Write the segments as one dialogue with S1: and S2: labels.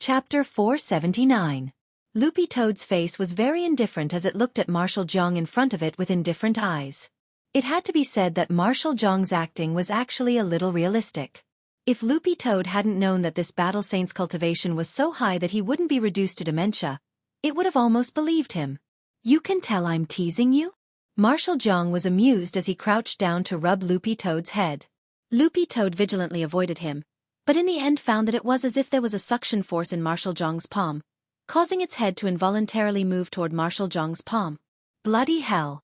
S1: Chapter 479. Loopy Toad's face was very indifferent as it looked at Marshal Zhang in front of it with indifferent eyes. It had to be said that Marshal Zhang's acting was actually a little realistic. If Loopy Toad hadn't known that this Battle Saint's cultivation was so high that he wouldn't be reduced to dementia, it would have almost believed him. "You can tell I'm teasing you?" Marshal Zhang was amused as he crouched down to rub Loopy Toad's head. Loopy Toad vigilantly avoided him, but in the end found that it was as if there was a suction force in Marshal Zhang's palm, causing its head to involuntarily move toward Marshal Zhang's palm. Bloody hell!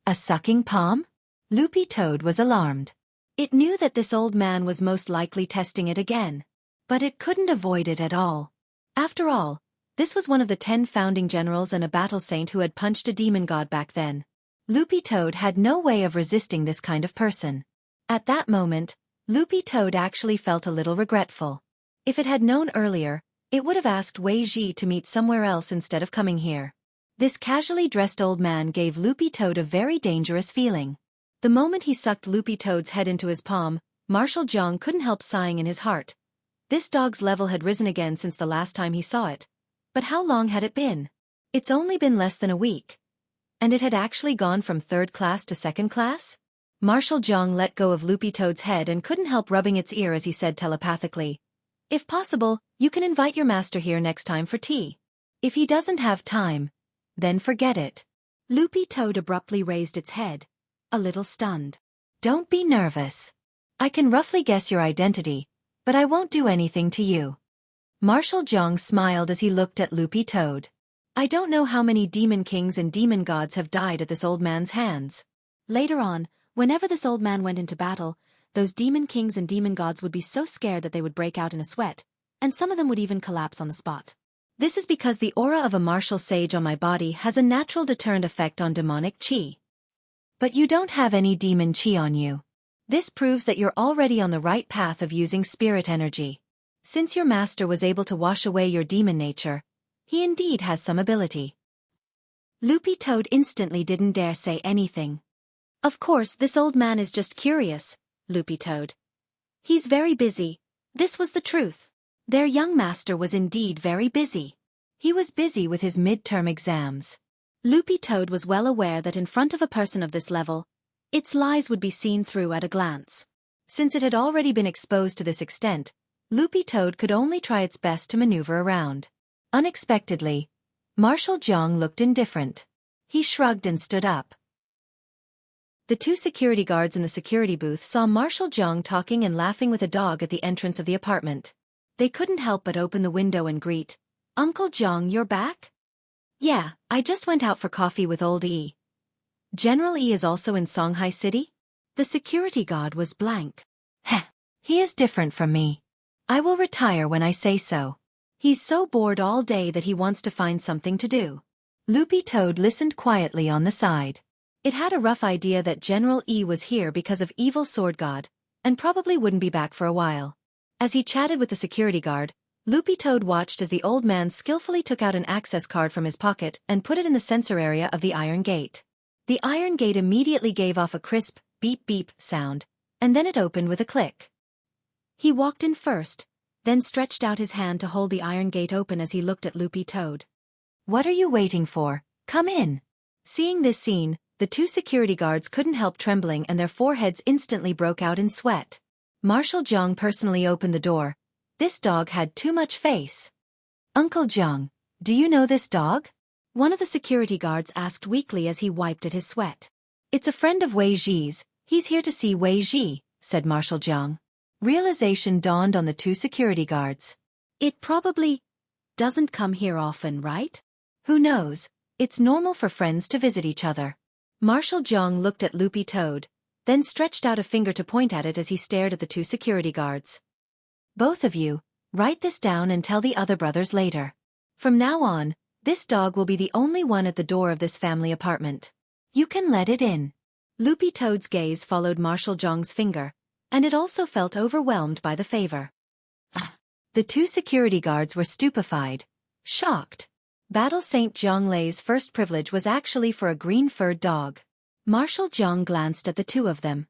S1: A sucking palm? Loopy Toad was alarmed. It knew that this old man was most likely testing it again, but it couldn't avoid it at all. After all, this was one of the 10 founding generals and a battle saint who had punched a demon god back then. Loopy Toad had no way of resisting this kind of person. At that moment, Loopy Toad actually felt a little regretful. If it had known earlier, it would have asked Wei Ji to meet somewhere else instead of coming here. This casually dressed old man gave Loopy Toad a very dangerous feeling. The moment he sucked Loopy Toad's head into his palm, Marshal Zhang couldn't help sighing in his heart. This dog's level had risen again since the last time he saw it. But how long had it been? It's only been less than a week. And it had actually gone from 3rd class to 2nd class? Marshal Zhang let go of Loopy Toad's head and couldn't help rubbing its ear as he said telepathically, "If possible, you can invite your master here next time for tea. If he doesn't have time, then forget it." Loopy Toad abruptly raised its head, a little stunned. "Don't be nervous. I can roughly guess your identity, but I won't do anything to you." Marshal Zhang smiled as he looked at Loopy Toad. "I don't know how many demon kings and demon gods have died at this old man's hands." Later on, whenever this old man went into battle, those demon kings and demon gods would be so scared that they would break out in a sweat, and some of them would even collapse on the spot. This is because the aura of a martial sage on my body has a natural deterrent effect on demonic chi. But you don't have any demon chi on you. This proves that you're already on the right path of using spirit energy. Since your master was able to wash away your demon nature, he indeed has some ability. Loopy Toad instantly didn't dare say anything. "Of course, this old man is just curious, Loopy Toad. He's very busy." This was the truth. Their young master was indeed very busy. He was busy with his midterm exams. Loopy Toad was well aware that in front of a person of this level, its lies would be seen through at a glance. Since it had already been exposed to this extent, Loopy Toad could only try its best to maneuver around. Unexpectedly, Marshal Zhang looked indifferent. He shrugged and stood up. The 2 security guards in the security booth saw Marshal Zhang talking and laughing with a dog at the entrance of the apartment. They couldn't help but open the window and greet, "Uncle Zhang, you're back?" "Yeah, I just went out for coffee with old E. General E is also in Songhai City?" The security guard was blank. "Heh, he is different from me. I will retire when I say so. He's so bored all day that he wants to find something to do." Loopy Toad listened quietly on the side. It had a rough idea that General E was here because of Evil Sword God, and probably wouldn't be back for a while. As he chatted with the security guard, Loopy Toad watched as the old man skillfully took out an access card from his pocket and put it in the sensor area of the iron gate. The iron gate immediately gave off a crisp, beep-beep sound, and then it opened with a click. He walked in first, then stretched out his hand to hold the iron gate open as he looked at Loopy Toad. "What are you waiting for? Come in." Seeing this scene, the 2 security guards couldn't help trembling and their foreheads instantly broke out in sweat. Marshal Zhang personally opened the door. This dog had too much face. "Uncle Zhang, do you know this dog?" One of the security guards asked weakly as he wiped at his sweat. "It's a friend of Wei Ji's. He's here to see Wei Ji," said Marshal Zhang. Realization dawned on the 2 security guards. "It probably doesn't come here often, right?" "Who knows? It's normal for friends to visit each other." Marshal Zhang looked at Loopy Toad, then stretched out a finger to point at it as he stared at the 2 security guards. "Both of you, write this down and tell the other brothers later. From now on, this dog will be the only one at the door of this family apartment. You can let it in." Loopy Toad's gaze followed Marshal Zhang's finger, and it also felt overwhelmed by the favor. The 2 security guards were stupefied, shocked. Battle Saint Zhonglei's first privilege was actually for a green-furred dog. Marshal Zhang glanced at the 2 of them.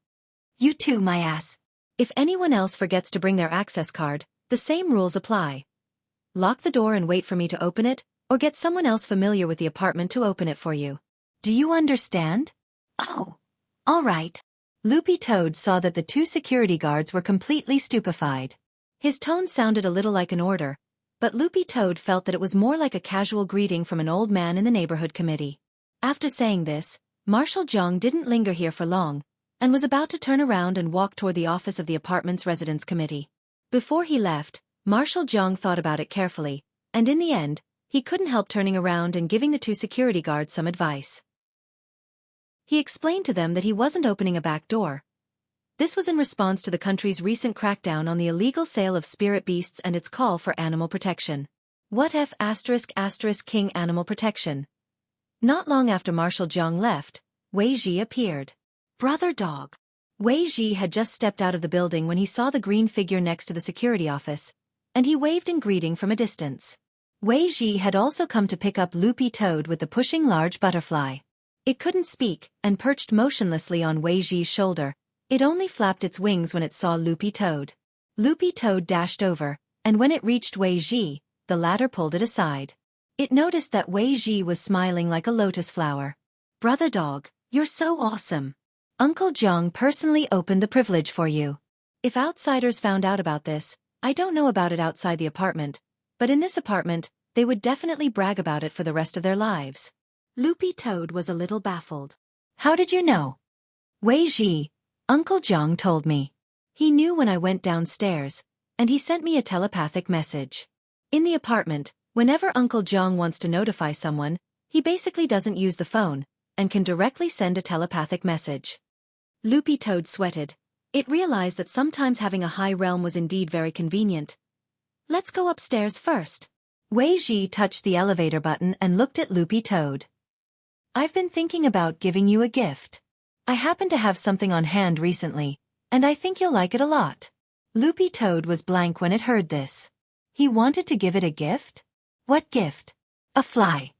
S1: "You too, my ass. If anyone else forgets to bring their access card, the same rules apply. Lock the door and wait for me to open it, or get someone else familiar with the apartment to open it for you. Do you understand? Oh, all right. Loopy Toad saw that the two security guards were completely stupefied. His tone sounded a little like an order, but Loopy Toad felt that it was more like a casual greeting from an old man in the neighborhood committee. After saying this, Marshal Zhang didn't linger here for long, and was about to turn around and walk toward the office of the apartment's residence committee. Before he left, Marshal Zhang thought about it carefully, and in the end, he couldn't help turning around and giving the two security guards some advice. He explained to them that he wasn't opening a back door. This was in response to the country's recent crackdown on the illegal sale of spirit beasts and its call for animal protection. What if *** King Animal Protection? Not long after Marshal Zhang left, Wei Ji appeared. Brother Dog. Wei Ji had just stepped out of the building when he saw the green figure next to the security office, and he waved in greeting from a distance. Wei Ji had also come to pick up Loopy Toad with the pushing large butterfly. It couldn't speak, and perched motionlessly on Wei Ji's shoulder. It only flapped its wings when it saw Loopy Toad. Loopy Toad dashed over, and when it reached Wei Ji, the latter pulled it aside. It noticed that Wei Ji was smiling like a lotus flower. Brother Dog, you're so awesome. Uncle Zhang personally opened the privilege for you. If outsiders found out about this, I don't know about it outside the apartment, but in this apartment, they would definitely brag about it for the rest of their lives. Loopy Toad was a little baffled. How did you know? Wei Ji, Uncle Zhang told me. He knew when I went downstairs, and he sent me a telepathic message. In the apartment, whenever Uncle Zhang wants to notify someone, he basically doesn't use the phone, and can directly send a telepathic message. Loopy Toad sweated. It realized that sometimes having a high realm was indeed very convenient. Let's go upstairs first. Wei Ji touched the elevator button and looked at Loopy Toad. I've been thinking about giving you a gift. I happen to have something on hand recently, and I think you'll like it a lot. Loopy Toad was blank when it heard this. He wanted to give it a gift? What gift? A fly.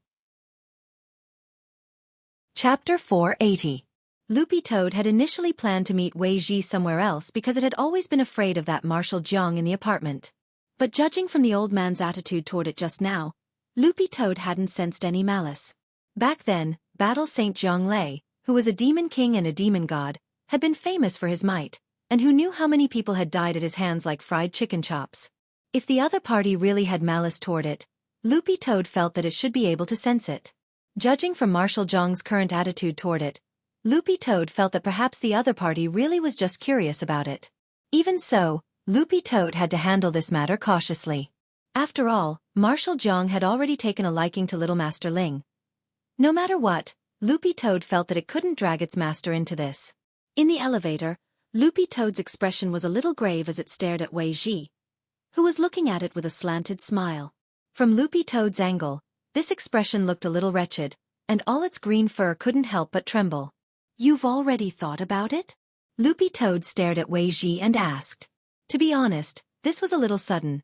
S1: Chapter 480. Loopy Toad had initially planned to meet Wei Ji somewhere else because it had always been afraid of that Marshal Zhang in the apartment. But judging from the old man's attitude toward it just now, Loopy Toad hadn't sensed any malice. Back then, Battle Saint Zhang Lei, who was a demon king and a demon god, had been famous for his might, and who knew how many people had died at his hands like fried chicken chops. If the other party really had malice toward it, Loopy Toad felt that it should be able to sense it. Judging from Marshal Zhang's current attitude toward it, Loopy Toad felt that perhaps the other party really was just curious about it. Even so, Loopy Toad had to handle this matter cautiously. After all, Marshal Zhang had already taken a liking to Little Master Ling. No matter what, Loopy Toad felt that it couldn't drag its master into this. In the elevator, Loopy Toad's expression was a little grave as it stared at Wei Ji, who was looking at it with a slanted smile. From Loopy Toad's angle, this expression looked a little wretched, and all its green fur couldn't help but tremble. You've already thought about it? Loopy Toad stared at Wei Ji and asked. To be honest, this was a little sudden.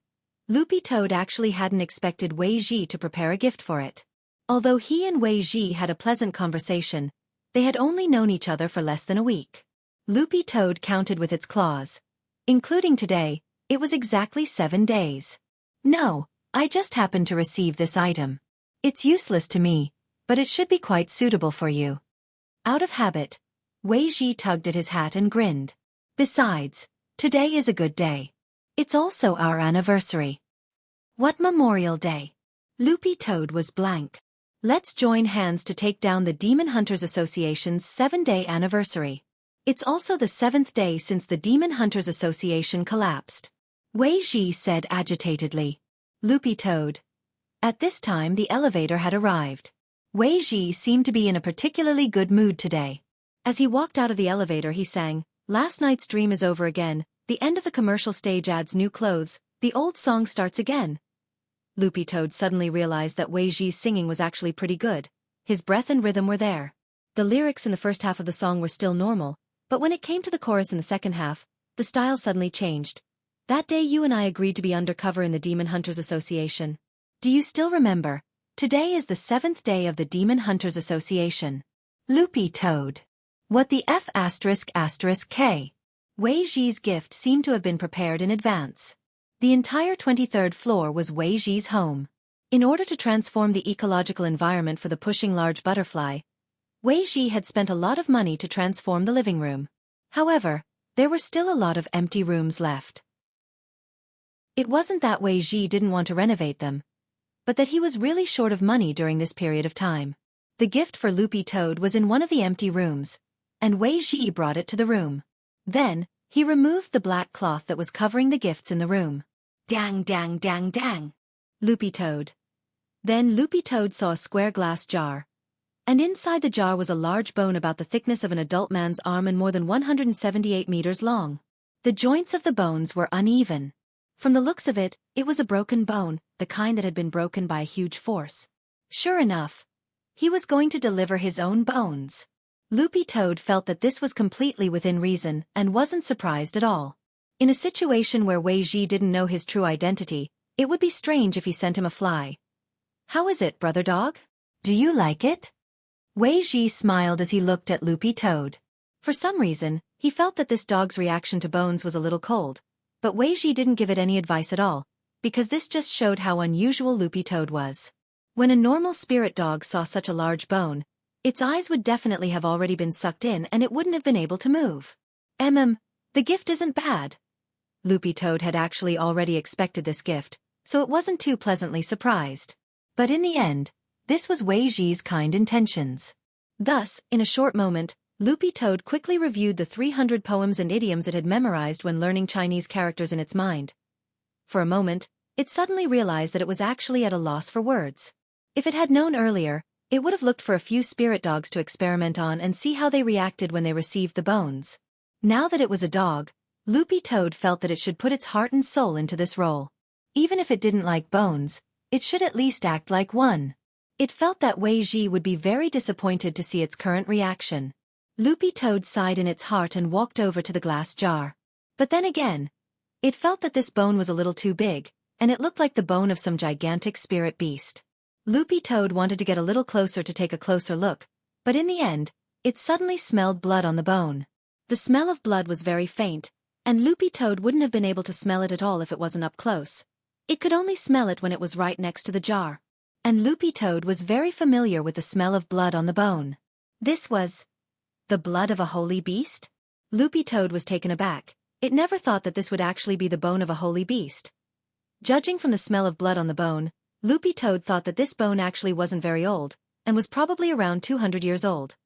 S1: Loopy Toad actually hadn't expected Wei Ji to prepare a gift for it. Although he and Wei Ji had a pleasant conversation, they had only known each other for less than a week. Loopy Toad counted with its claws. Including today, it was exactly 7 days. No, I just happened to receive this item. It's useless to me, but it should be quite suitable for you. Out of habit, Wei Ji tugged at his hat and grinned. Besides, today is a good day. It's also our anniversary. What Memorial Day? Loopy Toad was blank. Let's join hands to take down the Demon Hunters Association's 7-day anniversary. It's also the 7th day since the Demon Hunters Association collapsed. Wei Ji said agitatedly. Loopy Toad. At this time the elevator had arrived. Wei Ji seemed to be in a particularly good mood today. As he walked out of the elevator he sang, "Last night's dream is over again, the end of the commercial stage adds new clothes, the old song starts again." Loopy Toad suddenly realized that Wei Ji's singing was actually pretty good. His breath and rhythm were there. The lyrics in the first half of the song were still normal, but when it came to the chorus in the second half, the style suddenly changed. That day you and I agreed to be undercover in the Demon Hunters Association. Do you still remember? Today is the 7th day of the Demon Hunters Association. Loopy Toad. What the F***K? Wei Ji's gift seemed to have been prepared in advance. The entire 23rd floor was Wei Ji's home. In order to transform the ecological environment for the pushing large butterfly, Wei Ji had spent a lot of money to transform the living room. However, there were still a lot of empty rooms left. It wasn't that Wei Ji didn't want to renovate them, but that he was really short of money during this period of time. The gift for Loopy Toad was in one of the empty rooms, and Wei Ji brought it to the room. Then, he removed the black cloth that was covering the gifts in the room. Dang, dang, dang, dang. Loopy Toad. Then Loopy Toad saw a square glass jar, and inside the jar was a large bone about the thickness of an adult man's arm and more than 178 meters long. The joints of the bones were uneven. From the looks of it, it was a broken bone, the kind that had been broken by a huge force. Sure enough, he was going to deliver his own bones. Loopy Toad felt that this was completely within reason and wasn't surprised at all. In a situation where Wei Ji didn't know his true identity, it would be strange if he sent him a fly. "How is it, brother dog? Do you like it?" Wei Ji smiled as he looked at Loopy Toad. For some reason, he felt that this dog's reaction to bones was a little cold, but Wei Ji didn't give it any advice at all, because this just showed how unusual Loopy Toad was. When a normal spirit dog saw such a large bone, its eyes would definitely have already been sucked in and it wouldn't have been able to move. The gift isn't bad. Loopy Toad had actually already expected this gift, so it wasn't too pleasantly surprised. But in the end, this was Wei Ji's kind intentions. Thus, in a short moment, Loopy Toad quickly reviewed the 300 poems and idioms it had memorized when learning Chinese characters in its mind. For a moment, it suddenly realized that it was actually at a loss for words. If it had known earlier, it would have looked for a few spirit dogs to experiment on and see how they reacted when they received the bones. Now that it was a dog, Loopy Toad felt that it should put its heart and soul into this role. Even if it didn't like bones, it should at least act like one. It felt that Wei Ji would be very disappointed to see its current reaction. Loopy Toad sighed in its heart and walked over to the glass jar. But then again, it felt that this bone was a little too big, and it looked like the bone of some gigantic spirit beast. Loopy Toad wanted to get a little closer to take a closer look, but in the end, it suddenly smelled blood on the bone. The smell of blood was very faint, and Loopy Toad wouldn't have been able to smell it at all if it wasn't up close. It could only smell it when it was right next to the jar. And Loopy Toad was very familiar with the smell of blood on the bone. This was the blood of a holy beast? Loopy Toad was taken aback. It never thought that this would actually be the bone of a holy beast. Judging from the smell of blood on the bone, Loopy Toad thought that this bone actually wasn't very old, and was probably around 200 years old.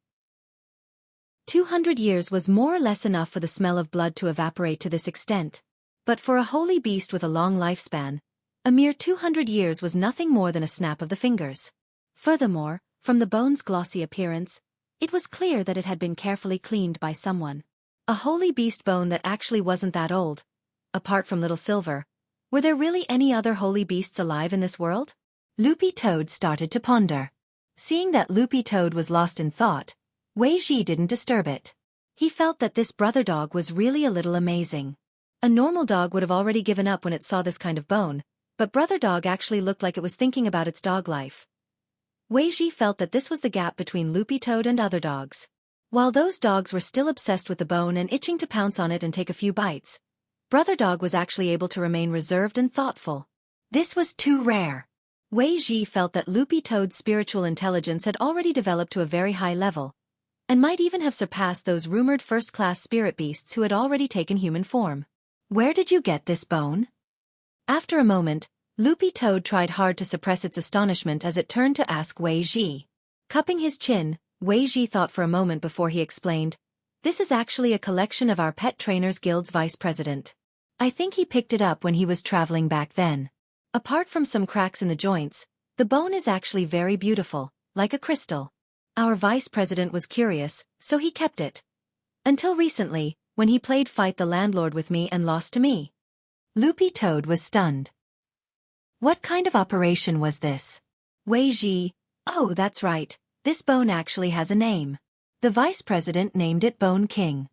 S1: 200 years was more or less enough for the smell of blood to evaporate to this extent. But for a holy beast with a long lifespan, a mere 200 years was nothing more than a snap of the fingers. Furthermore, from the bone's glossy appearance, it was clear that it had been carefully cleaned by someone. A holy beast bone that actually wasn't that old. Apart from Little Silver, were there really any other holy beasts alive in this world? Loopy Toad started to ponder. Seeing that Loopy Toad was lost in thought, Wei Ji didn't disturb it. He felt that this brother dog was really a little amazing. A normal dog would have already given up when it saw this kind of bone, but brother dog actually looked like it was thinking about its dog life. Wei Ji felt that this was the gap between Loopy Toad and other dogs. While those dogs were still obsessed with the bone and itching to pounce on it and take a few bites, brother dog was actually able to remain reserved and thoughtful. This was too rare. Wei Ji felt that Loopy Toad's spiritual intelligence had already developed to a very high level, and might even have surpassed those rumored first-class spirit beasts who had already taken human form. "Where did you get this bone?" After a moment, Loopy Toad tried hard to suppress its astonishment as it turned to ask Wei Ji. Cupping his chin, Wei Ji thought for a moment before he explained, "This is actually a collection of our Pet Trainers Guild's vice president. I think he picked it up when he was traveling back then. Apart from some cracks in the joints, the bone is actually very beautiful, like a crystal. Our vice president was curious, so he kept it. Until recently, when he played Fight the Landlord with me and lost to me." Loopy Toad was stunned. What kind of operation was this? Wei Ji, "Oh, that's right, this bone actually has a name. The vice president named it Bone King."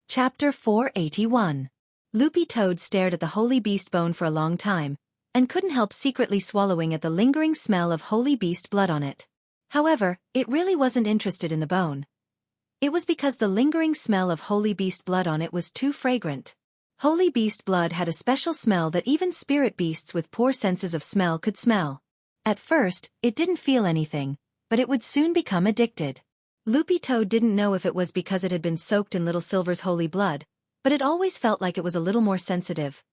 S1: Chapter 481. Loopy Toad stared at the holy beast bone for a long time, and couldn't help secretly swallowing at the lingering smell of holy beast blood on it. However, it really wasn't interested in the bone. It was because the lingering smell of holy beast blood on it was too fragrant. Holy beast blood had a special smell that even spirit beasts with poor senses of smell could smell. At first, it didn't feel anything, but it would soon become addicted. Loopy Toad didn't know if it was because it had been soaked in Little Silver's holy blood, but it always felt like it was a little more sensitive.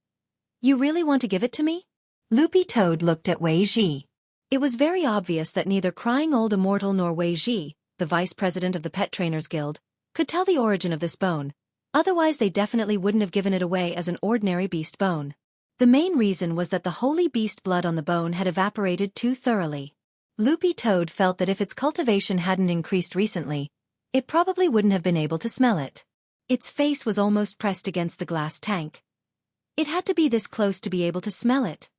S1: You really want to give it to me? Loopy Toad looked at Wei Ji. It was very obvious that neither crying old immortal nor Wei Ji, the vice president of the Pet Trainers Guild, could tell the origin of this bone. Otherwise they definitely wouldn't have given it away as an ordinary beast bone. The main reason was that the holy beast blood on the bone had evaporated too thoroughly. Loopy Toad felt that if its cultivation hadn't increased recently, it probably wouldn't have been able to smell it. Its face was almost pressed against the glass tank. It had to be this close to be able to smell it.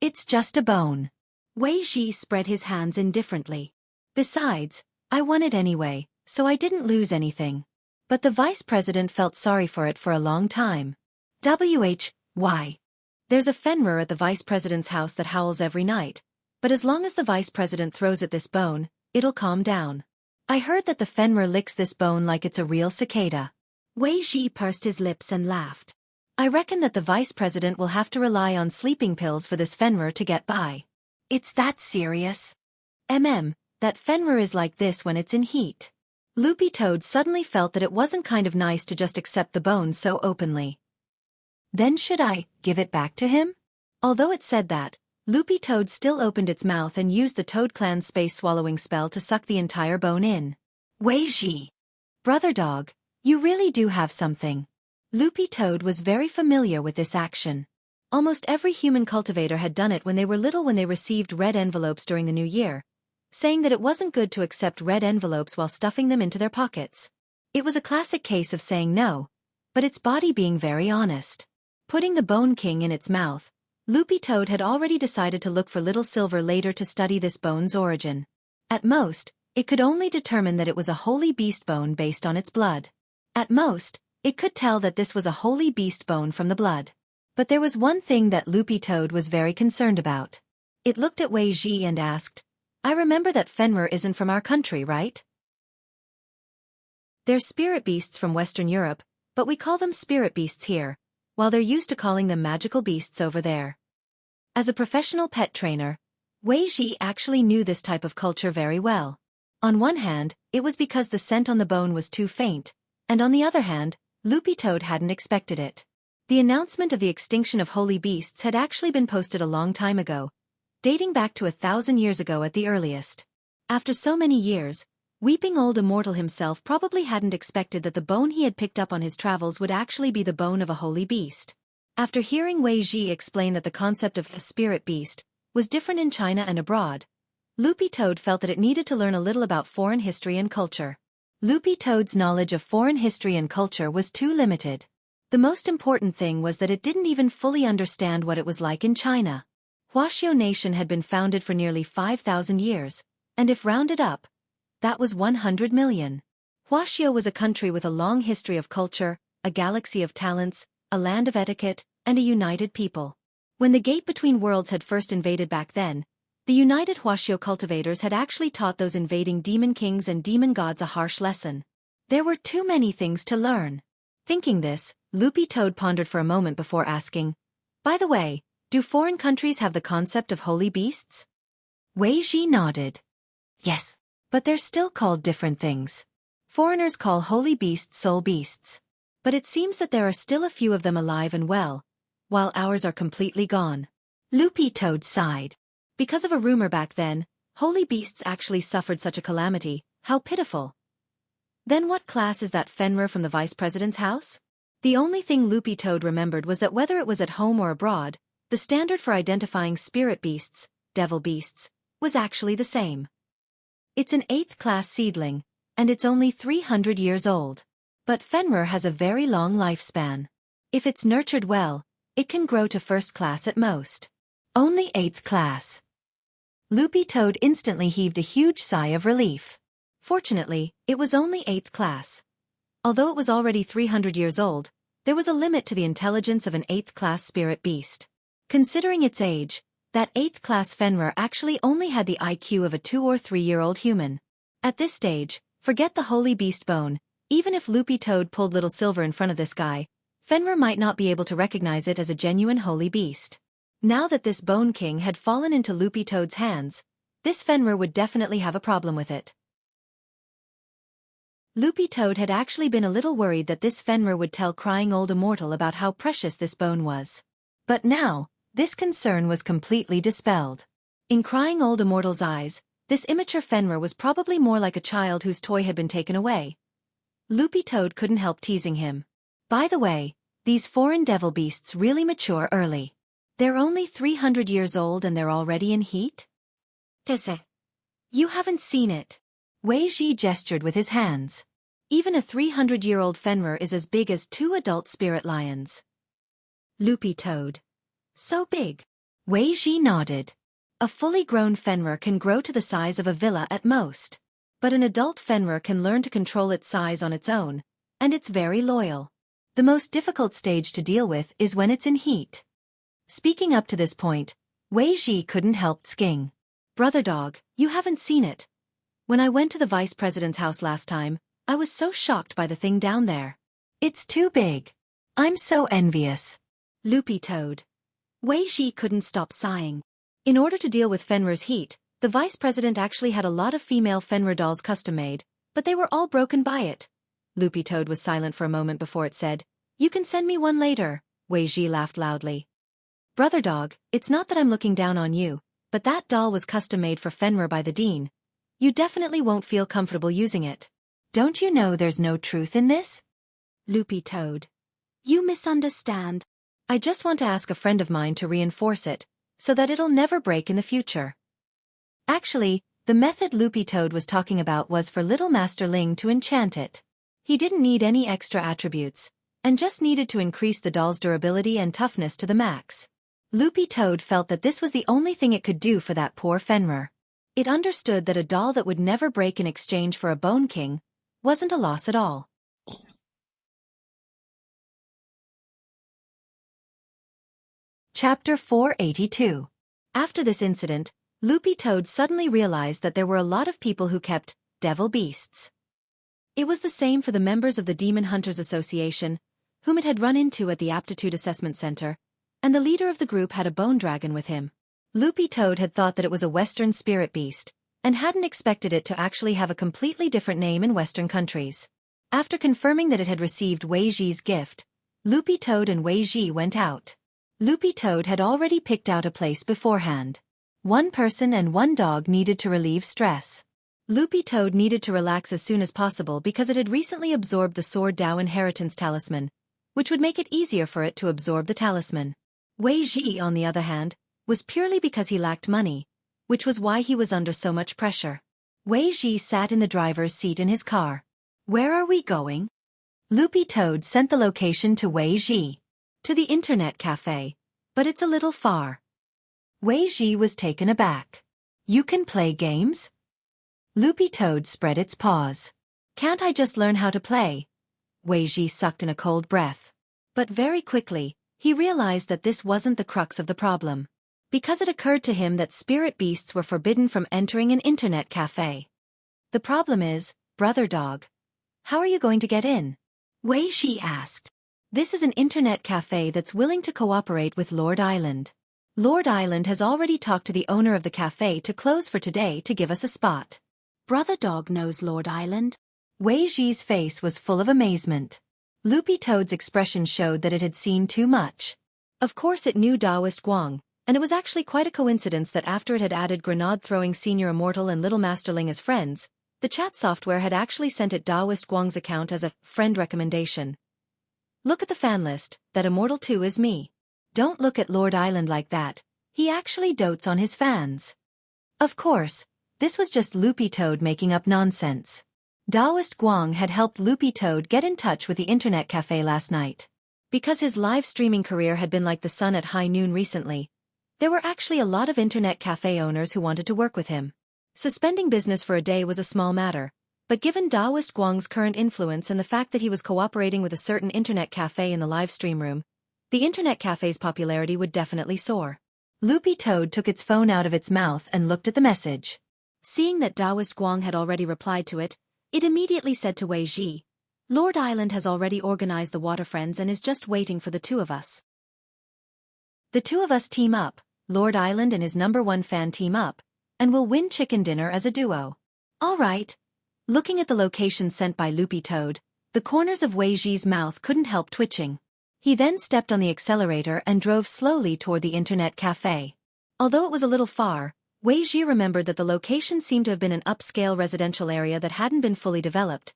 S1: It's just a bone. Wei Ji spread his hands indifferently. Besides, I won it anyway, so I didn't lose anything. But the vice president felt sorry for it for a long time. Why? There's a Fenrir at the vice president's house that howls every night, but as long as the vice president throws at this bone, it'll calm down. I heard that the Fenrir licks this bone like it's a real cicada. Wei Ji pursed his lips and laughed. I reckon that the vice president will have to rely on sleeping pills for this Fenrir to get by. It's that serious? That Fenrir is like this when it's in heat. Loopy Toad suddenly felt that it wasn't kind of nice to just accept the bone so openly. Then should I give it back to him? Although it said that, Loopy Toad still opened its mouth and used the Toad Clan's space-swallowing spell to suck the entire bone in. Wei Ji. Brother dog, you really do have something. Loopy Toad was very familiar with this action. Almost every human cultivator had done it when they were little when they received red envelopes during the new year, saying that it wasn't good to accept red envelopes while stuffing them into their pockets. It was a classic case of saying no, but its body being very honest. Putting the Bone King in its mouth, Loopy Toad had already decided to look for Little Silver later to study this bone's origin. At most, it could only determine that it was a holy beast bone based on its blood. At most, it could tell that this was a holy beast bone from the blood. But there was one thing that Loopy Toad was very concerned about. It looked at Wei Ji and asked, I remember that Fenrir isn't from our country, right? They're spirit beasts from Western Europe, but we call them spirit beasts here, while they're used to calling them magical beasts over there. As a professional pet trainer, Wei Ji actually knew this type of culture very well. On one hand, it was because the scent on the bone was too faint, and on the other hand, Loopy Toad hadn't expected it. The announcement of the extinction of holy beasts had actually been posted a long time ago, dating back to 1,000 years ago at the earliest. After so many years, Weeping Old Immortal himself probably hadn't expected that the bone he had picked up on his travels would actually be the bone of a holy beast. After hearing Wei Ji explain that the concept of a spirit beast was different in China and abroad, Loopy Toad felt that it needed to learn a little about foreign history and culture. Loopy Toad's knowledge of foreign history and culture was too limited. The most important thing was that it didn't even fully understand what it was like in China. Wuxia nation had been founded for nearly 5,000 years, and if rounded up, that was 100 million. Wuxia was a country with a long history of culture, a galaxy of talents, a land of etiquette, and a united people. When the Gate Between Worlds had first invaded back then, the united Wuxia cultivators had actually taught those invading demon kings and demon gods a harsh lesson. There were too many things to learn. Thinking this, Loopy Toad pondered for a moment before asking, by the way, do foreign countries have the concept of holy beasts? Wei Ji nodded. Yes, but they're still called different things. Foreigners call holy beasts soul beasts. But it seems that there are still a few of them alive and well, while ours are completely gone. Loopy Toad sighed. Because of a rumor back then, holy beasts actually suffered such a calamity. How pitiful. Then what class is that Fenrir from the vice president's house? The only thing Loopy Toad remembered was that whether it was at home or abroad, the standard for identifying spirit beasts, devil beasts, was actually the same. It's an 8th class seedling, and it's only 300 years old. But Fenrir has a very long lifespan. If it's nurtured well, it can grow to 1st class at most. Only 8th class. Loopy Toad instantly heaved a huge sigh of relief. Fortunately, it was only 8th class. Although it was already 300 years old, there was a limit to the intelligence of an 8th class spirit beast. Considering its age, that 8th class Fenrir actually only had the IQ of a 2 or 3-year-old human. At this stage, forget the holy beast bone. Even if Loopy Toad pulled Little Silver in front of this guy, Fenrir might not be able to recognize it as a genuine holy beast. Now that this Bone King had fallen into Loopy Toad's hands, this Fenrir would definitely have a problem with it. Loopy Toad had actually been a little worried that this Fenrir would tell crying old immortal about how precious this bone was. But now, this concern was completely dispelled. In crying old immortal's eyes, this immature Fenrir was probably more like a child whose toy had been taken away. Loopy Toad couldn't help teasing him. By the way, these foreign devil beasts really mature early. They're only 300 years old and they're already in heat? You haven't seen it. Wei Ji gestured with his hands. Even a 300-year-old Fenrir is as big as 2 adult spirit lions. Loopy Toad. So big. Wei Ji nodded. A fully grown Fenrir can grow to the size of a villa at most. But an adult Fenrir can learn to control its size on its own, and it's very loyal. The most difficult stage to deal with is when it's in heat. Speaking up to this point, Wei Ji couldn't help sking. Brother dog, you haven't seen it. When I went to the vice president's house last time, I was so shocked by the thing down there. It's too big. I'm so envious. Loopy Toad. Wei Ji couldn't stop sighing. In order to deal with Fenrir's heat, the vice president actually had a lot of female Fenrir dolls custom-made, but they were all broken by it. Loopy Toad was silent for a moment before it said, "You can send me one later." Wei Ji laughed loudly. Brother dog, it's not that I'm looking down on you, but that doll was custom-made for Fenrir by the dean. You definitely won't feel comfortable using it. Don't you know there's no truth in this? Loopy Toad. You misunderstand. I just want to ask a friend of mine to reinforce it, so that it'll never break in the future. Actually, the method Loopy Toad was talking about was for little Master Ling to enchant it. He didn't need any extra attributes, and just needed to increase the doll's durability and toughness to the max. Loopy Toad felt that this was the only thing it could do for that poor Fenrir. It understood that a doll that would never break in exchange for a Bone King wasn't a loss at all. Chapter 482. After this incident, Loopy Toad suddenly realized that there were a lot of people who kept devil beasts. It was the same for the members of the Demon Hunters Association, whom it had run into at the Aptitude Assessment Center, and the leader of the group had a bone dragon with him. Loopy Toad had thought that it was a Western spirit beast, and hadn't expected it to actually have a completely different name in Western countries. After confirming that it had received Wei Ji's gift, Loopy Toad and Wei Ji went out. Loopy Toad had already picked out a place beforehand. One person and one dog needed to relieve stress. Loopy Toad needed to relax as soon as possible because it had recently absorbed the Sword Dao Inheritance Talisman, which would make it easier for it to absorb the talisman. Wei Ji, on the other hand, was purely because he lacked money, which was why he was under so much pressure. Wei Ji sat in the driver's seat in his car. Where are we going? Loopy Toad sent the location to Wei Ji. To the internet cafe, but it's a little far. Wei Ji was taken aback. You can play games? Loopy Toad spread its paws. Can't I just learn how to play? Wei Ji sucked in a cold breath. But very quickly, he realized that this wasn't the crux of the problem. Because it occurred to him that spirit beasts were forbidden from entering an internet cafe. The problem is, brother dog. How are you going to get in? Wei Ji asked. This is an internet cafe that's willing to cooperate with Lord Island. Lord Island has already talked to the owner of the cafe to close for today to give us a spot. Brother dog knows Lord Island? Wei Ji's face was full of amazement. Loopy Toad's expression showed that it had seen too much. Of course it knew Taoist Guang, and it was actually quite a coincidence that after it had added grenade-throwing Senior Immortal and Little Master Ling as friends, the chat software had actually sent it Taoist Guang's account as a friend recommendation. Look at the fan list, that Immortal 2 is me. Don't look at Lord Island like that, he actually dotes on his fans. Of course, this was just Loopy Toad making up nonsense. Taoist Guang had helped Loopy Toad get in touch with the internet cafe last night. Because his live streaming career had been like the sun at high noon recently, there were actually a lot of internet cafe owners who wanted to work with him. Suspending business for a day was a small matter, but given Taoist Guang's current influence and the fact that he was cooperating with a certain internet cafe in the live stream room, the internet cafe's popularity would definitely soar. Loopy Toad took its phone out of its mouth and looked at the message. Seeing that Taoist Guang had already replied to it, it immediately said to Wei Ji, Lord Island has already organized the water friends and is just waiting for the two of us. The two of us team up, Lord Island and his #1 fan team up, and we'll win chicken dinner as a duo. All right. Looking at the location sent by Loopy Toad, the corners of Wei Ji's mouth couldn't help twitching. He then stepped on the accelerator and drove slowly toward the internet cafe. Although it was a little far, Wei Ji remembered that the location seemed to have been an upscale residential area that hadn't been fully developed,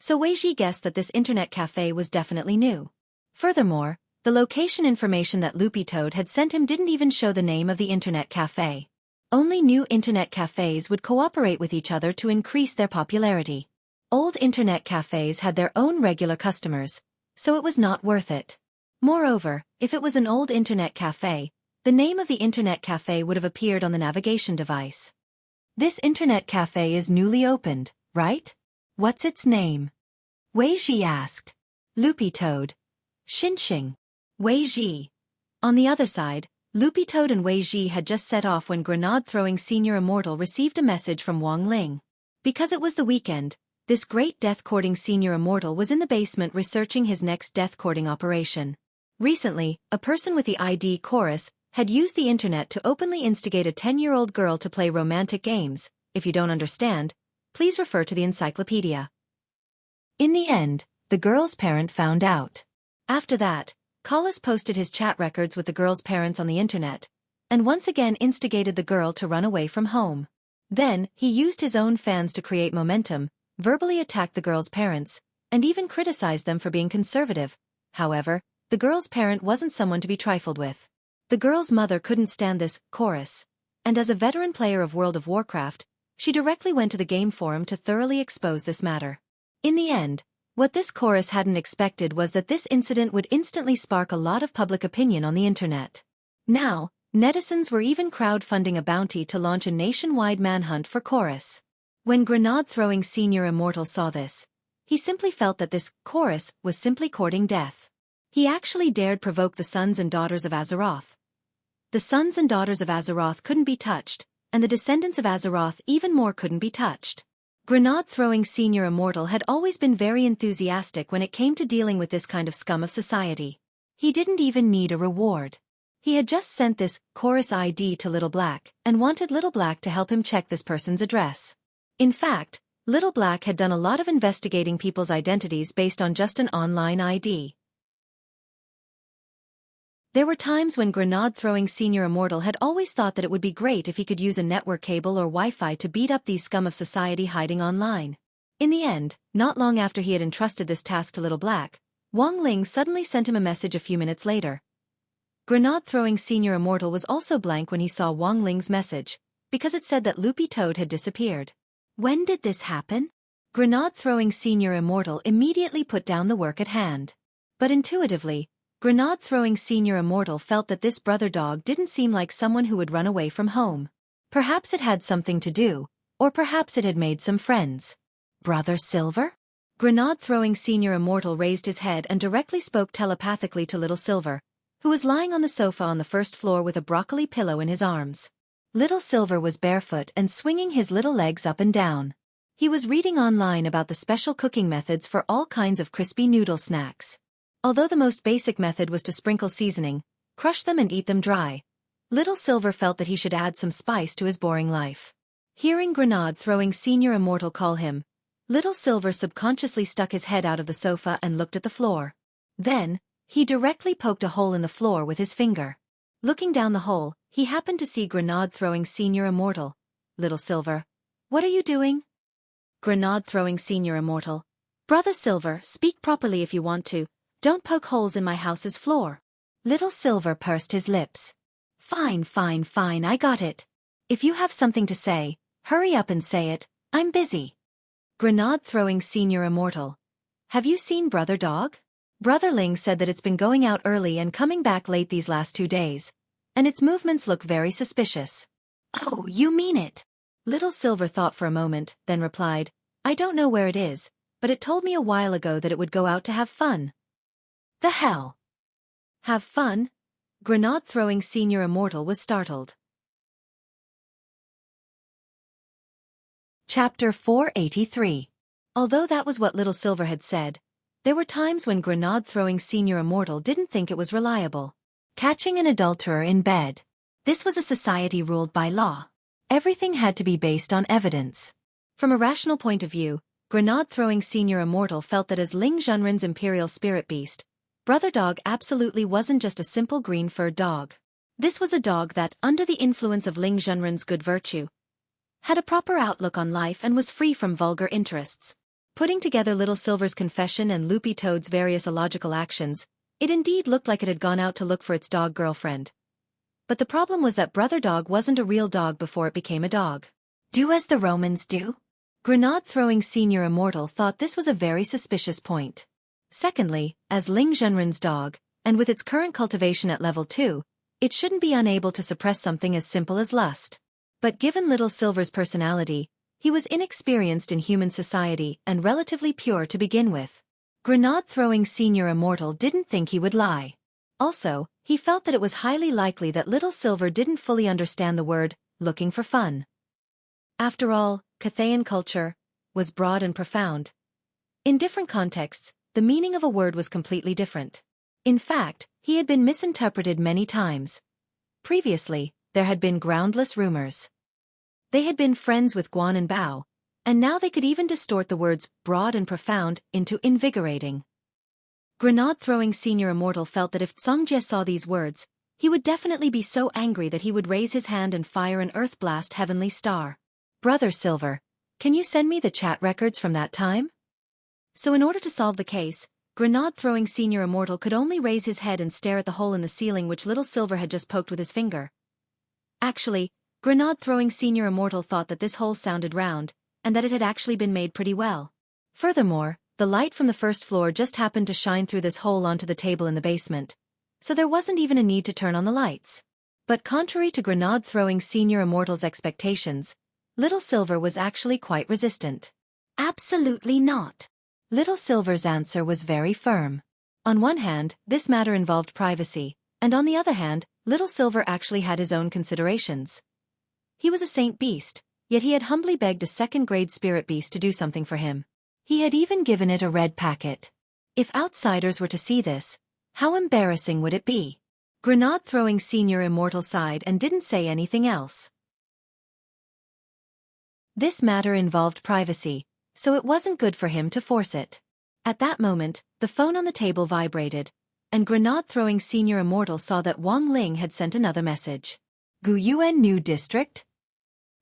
S1: so Wei Ji guessed that this internet cafe was definitely new. Furthermore, the location information that Loopy Toad had sent him didn't even show the name of the internet cafe. Only new internet cafes would cooperate with each other to increase their popularity. Old internet cafes had their own regular customers, so it was not worth it. Moreover, if it was an old internet cafe, the name of the internet cafe would have appeared on the navigation device. This internet cafe is newly opened, right? What's its name? Wei Ji asked. Loopy Toad. Xinxing. Wei Ji. On the other side, Loopy Toad and Wei Ji had just set off when grenade-throwing Senior Immortal received a message from Wang Ling. Because it was the weekend, this great death-courting Senior Immortal was in the basement researching his next death-courting operation. Recently, a person with the ID Chorus had used the internet to openly instigate a 10-year-old girl to play romantic games. If you don't understand, please refer to the encyclopedia. In the end, the girl's parent found out. After that, Collis posted his chat records with the girl's parents on the internet, and once again instigated the girl to run away from home. Then, he used his own fans to create momentum, verbally attacked the girl's parents, and even criticized them for being conservative. However, the girl's parent wasn't someone to be trifled with. The girl's mother couldn't stand this chorus, and as a veteran player of World of Warcraft, she directly went to the game forum to thoroughly expose this matter. In the end, what this chorus hadn't expected was that this incident would instantly spark a lot of public opinion on the internet. Now, netizens were even crowdfunding a bounty to launch a nationwide manhunt for chorus. When grenade-throwing Senior Immortal saw this, he simply felt that this chorus was simply courting death. He actually dared provoke the sons and daughters of Azeroth. The sons and daughters of Azeroth couldn't be touched, and the descendants of Azeroth even more couldn't be touched. Grenade-throwing Senior Immortal had always been very enthusiastic when it came to dealing with this kind of scum of society. He didn't even need a reward. He had just sent this chorus ID to Little Black and wanted Little Black to help him check this person's address. In fact, Little Black had done a lot of investigating people's identities based on just an online ID. There were times when grenade-throwing Senior Immortal had always thought that it would be great if he could use a network cable or Wi-Fi to beat up these scum of society hiding online. In the end, not long after he had entrusted this task to Little Black, Wang Ling suddenly sent him a message a few minutes later. Grenade-throwing Senior Immortal was also blank when he saw Wang Ling's message, because it said that Loopy Toad had disappeared. When did this happen? Grenade-throwing Senior Immortal immediately put down the work at hand. But intuitively, Grenade-throwing Senior Immortal felt that this brother dog didn't seem like someone who would run away from home. Perhaps it had something to do, or perhaps it had made some friends. Brother Silver? Grenade-throwing Senior Immortal raised his head and directly spoke telepathically to Little Silver, who was lying on the sofa on the first floor with a broccoli pillow in his arms. Little Silver was barefoot and swinging his little legs up and down. He was reading online about the special cooking methods for all kinds of crispy noodle snacks. Although the most basic method was to sprinkle seasoning, crush them and eat them dry, Little Silver felt that he should add some spice to his boring life. Hearing grenade-throwing Senior Immortal call him, Little Silver subconsciously stuck his head out of the sofa and looked at the floor. Then, he directly poked a hole in the floor with his finger. Looking down the hole, he happened to see grenade-throwing Senior Immortal. Little Silver, what are you doing? Grenade-throwing Senior Immortal. Brother Silver, speak properly if you want to. Don't poke holes in my house's floor. Little Silver pursed his lips. Fine, fine, fine, I got it. If you have something to say, hurry up and say it, I'm busy. Grenade-throwing Senior Immortal. Have you seen Brother Dog? Brother Ling said that it's been going out early and coming back late these last 2 days, and its movements look very suspicious. Oh, you mean it? Little Silver thought for a moment, then replied, I don't know where it is, but it told me a while ago that it would go out to have fun. The hell? Have fun? Grenade-throwing Senior Immortal was startled. Chapter 483. Although that was what Little Silver had said, There were times when grenade-throwing senior immortal didn't think it was reliable. Catching an adulterer in bed. This was a society ruled by law. Everything had to be based on evidence. From a rational point of view, grenade-throwing senior immortal felt that as Ling Junren's imperial spirit beast, Brother Dog absolutely wasn't just a simple green-furred dog. This was a dog that, under the influence of Ling Junren's good virtue, had a proper outlook on life and was free from vulgar interests. Putting together Little Silver's confession and Loopy Toad's various illogical actions, it indeed looked like it had gone out to look for its dog girlfriend. But the problem was that Brother Dog wasn't a real dog before it became a dog. Do as the Romans do? Grenade-throwing senior immortal thought this was a very suspicious point. Secondly, as Ling Junren's dog, and with its current cultivation at level 2, it shouldn't be unable to suppress something as simple as lust. But given Little Silver's personality, he was inexperienced in human society and relatively pure to begin with. Grenade-throwing senior immortal didn't think he would lie. Also, he felt that it was highly likely that Little Silver didn't fully understand the word, looking for fun. After all, Cathayan culture was broad and profound. In different contexts, the meaning of a word was completely different. In fact, he had been misinterpreted many times. Previously, there had been groundless rumors. They had been friends with Guan and Bao, and now they could even distort the words broad and profound into invigorating. Grenade-throwing senior immortal felt that if Songjie saw these words, he would definitely be so angry that he would raise his hand and fire an earth blast heavenly star. Brother Silver, can you send me the chat records from that time? So in order to solve the case, grenade-throwing senior immortal could only raise his head and stare at the hole in the ceiling which Little Silver had just poked with his finger. Actually, grenade-throwing senior immortal thought that this hole sounded round, and that it had actually been made pretty well. Furthermore, the light from the first floor just happened to shine through this hole onto the table in the basement, so there wasn't even a need to turn on the lights. But contrary to grenade-throwing senior immortal's expectations, Little Silver was actually quite resistant. Absolutely not. Little Silver's answer was very firm. On one hand, this matter involved privacy, and on the other hand, Little Silver actually had his own considerations. He was a saint beast, yet he had humbly begged a second-grade spirit beast to do something for him. He had even given it a red packet. If outsiders were to see this, how embarrassing would it be? Grenade-throwing senior immortal sighed and didn't say anything else. This matter involved privacy, so it wasn't good for him to force it. At that moment, the phone on the table vibrated, and grenade-throwing senior immortal saw that Wang Ling had sent another message. Guyuan New District?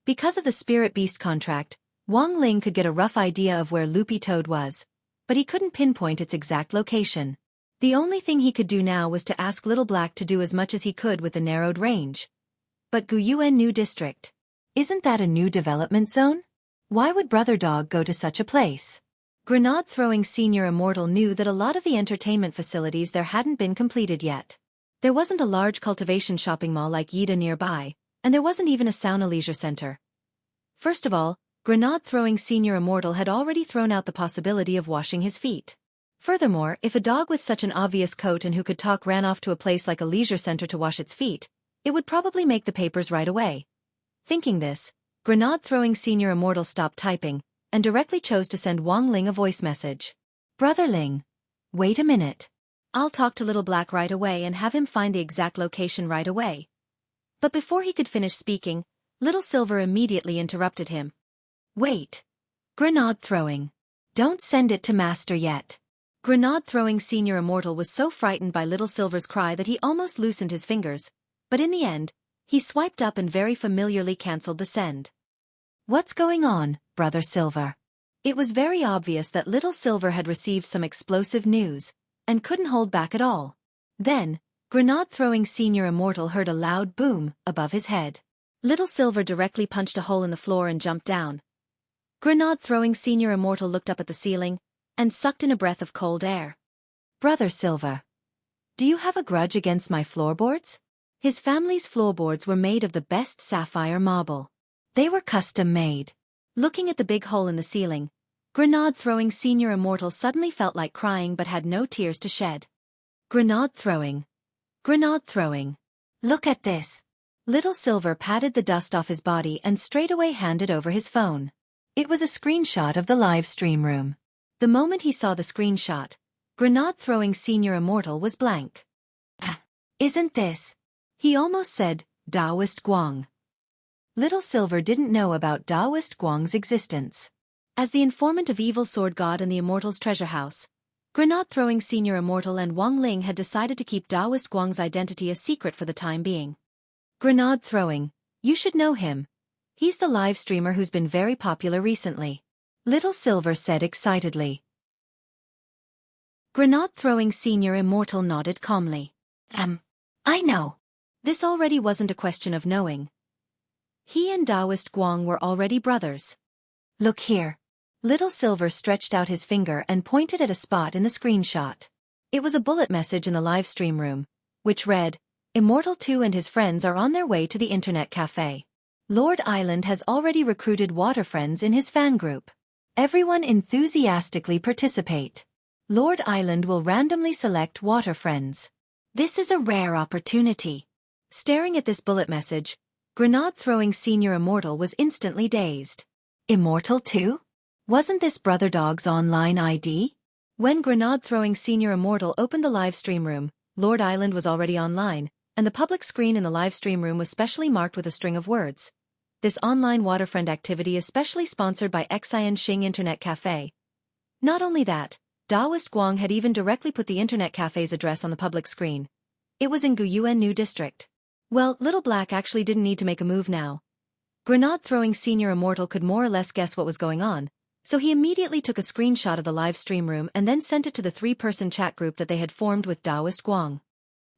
S1: Because of the Spirit Beast contract, Wang Ling could get a rough idea of where Loopy Toad was, but he couldn't pinpoint its exact location. The only thing he could do now was to ask Little Black to do as much as he could with the narrowed range. But Guyuan New District? Isn't that a new development zone? Why would Brother Dog go to such a place? Grenade-throwing senior immortal knew that a lot of the entertainment facilities there hadn't been completed yet. There wasn't a large cultivation shopping mall like Yida nearby, and there wasn't even a sauna leisure center. First of all, grenade-throwing senior immortal had already thrown out the possibility of washing his feet. Furthermore, if a dog with such an obvious coat and who could talk ran off to a place like a leisure center to wash its feet, it would probably make the papers right away. Thinking this, grenade-throwing senior immortal stopped typing, and directly chose to send Wang Ling a voice message. Brother Ling. Wait a minute. I'll talk to Little Black right away and have him find the exact location right away. But before he could finish speaking, Little Silver immediately interrupted him. Wait. Grenade-throwing. Don't send it to Master yet. Grenade-throwing senior immortal was so frightened by Little Silver's cry that he almost loosened his fingers, but in the end, he swiped up and very familiarly cancelled the send. What's going on, Brother Silver? It was very obvious that Little Silver had received some explosive news, and couldn't hold back at all. Then, grenade-throwing senior immortal heard a loud boom above his head. Little Silver directly punched a hole in the floor and jumped down. Grenade-throwing senior immortal looked up at the ceiling, and sucked in a breath of cold air. Brother Silver. Do you have a grudge against my floorboards? His family's floorboards were made of the best sapphire marble. They were custom-made. Looking at the big hole in the ceiling, grenade-throwing senior immortal suddenly felt like crying but had no tears to shed. Grenade-throwing. Grenade-throwing. Look at this. Little Silver patted the dust off his body and straightaway handed over his phone. It was a screenshot of the live stream room. The moment he saw the screenshot, Grenade-throwing senior immortal was blank. Isn't this? He almost said, Taoist Guang. Little Silver didn't know about Taoist Guang's existence. As the informant of Evil Sword God and the Immortal's treasure house, Grenade-throwing senior immortal and Wang Ling had decided to keep Taoist Guang's identity a secret for the time being. Grenade-throwing, you should know him. He's the live streamer who's been very popular recently. Little Silver said excitedly. Grenade-throwing senior immortal nodded calmly. I know. This already wasn't a question of knowing. He and Taoist Guang were already brothers. Look here. Little Silver stretched out his finger and pointed at a spot in the screenshot. It was a bullet message in the live stream room, which read, Immortal 2 and his friends are on their way to the internet cafe. Lord Island has already recruited water friends in his fan group. Everyone enthusiastically participate. Lord Island will randomly select water friends. This is a rare opportunity. Staring at this bullet message, Grenade-throwing senior immortal was instantly dazed. Immortal 2? Wasn't this Brother Dog's online ID? When Grenade-throwing senior immortal opened the live stream room, Lord Island was already online, and the public screen in the live stream room was specially marked with a string of words. This online waterfriend activity is specially sponsored by Xian Xing Internet Cafe. Not only that, Taoist Guang had even directly put the internet cafe's address on the public screen. It was in Guyuan New District. Well, Little Black actually didn't need to make a move now. Grenade-throwing senior immortal could more or less guess what was going on, so he immediately took a screenshot of the live stream room and then sent it to the 3-person chat group that they had formed with Taoist Guang.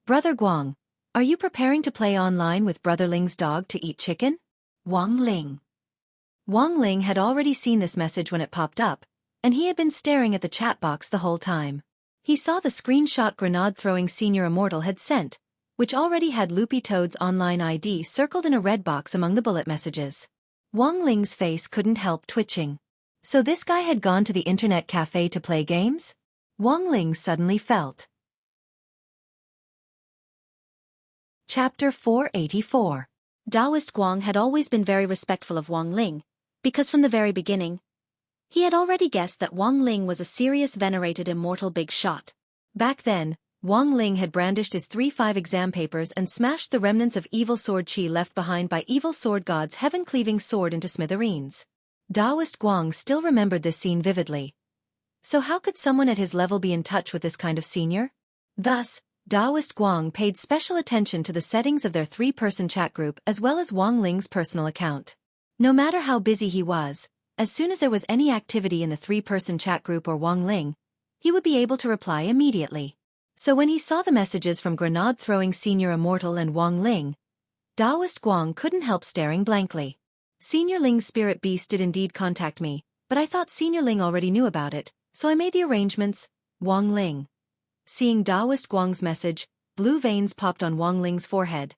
S1: Brother Guang, are you preparing to play online with Brother Ling's dog to eat chicken? Wang Ling. Wang Ling had already seen this message when it popped up, and he had been staring at the chat box the whole time. He saw the screenshot Grenade-throwing senior immortal had sent, which already had Loopy Toad's online ID circled in a red box among the bullet messages. Wang Ling's face couldn't help twitching. So this guy had gone to the internet cafe to play games? Wang Ling suddenly felt. Chapter 484. Taoist Guang had always been very respectful of Wang Ling, because from the very beginning, he had already guessed that Wang Ling was a serious venerated immortal big shot. Back then, Wang Ling had brandished his 3-5 exam papers and smashed the remnants of evil sword chi left behind by Evil Sword God's heaven-cleaving sword into smithereens. Taoist Guang still remembered this scene vividly. So how could someone at his level be in touch with this kind of senior? Thus, Taoist Guang paid special attention to the settings of their 3-person chat group as well as Wang Ling's personal account. No matter how busy he was, as soon as there was any activity in the 3-person chat group or Wang Ling, he would be able to reply immediately. So when he saw the messages from Grenade-throwing senior immortal and Wang Ling, Taoist Guang couldn't help staring blankly. Senior Ling's spirit beast did indeed contact me, but I thought Senior Ling already knew about it, so I made the arrangements. Wang Ling. Seeing Taoist Guang's message, blue veins popped on Wang Ling's forehead.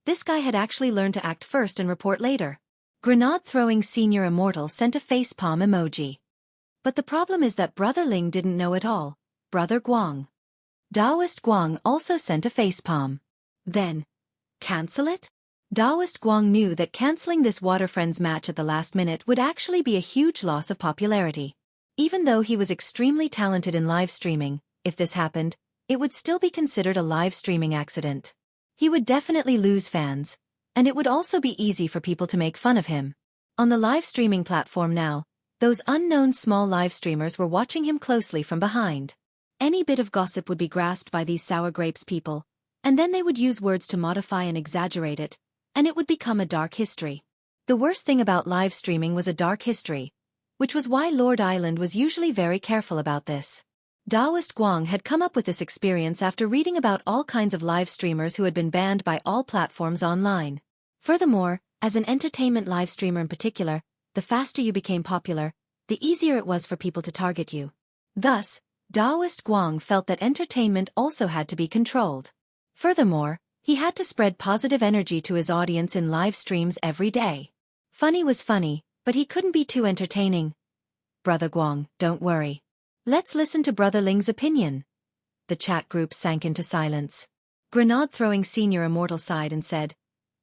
S1: This guy had actually learned to act first and report later. Grenade-throwing senior immortal sent a facepalm emoji. But the problem is that Brother Ling didn't know at all. Brother Guang. Taoist Guang also sent a facepalm. Then, cancel it? Taoist Guang knew that canceling this Water Friends match at the last minute would actually be a huge loss of popularity. Even though he was extremely talented in live streaming, if this happened, it would still be considered a live streaming accident. He would definitely lose fans, and it would also be easy for people to make fun of him. On the live streaming platform now, those unknown small live streamers were watching him closely from behind. Any bit of gossip would be grasped by these sour grapes people, and then they would use words to modify and exaggerate it, and it would become a dark history. The worst thing about live streaming was a dark history, which was why Lord Island was usually very careful about this. Taoist Guang had come up with this experience after reading about all kinds of live streamers who had been banned by all platforms online. Furthermore, as an entertainment live streamer in particular, the faster you became popular, the easier it was for people to target you. Thus, Taoist Guang felt that entertainment also had to be controlled. Furthermore, he had to spread positive energy to his audience in live streams every day. Funny was funny, but he couldn't be too entertaining. Brother Guang, don't worry. Let's listen to Brother Ling's opinion. The chat group sank into silence. Grenade-throwing senior immortal sighed and said,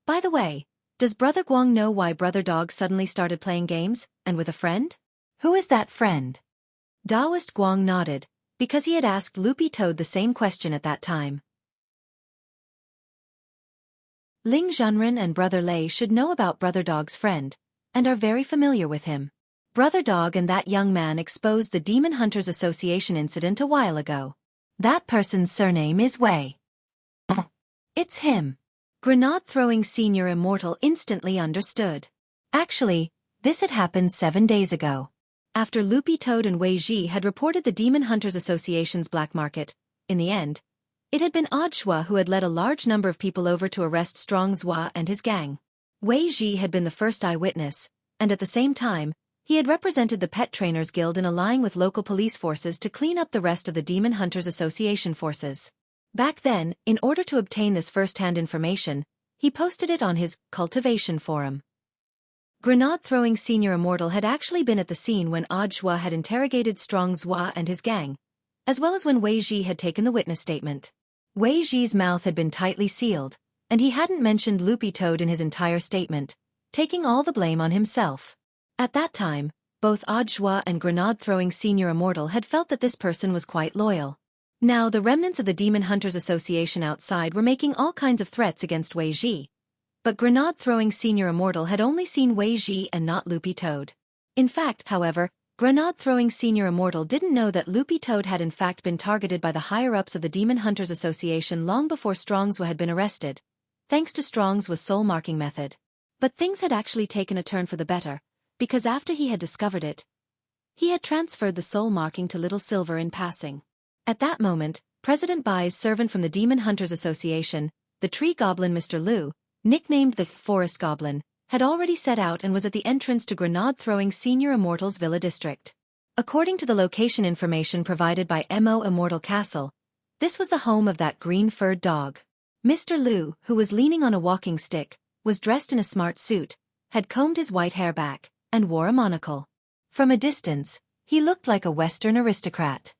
S1: By the way, does Brother Guang know why Brother Dog suddenly started playing games, and with a friend? Who is that friend? Taoist Guang nodded, because he had asked Loopy Toad the same question at that time. Ling Zhenren and Brother Lei should know about Brother Dog's friend, and are very familiar with him. Brother Dog and that young man exposed the Demon Hunters Association incident a while ago. That person's surname is Wei. It's him. Grenade-throwing Senior Immortal instantly understood. Actually, this had happened 7 days ago. After Loopy Toad and Wei Ji had reported the Demon Hunters Association's black market, in the end, it had been Audiobook who had led a large number of people over to arrest Strong Zhua and his gang. Wei Ji had been the first eyewitness, and at the same time, he had represented the Pet Trainers Guild in allying with local police forces to clean up the rest of the Demon Hunters Association forces. Back then, in order to obtain this first-hand information, he posted it on his cultivation forum. Grenade-throwing Senior Immortal had actually been at the scene when Audiobook had interrogated Strong Zhua and his gang, as well as when Wei Ji had taken the witness statement. Wei Ji's mouth had been tightly sealed, and he hadn't mentioned Loopy Toad in his entire statement, taking all the blame on himself. At that time, both Audiobook and Grenade-throwing Senior Immortal had felt that this person was quite loyal. Now the remnants of the Demon Hunters Association outside were making all kinds of threats against Wei Ji. But Grenade-throwing Senior Immortal had only seen Wei Ji and not Loopy Toad. In fact, however, Grenade-throwing Senior Immortal didn't know that Loopy Toad had in fact been targeted by the higher-ups of the Demon Hunters Association long before Strong Zhua had been arrested, thanks to Strong Zhua's soul-marking method. But things had actually taken a turn for the better, because after he had discovered it, he had transferred the soul-marking to Little Silver in passing. At that moment, President Bai's servant from the Demon Hunters Association, the tree goblin Mr. Liu, nicknamed the Forest Goblin, had already set out and was at the entrance to Grenade-throwing Senior Immortal's Villa District. According to the location information provided by Mo Immortal Castle, this was the home of that green-furred dog. Mr. Liu, who was leaning on a walking stick, was dressed in a smart suit, had combed his white hair back, and wore a monocle. From a distance, he looked like a Western aristocrat.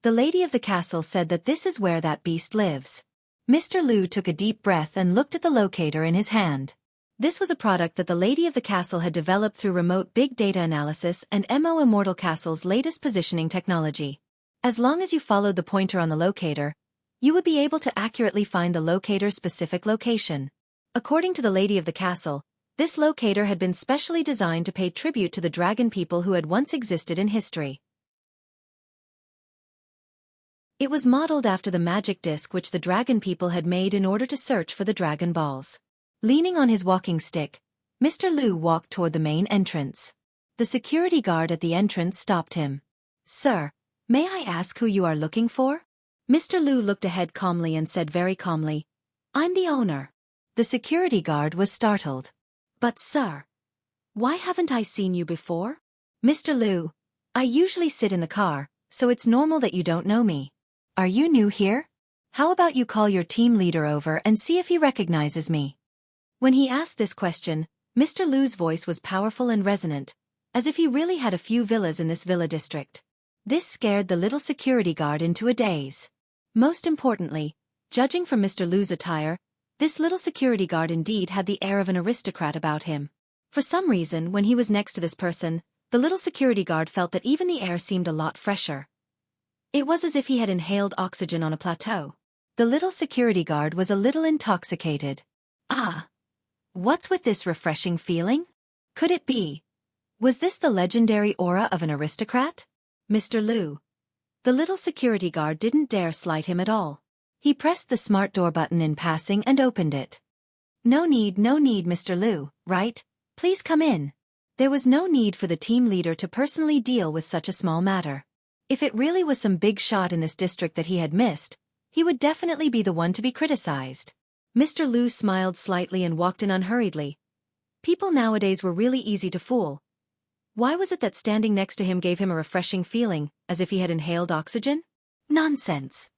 S1: The lady of the castle said that this is where that beast lives. Mr. Liu took a deep breath and looked at the locator in his hand. This was a product that the lady of the castle had developed through remote big data analysis and Mo Immortal Castle's latest positioning technology. As long as you followed the pointer on the locator, you would be able to accurately find the locator's specific location. According to the lady of the castle, this locator had been specially designed to pay tribute to the dragon people who had once existed in history. It was modeled after the magic disc which the dragon people had made in order to search for the Dragon Balls. Leaning on his walking stick, Mr. Liu walked toward the main entrance. The security guard at the entrance stopped him. "Sir, may I ask who you are looking for?" Mr. Liu looked ahead calmly and said very calmly, "I'm the owner." The security guard was startled. "But sir, why haven't I seen you before?" "Mr. Liu, I usually sit in the car, so it's normal that you don't know me. Are you new here? How about you call your team leader over and see if he recognizes me?" When he asked this question, Mr. Liu's voice was powerful and resonant, as if he really had a few villas in this villa district. This scared the little security guard into a daze. Most importantly, judging from Mr. Liu's attire, this little security guard indeed had the air of an aristocrat about him. For some reason, when he was next to this person, the little security guard felt that even the air seemed a lot fresher. It was as if he had inhaled oxygen on a plateau. The little security guard was a little intoxicated. "Ah! What's with this refreshing feeling? Could it be? Was this the legendary aura of an aristocrat?" "Mr. Liu." The little security guard didn't dare slight him at all. He pressed the smart door button in passing and opened it. No need, Mr. Liu, right? Please come in." There was no need for the team leader to personally deal with such a small matter. If it really was some big shot in this district that he had missed, he would definitely be the one to be criticized. Mr. Liu smiled slightly and walked in unhurriedly. People nowadays were really easy to fool. Why was it that standing next to him gave him a refreshing feeling, as if he had inhaled oxygen? Nonsense.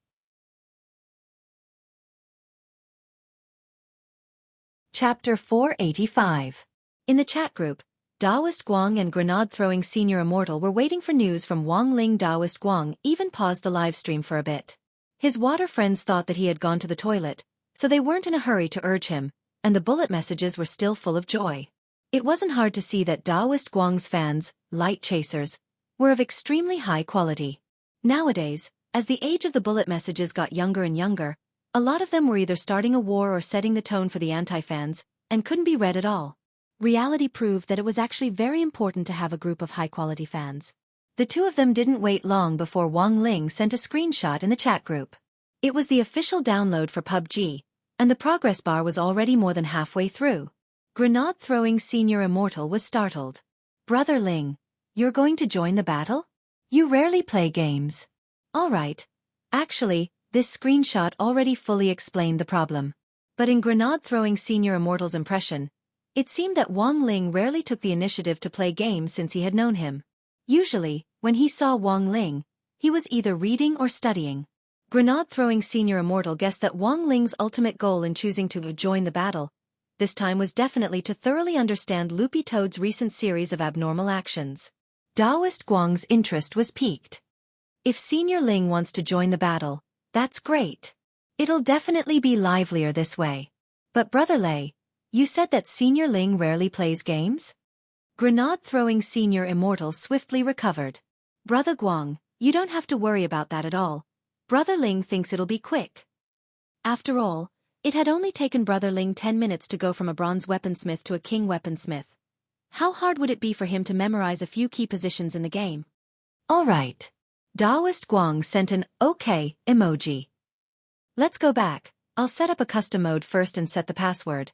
S1: Chapter 485. In the chat group, Daoist Guang and Grenade-throwing Senior Immortal were waiting for news from Wang Ling. Daoist Guang even paused the livestream for a bit. His water friends thought that he had gone to the toilet, so they weren't in a hurry to urge him, and the bullet messages were still full of joy. It wasn't hard to see that Daoist Guang's fans, light chasers, were of extremely high quality. Nowadays, as the age of the bullet messages got younger and younger, a lot of them were either starting a war or setting the tone for the anti-fans, and couldn't be read at all. Reality proved that it was actually very important to have a group of high-quality fans. The two of them didn't wait long before Wang Ling sent a screenshot in the chat group. It was the official download for PUBG, and the progress bar was already more than halfway through. Grenade-throwing Senior Immortal was startled. Brother Ling, you're going to join the battle? You rarely play games. Alright. Actually, this screenshot already fully explained the problem. But in Grenade-throwing Senior Immortal's impression, it seemed that Wang Ling rarely took the initiative to play games since he had known him. Usually, when he saw Wang Ling, he was either reading or studying. Grenade-throwing Senior Immortal guessed that Wang Ling's ultimate goal in choosing to join the battle this time was definitely to thoroughly understand Loopy Toad's recent series of abnormal actions. Daoist Guang's interest was piqued. If Senior Ling wants to join the battle, that's great. It'll definitely be livelier this way. But Brother Lei, you said that Senior Ling rarely plays games? Grenade-throwing Senior Immortal swiftly recovered. Brother Guang, you don't have to worry about that at all. Brother Ling thinks it'll be quick. After all, it had only taken Brother Ling 10 minutes to go from a bronze weaponsmith to a king weaponsmith. How hard would it be for him to memorize a few key positions in the game? Alright. Daoist Guang sent an OK emoji. Let's go back. I'll set up a custom mode first and set the password.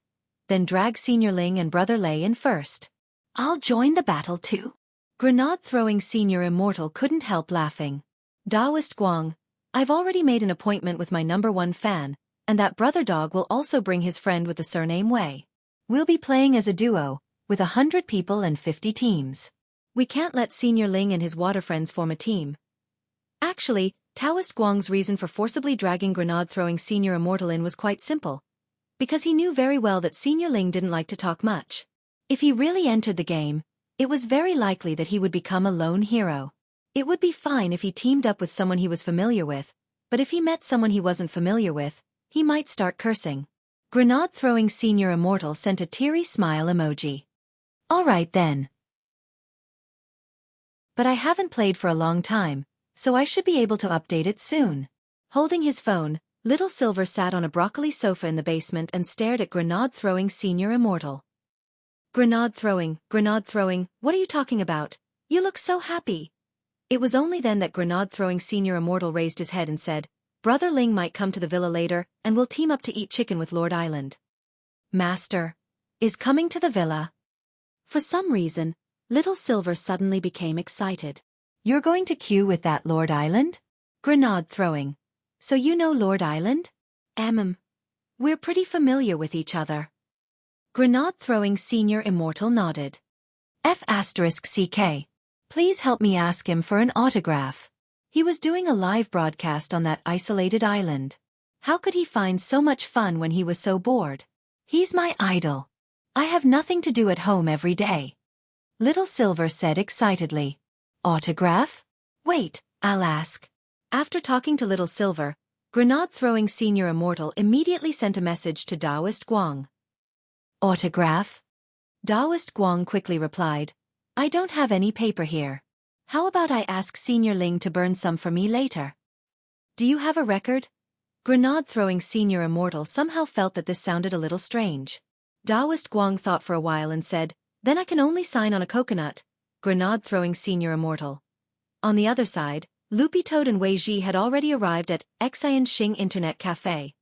S1: Then drag Senior Ling and Brother Lei in first. I'll join the battle too. Grenade-throwing Senior Immortal couldn't help laughing. Daoist Guang, I've already made an appointment with my #1 fan, and that brother dog will also bring his friend with the surname Wei. We'll be playing as a duo, with 100 people and 50 teams. We can't let Senior Ling and his water friends form a team. Actually, Daoist Guang's reason for forcibly dragging Grenade-throwing Senior Immortal in was quite simple. Because he knew very well that Senior Ling didn't like to talk much. If he really entered the game, it was very likely that he would become a lone hero. It would be fine if he teamed up with someone he was familiar with, but if he met someone he wasn't familiar with, he might start cursing. Grenade-throwing Senior Immortal sent a teary smile emoji. Alright then. But I haven't played for a long time, so I should be able to update it soon. Holding his phone, Little Silver sat on a broccoli sofa in the basement and stared at Grenade-throwing Senior Immortal. Grenade-throwing, what are you talking about? You look so happy. It was only then that Grenade-throwing Senior Immortal raised his head and said, Brother Ling might come to the villa later, and we'll team up to eat chicken with Lord Island. Master is coming to the villa. For some reason, Little Silver suddenly became excited. You're going to queue with that Lord Island? Grenade-throwing. So you know Lord Island? We're pretty familiar with each other. Grenade-throwing Senior Immortal nodded. F***CK. Please help me ask him for an autograph. He was doing a live broadcast on that isolated island. How could he find so much fun when he was so bored? He's my idol. I have nothing to do at home every day. Little Silver said excitedly. Autograph? Wait, I'll ask. After talking to Little Silver, Grenade-throwing Senior Immortal immediately sent a message to Daoist Guang. Autograph? Daoist Guang quickly replied, I don't have any paper here. How about I ask Senior Ling to burn some for me later? Do you have a record? Grenade-throwing Senior Immortal somehow felt that this sounded a little strange. Daoist Guang thought for a while and said, Then I can only sign on a coconut. Grenade-throwing Senior Immortal. On the other side, Loopy Toad and Wei Ji had already arrived at Xian Xing Internet Cafe.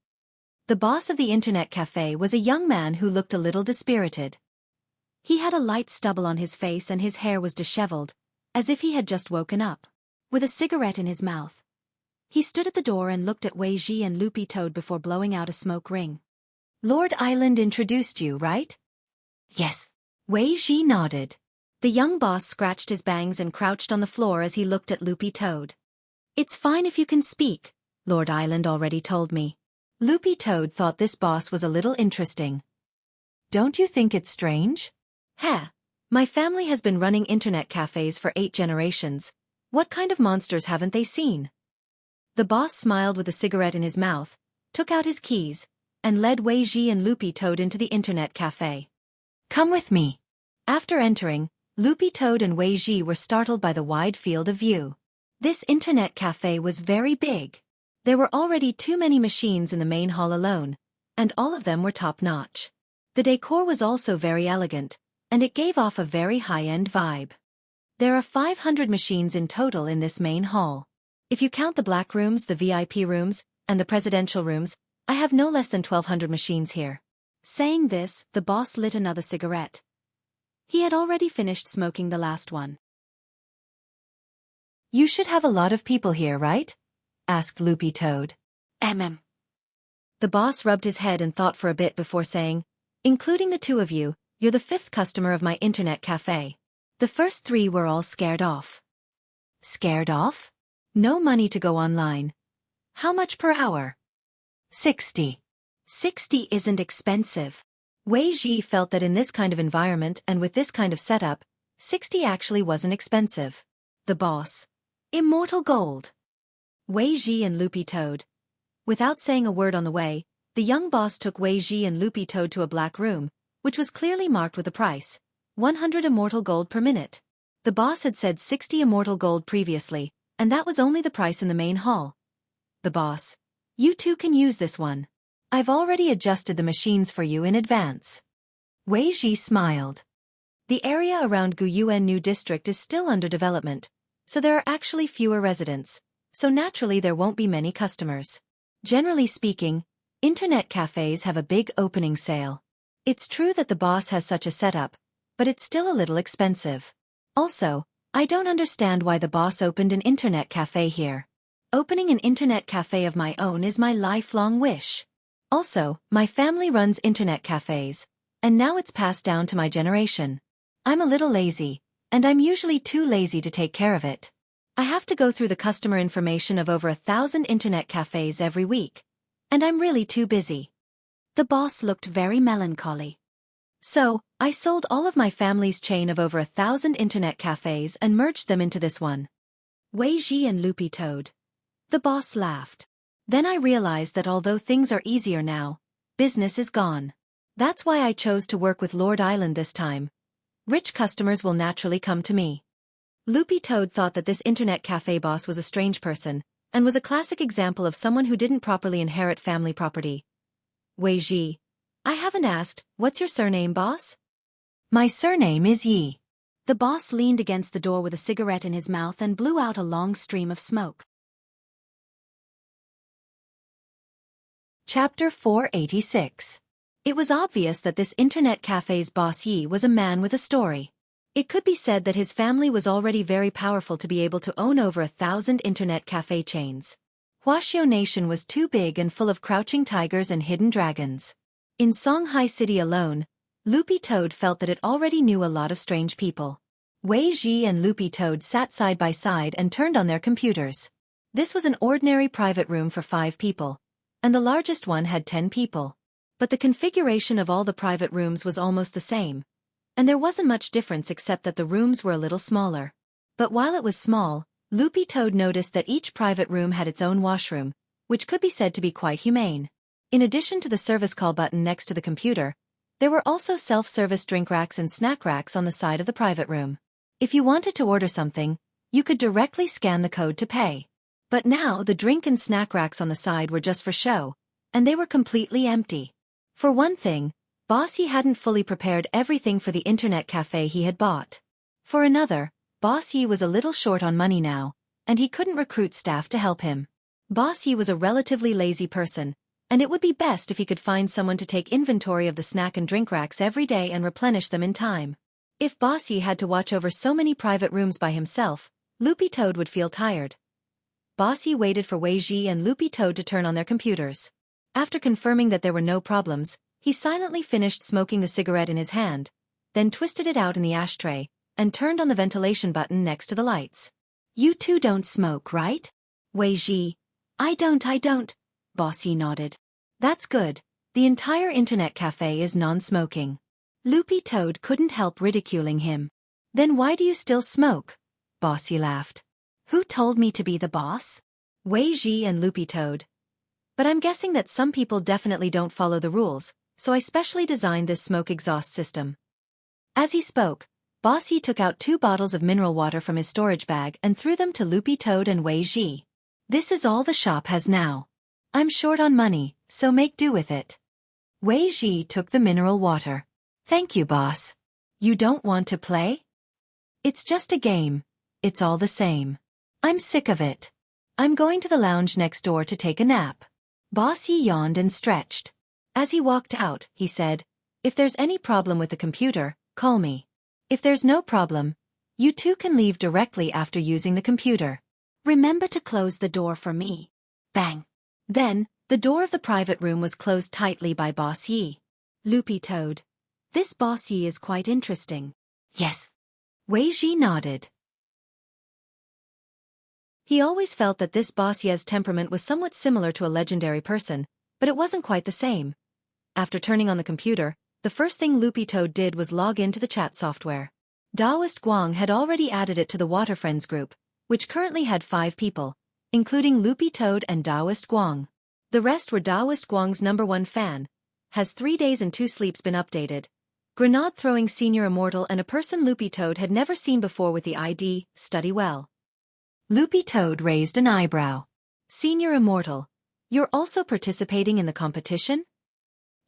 S1: The boss of the Internet Cafe was a young man who looked a little dispirited. He had a light stubble on his face and his hair was disheveled, as if he had just woken up. With a cigarette in his mouth, he stood at the door and looked at Wei Ji and Loopy Toad before blowing out a smoke ring. Lord Island introduced you, right? Yes. Wei Ji nodded. The young boss scratched his bangs and crouched on the floor as he looked at Loopy Toad. It's fine if you can speak, Lord Island already told me. Loopy Toad thought this boss was a little interesting. Don't you think it's strange? My family has been running internet cafes for 8 generations. What kind of monsters haven't they seen? The boss smiled with a cigarette in his mouth, took out his keys, and led Wei Ji and Loopy Toad into the internet cafe. Come with me. After entering, Loopy Toad and Wei Ji were startled by the wide field of view. This internet cafe was very big. There were already too many machines in the main hall alone, and all of them were top-notch. The decor was also very elegant, and it gave off a very high-end vibe. There are 500 machines in total in this main hall. If you count the black rooms, the VIP rooms, and the presidential rooms, I have no less than 1,200 machines here. Saying this, the boss lit another cigarette. He had already finished smoking the last one. You should have a lot of people here, right? Asked Loopy Toad. The boss rubbed his head and thought for a bit before saying, including the two of you, you're the 5th customer of my internet cafe. The first 3 were all scared off. Scared off? No money to go online. How much per hour? 60. 60 isn't expensive. Wei Ji felt that in this kind of environment and with this kind of setup, 60 actually wasn't expensive. The boss. Immortal gold. Wei Ji and Loopy Toad. Without saying a word on the way, the young boss took Wei Ji and Loopy Toad to a black room, which was clearly marked with a price. 100 immortal gold per minute. The boss had said 60 immortal gold previously, and that was only the price in the main hall. The boss. You two can use this one. I've already adjusted the machines for you in advance. Wei Ji smiled. The area around Guyuan New District is still under development, so there are actually fewer residents, so naturally there won't be many customers. Generally speaking, internet cafes have a big opening sale. It's true that the boss has such a setup, but it's still a little expensive. Also, I don't understand why the boss opened an internet cafe here. Opening an internet cafe of my own is my lifelong wish. Also, my family runs internet cafes, and now it's passed down to my generation. I'm a little lazy, and I'm usually too lazy to take care of it. I have to go through the customer information of over 1,000 internet cafes every week, and I'm really too busy. The boss looked very melancholy. So, I sold all of my family's chain of over 1,000 internet cafes and merged them into this one. Wei Ji and Loopy Toad. The boss laughed. Then I realized that although things are easier now, business is gone. That's why I chose to work with Lord Island this time. Rich customers will naturally come to me. Loopy Toad thought that this internet cafe boss was a strange person, and was a classic example of someone who didn't properly inherit family property. Wei Ji. I haven't asked, what's your surname, boss? My surname is Yi. The boss leaned against the door with a cigarette in his mouth and blew out a long stream of smoke. Chapter 486. It was obvious that this internet cafe's boss Yi was a man with a story. It could be said that his family was already very powerful to be able to own over 1,000 internet cafe chains. Wuxia Nation was too big and full of crouching tigers and hidden dragons. In Songhai City alone, Loopy Toad felt that it already knew a lot of strange people. Wei Ji and Loopy Toad sat side by side and turned on their computers. This was an ordinary private room for 5 people, and the largest one had 10 people. But the configuration of all the private rooms was almost the same, and there wasn't much difference except that the rooms were a little smaller. But while it was small, Loopy Toad noticed that each private room had its own washroom, which could be said to be quite humane. In addition to the service call button next to the computer, there were also self-service drink racks and snack racks on the side of the private room. If you wanted to order something, you could directly scan the code to pay. But now the drink and snack racks on the side were just for show, and they were completely empty. For one thing, Boss Yi hadn't fully prepared everything for the internet cafe he had bought. For another, Boss Yi was a little short on money now, and he couldn't recruit staff to help him. Boss Yi was a relatively lazy person, and it would be best if he could find someone to take inventory of the snack and drink racks every day and replenish them in time. If Boss Yi had to watch over so many private rooms by himself, Loopy Toad would feel tired. Boss Yi waited for Wei Ji and Loopy Toad to turn on their computers. After confirming that there were no problems, he silently finished smoking the cigarette in his hand, then twisted it out in the ashtray, and turned on the ventilation button next to the lights. You two don't smoke, right? Wei Ji. I don't. Boss Yi nodded. That's good. The entire internet cafe is non-smoking. Loopy Toad couldn't help ridiculing him. Then why do you still smoke? Boss Yi laughed. Who told me to be the boss? Wei Ji and Loopy Toad. But I'm guessing that some people definitely don't follow the rules, so I specially designed this smoke exhaust system. As he spoke, Boss Yi took out 2 bottles of mineral water from his storage bag and threw them to Loopy Toad and Wei Ji. This is all the shop has now. I'm short on money, so make do with it. Wei Ji took the mineral water. Thank you, boss. You don't want to play? It's just a game. It's all the same. I'm sick of it. I'm going to the lounge next door to take a nap. Boss Yi yawned and stretched. As he walked out, he said, if there's any problem with the computer, call me. If there's no problem, you two can leave directly after using the computer. Remember to close the door for me. Bang. Then, the door of the private room was closed tightly by Boss Yi. Loopy Toad. This Boss Yi is quite interesting. Yes. Wei Ji nodded. He always felt that this Boss Yi's temperament was somewhat similar to a legendary person, but it wasn't quite the same. After turning on the computer, the first thing Loopy Toad did was log into the chat software. Daoist Guang had already added it to the Water Friends group, which currently had 5 people, including Loopy Toad and Daoist Guang. The rest were Daoist Guang's #1 fan. Has 3 days and 2 sleeps been updated. Grenade-throwing senior immortal and a person Loopy Toad had never seen before with the ID, study well. Loopy Toad raised an eyebrow. Senior immortal. You're also participating in the competition?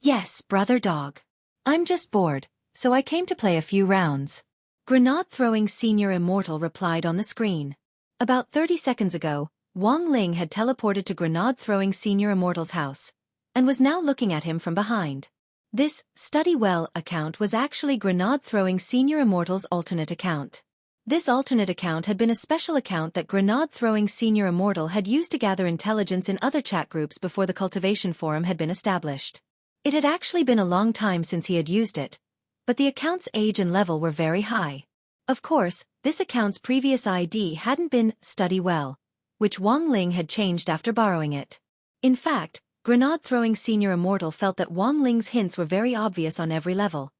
S1: Yes, brother dog. I'm just bored, so I came to play a few rounds. Grenade-throwing senior immortal replied on the screen. About 30 seconds ago, Wang Ling had teleported to Grenade-throwing senior immortal's house, and was now looking at him from behind. This Study Well account was actually Grenade-throwing senior immortal's alternate account. This alternate account had been a special account that Grenade-throwing senior immortal had used to gather intelligence in other chat groups before the cultivation forum had been established. It had actually been a long time since he had used it, but the account's age and level were very high. Of course, this account's previous ID hadn't been Study Well, which Wang Ling had changed after borrowing it. In fact, Grenade-throwing senior immortal felt that Wang Ling's hints were very obvious on every level.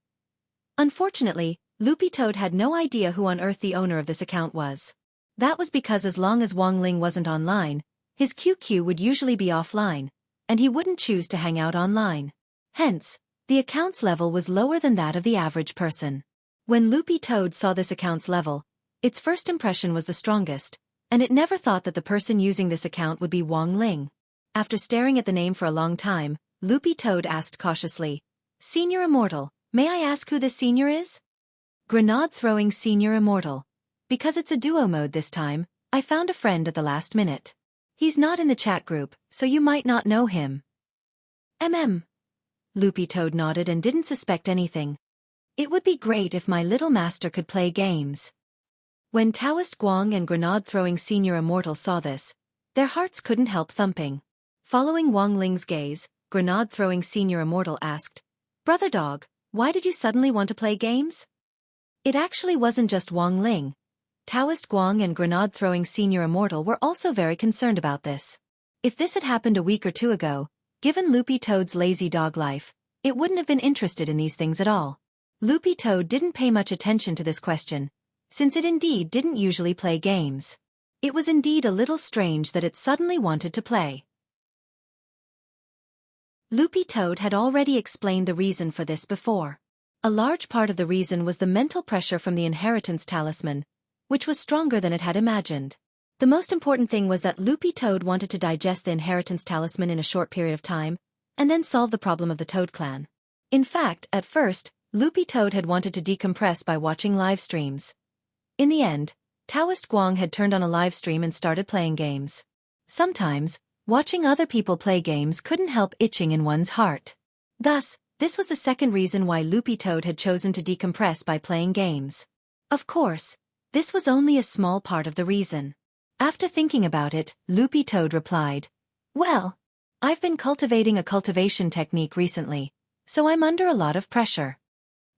S1: Unfortunately, Loopy Toad had no idea who on earth the owner of this account was. That was because as long as Wang Ling wasn't online, his QQ would usually be offline, and he wouldn't choose to hang out online. Hence, the account's level was lower than that of the average person. When Loopy Toad saw this account's level, its first impression was the strongest, and it never thought that the person using this account would be Wang Ling. After staring at the name for a long time, Loopy Toad asked cautiously, Senior Immortal, may I ask who this senior is? Grenade-throwing senior immortal. Because it's a duo mode this time, I found a friend at the last minute. He's not in the chat group, so you might not know him. Loopy Toad nodded and didn't suspect anything. It would be great if my little master could play games. When Taoist Guang and Grenade-throwing senior immortal saw this, their hearts couldn't help thumping. Following Wang Ling's gaze, Grenade-throwing senior immortal asked, Brother Dog, why did you suddenly want to play games? It actually wasn't just Wang Ling. Taoist Guang and Grenade-throwing senior immortal were also very concerned about this. If this had happened a week or 2 ago, given Loopy Toad's lazy dog life, it wouldn't have been interested in these things at all. Loopy Toad didn't pay much attention to this question, since it indeed didn't usually play games. It was indeed a little strange that it suddenly wanted to play. Loopy Toad had already explained the reason for this before. A large part of the reason was the mental pressure from the inheritance talisman, which was stronger than it had imagined. The most important thing was that Loopy Toad wanted to digest the inheritance talisman in a short period of time, and then solve the problem of the Toad clan. In fact, at first, Loopy Toad had wanted to decompress by watching live streams. In the end, Taoist Guang had turned on a live stream and started playing games. Sometimes, watching other people play games couldn't help itching in one's heart. Thus, this was the second reason why Loopy Toad had chosen to decompress by playing games. Of course, this was only a small part of the reason. After thinking about it, Loopy Toad replied, Well, I've been cultivating a cultivation technique recently, so I'm under a lot of pressure.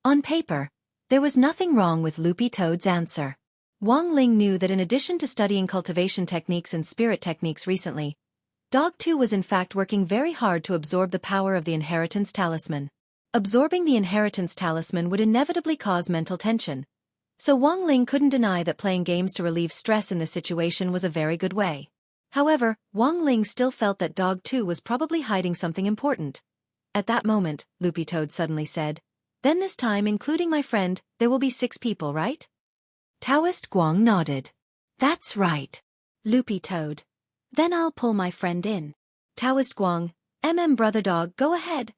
S1: On paper, there was nothing wrong with Loopy Toad's answer. Wang Ling knew that in addition to studying cultivation techniques and spirit techniques recently, Dog 2 was in fact working very hard to absorb the power of the inheritance talisman. Absorbing the inheritance talisman would inevitably cause mental tension, so Wang Ling couldn't deny that playing games to relieve stress in this situation was a very good way. However, Wang Ling still felt that Dog 2 was probably hiding something important. At that moment, Loopy Toad suddenly said, Then this time, including my friend, there will be 6 people, right? Taoist Guang nodded. That's right. Loopy Toad. Then I'll pull my friend in. Taoist Guang, Brother Dog, go ahead.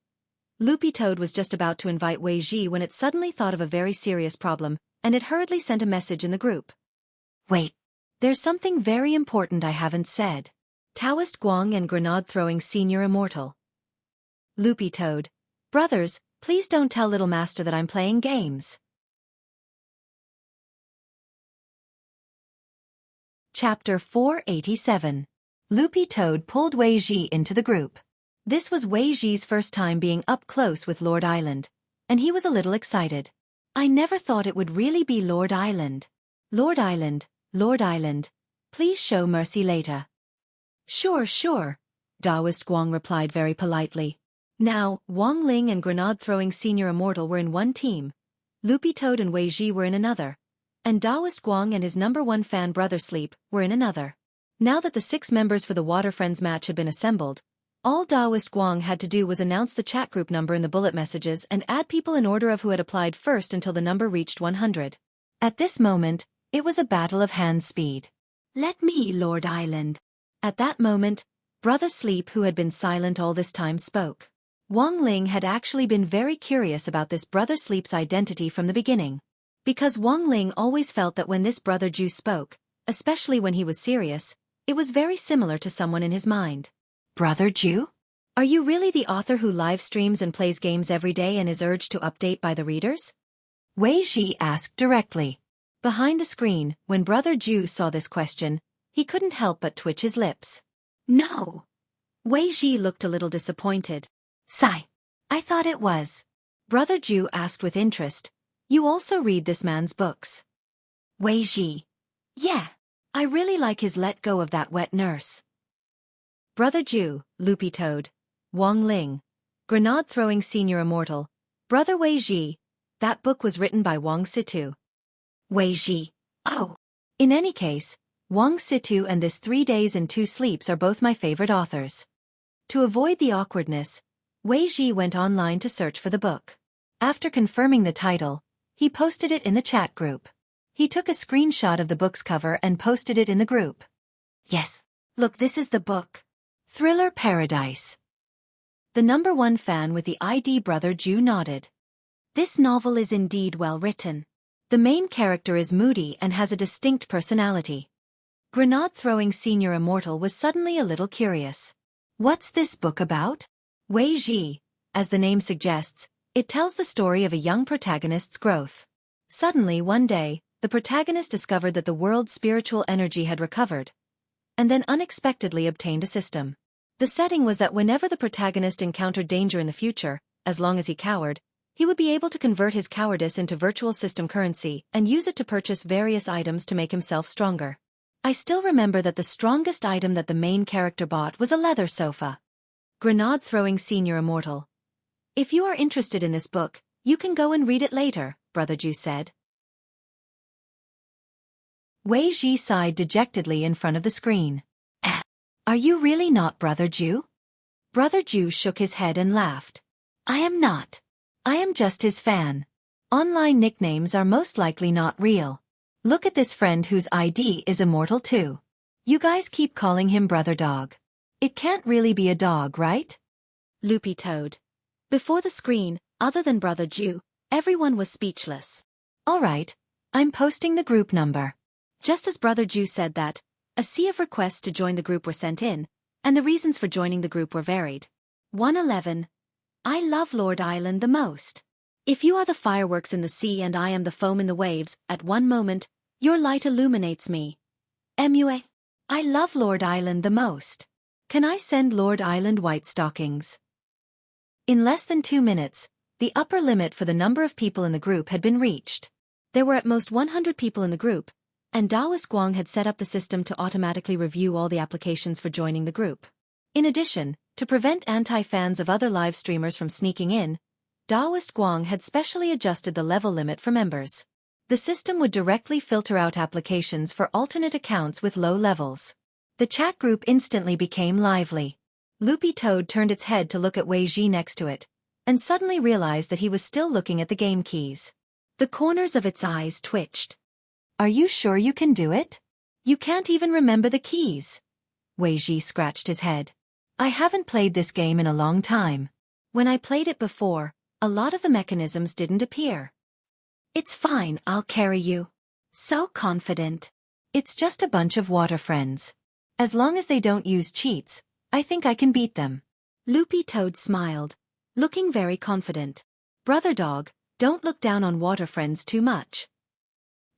S1: Loopy Toad was just about to invite Wei Ji when it suddenly thought of a very serious problem, and it hurriedly sent a message in the group. Wait. There's something very important I haven't said. Taoist Guang and Grenade-throwing Senior Immortal. Loopy Toad. Brothers, please don't tell Little Master that I'm playing games. Chapter 487. Loopy Toad pulled Wei Ji into the group. This was Wei Ji's first time being up close with Lord Island, and he was a little excited. I never thought it would really be Lord Island. Lord Island, please show mercy later. Sure, Taoist Guang replied very politely. Now, Wang Ling and Grenade-throwing Senior Immortal were in one team. Loopy Toad and Wei Ji were in another. And Taoist Guang and his #1 fan Brother Sleep were in another. Now that the 6 members for the Water Friends match had been assembled, all Taoist Guang had to do was announce the chat group number in the bullet messages and add people in order of who had applied first until the number reached 100. At this moment, it was a battle of hand speed. Let me, Lord Island. At that moment, Brother Sleep, who had been silent all this time, spoke. Wang Ling had actually been very curious about this Brother Sleep's identity from the beginning. Because Wang Ling always felt that when this Brother Ju spoke, especially when he was serious, it was very similar to someone in his mind. Brother Ju? Are you really the author who live streams and plays games every day and is urged to update by the readers? Wei Ji asked directly. Behind the screen, when Brother Ju saw this question, he couldn't help but twitch his lips. No. Wei Ji looked a little disappointed. Sigh. I thought it was. Brother Ju asked with interest. You also read this man's books? Wei Ji. Yeah. I really like his let go of that wet nurse. Brother Ju, Loopy Toad, Wang Ling, Grenade-throwing Senior Immortal, Brother Wei Ji. That book was written by Wang Situ. Wei Ji. Oh. In any case, Wang Situ and this 3 Days and 2 Sleeps are both my favorite authors. To avoid the awkwardness, Wei Ji went online to search for the book. After confirming the title, he posted it in the chat group. He took a screenshot of the book's cover and posted it in the group. Yes. Look, this is the book. Thriller Paradise. The #1 fan with the ID Brother Ju nodded. This novel is indeed well written. The main character is moody and has a distinct personality. Grenade-throwing Senior Immortal was suddenly a little curious. What's this book about? Wei Ji. As the name suggests, it tells the story of a young protagonist's growth. Suddenly one day, the protagonist discovered that the world's spiritual energy had recovered, and then unexpectedly obtained a system. The setting was that whenever the protagonist encountered danger in the future, as long as he cowered, he would be able to convert his cowardice into virtual system currency and use it to purchase various items to make himself stronger. I still remember that the strongest item that the main character bought was a leather sofa. Grenade-throwing Senior Immortal. If you are interested in this book, you can go and read it later, Brother Ju said. Wei Ji sighed dejectedly in front of the screen. Are you really not Brother Ju? Brother Ju shook his head and laughed. I am not. I am just his fan. Online nicknames are most likely not real. Look at this friend whose ID is immortal too. You guys keep calling him Brother Dog. It can't really be a dog, right? Loopy Toad. Before the screen, other than Brother Ju, everyone was speechless. All right, I'm posting the group number. Just as Brother Ju said that, a sea of requests to join the group were sent in, and the reasons for joining the group were varied. 111. I love Lord Island the most. If you are the fireworks in the sea and I am the foam in the waves, at one moment, your light illuminates me. MUA. I love Lord Island the most. Can I send Lord Island white stockings? In less than 2 minutes, the upper limit for the number of people in the group had been reached. There were at most 100 people in the group, and Taoist Guang had set up the system to automatically review all the applications for joining the group. In addition, to prevent anti-fans of other live streamers from sneaking in, Taoist Guang had specially adjusted the level limit for members. The system would directly filter out applications for alternate accounts with low levels. The chat group instantly became lively. Loopy Toad turned its head to look at Wei Ji next to it, and suddenly realized that he was still looking at the game keys. The corners of its eyes twitched. "Are you sure you can do it? You can't even remember the keys." Wei Ji scratched his head. "I haven't played this game in a long time. When I played it before, a lot of the mechanisms didn't appear." "It's fine, I'll carry you." So confident. "It's just a bunch of water friends. As long as they don't use cheats, I think I can beat them." Loopy Toad smiled, looking very confident. "Brother Dog, don't look down on water friends too much."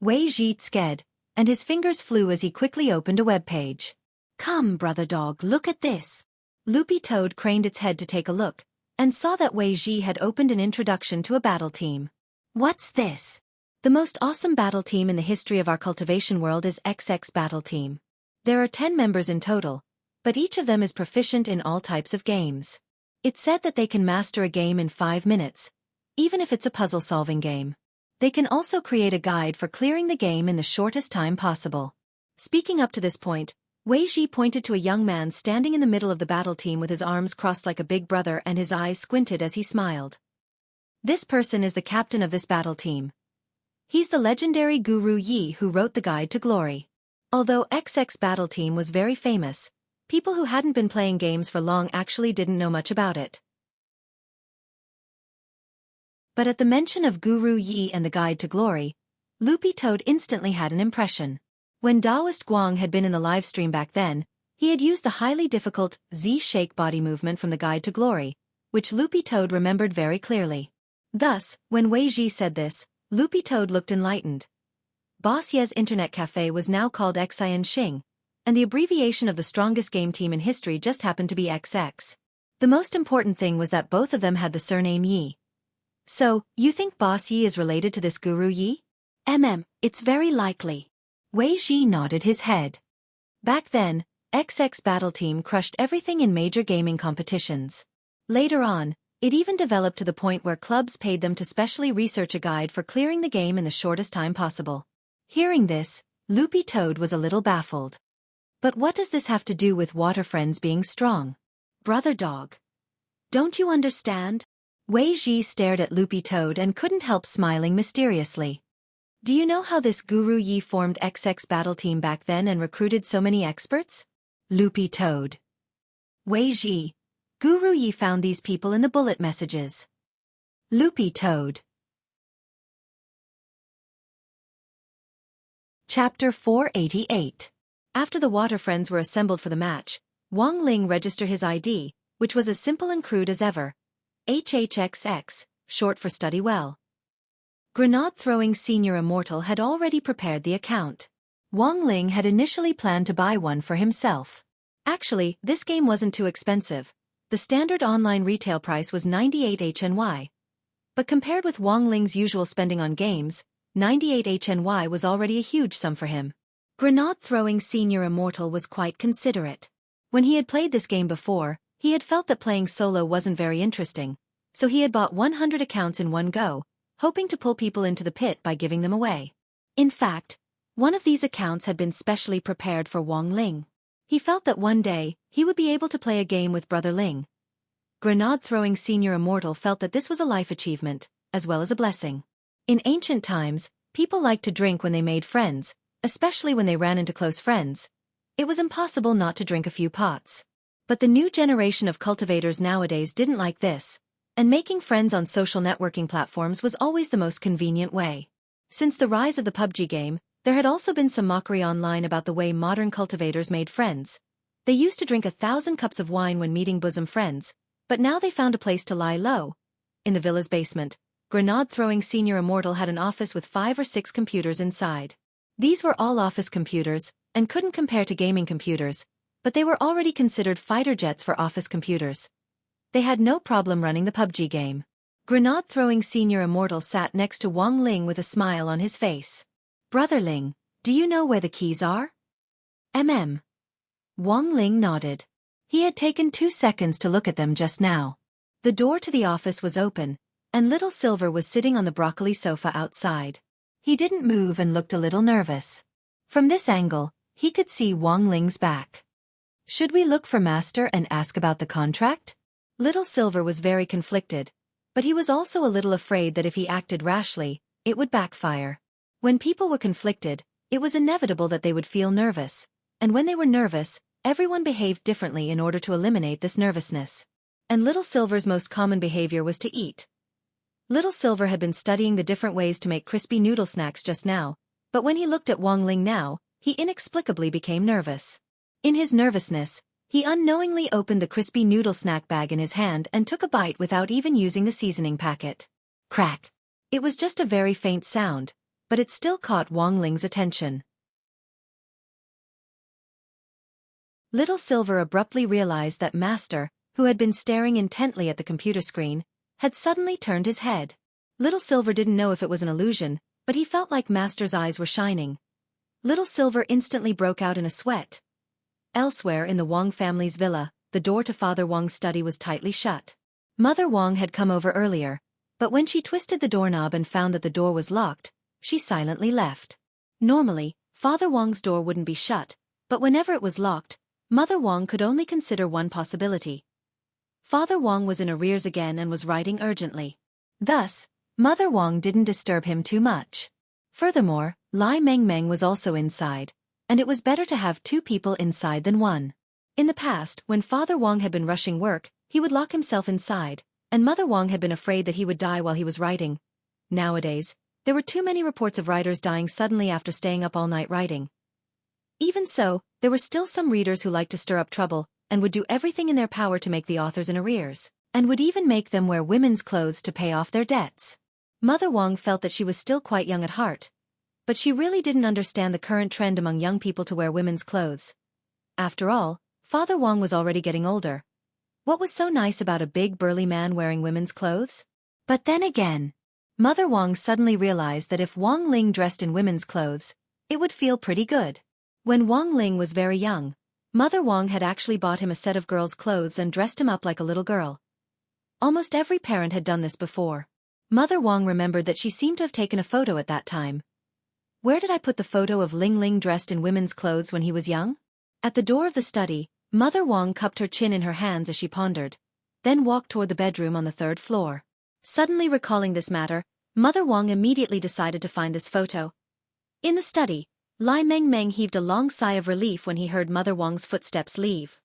S1: Wei Ji scared, and his fingers flew as he quickly opened a web page. "Come, Brother Dog, look at this." Loopy Toad craned its head to take a look, and saw that Wei Ji had opened an introduction to a battle team. "What's this?" "The most awesome battle team in the history of our cultivation world is XX Battle Team. There are 10 members in total, but each of them is proficient in all types of games. It's said that they can master a game in 5 minutes, even if it's a puzzle-solving game. They can also create a guide for clearing the game in the shortest time possible." Speaking up to this point, Wei Ji pointed to a young man standing in the middle of the battle team with his arms crossed like a big brother and his eyes squinted as he smiled. "This person is the captain of this battle team. He's the legendary Guru Yi who wrote the Guide to Glory." Although XX Battle Team was very famous, people who hadn't been playing games for long actually didn't know much about it. But at the mention of Guru Yi and the Guide to Glory, Loopy Toad instantly had an impression. When Daoist Guang had been in the livestream back then, he had used the highly difficult Z-shake body movement from the Guide to Glory, which Loopy Toad remembered very clearly. Thus, when Wei Ji said this, Loopy Toad looked enlightened. Boss Ye's internet cafe was now called Xian Xing, and the abbreviation of the strongest game team in history just happened to be XX. The most important thing was that both of them had the surname Yi. "So, you think Boss Yi is related to this Guru Yi?" It's very likely." Wei Ji nodded his head. Back then, XX Battle Team crushed everything in major gaming competitions. Later on, it even developed to the point where clubs paid them to specially research a guide for clearing the game in the shortest time possible. Hearing this, Loopy Toad was a little baffled. "But what does this have to do with water friends being strong? Brother Dog, don't you understand?" Wei Ji stared at Loopy Toad and couldn't help smiling mysteriously. "Do you know how this Guru Yi formed XX Battle Team back then and recruited so many experts?" Loopy Toad. "Wei Ji, Guru Yi found these people in the bullet messages." Loopy Toad. Chapter 488. After the water friends were assembled for the match, Wang Ling registered his ID, which was as simple and crude as ever. HHXX, short for Study Well. Grenade-throwing Senior Immortal had already prepared the account. Wang Ling had initially planned to buy one for himself. Actually, this game wasn't too expensive. The standard online retail price was 98 HNY. But compared with Wang Ling's usual spending on games, 98 HNY was already a huge sum for him. Grenade-throwing Senior Immortal was quite considerate. When he had played this game before, he had felt that playing solo wasn't very interesting, so he had bought 100 accounts in one go, hoping to pull people into the pit by giving them away. In fact, one of these accounts had been specially prepared for Wang Ling. He felt that one day, he would be able to play a game with Brother Ling. Grenade-throwing Senior Immortal felt that this was a life achievement, as well as a blessing. In ancient times, people liked to drink when they made friends, especially when they ran into close friends. It was impossible not to drink a few pots. But the new generation of cultivators nowadays didn't like this, and making friends on social networking platforms was always the most convenient way. Since the rise of the PUBG game, there had also been some mockery online about the way modern cultivators made friends. They used to drink 1,000 cups of wine when meeting bosom friends, but now they found a place to lie low. In the villa's basement, Grenade-throwing Senior Immortal had an office with 5 or 6 computers inside. These were all office computers, and couldn't compare to gaming computers, but they were already considered fighter jets for office computers. They had no problem running the PUBG game. Grenade-throwing Senior Immortal sat next to Wang Ling with a smile on his face. "Brother Ling, do you know where the keys are?" Wang Ling nodded. He had taken 2 seconds to look at them just now. The door to the office was open, and Little Silver was sitting on the broccoli sofa outside. He didn't move and looked a little nervous. From this angle, he could see Wang Ling's back. "Should we look for Master and ask about the contract?" Little Silver was very conflicted, But he was also a little afraid that if he acted rashly, it would backfire. When people were conflicted, it was inevitable that they would feel nervous, and when they were nervous, everyone behaved differently in order to eliminate this nervousness. And Little Silver's most common behavior was to eat. Little Silver had been studying the different ways to make crispy noodle snacks just now, but when he looked at Wang Ling now, he inexplicably became nervous. In his nervousness, he unknowingly opened the crispy noodle snack bag in his hand and took a bite without even using the seasoning packet. Crack! It was just a very faint sound, but it still caught Wang Ling's attention. Little Silver abruptly realized that Master, who had been staring intently at the computer screen, had suddenly turned his head. Little Silver didn't know if it was an illusion, but he felt like Master's eyes were shining. Little Silver instantly broke out in a sweat. Elsewhere in the Wang family's villa, the door to Father Wang's study was tightly shut. Mother Wang had come over earlier, but when she twisted the doorknob and found that the door was locked, she silently left. Normally, Father Wang's door wouldn't be shut, but whenever it was locked, Mother Wang could only consider one possibility. Father Wang was in arrears again and was writing urgently. Thus, Mother Wang didn't disturb him too much. Furthermore, Lai Meng was also inside, and it was better to have two people inside than one. In the past, when Father Wang had been rushing work, he would lock himself inside, and Mother Wang had been afraid that he would die while he was writing. Nowadays, there were too many reports of writers dying suddenly after staying up all night writing. Even so, there were still some readers who liked to stir up trouble, and would do everything in their power to make the authors in arrears, and would even make them wear women's clothes to pay off their debts. Mother Wang felt that she was still quite young at heart, but she really didn't understand the current trend among young people to wear women's clothes. After all, Father Wang was already getting older. What was so nice about a big burly man wearing women's clothes? But then again, Mother Wang suddenly realized that if Wang Ling dressed in women's clothes, it would feel pretty good. When Wang Ling was very young, Mother Wang had actually bought him a set of girls' clothes and dressed him up like a little girl. Almost every parent had done this before. Mother Wang remembered that she seemed to have taken a photo at that time. Where did I put the photo of Ling Ling dressed in women's clothes when he was young? At the door of the study, Mother Wang cupped her chin in her hands as she pondered, then walked toward the bedroom on the 3rd floor. Suddenly recalling this matter, Mother Wang immediately decided to find this photo. In the study, Lai Meng heaved a long sigh of relief when he heard Mother Wang's footsteps leave.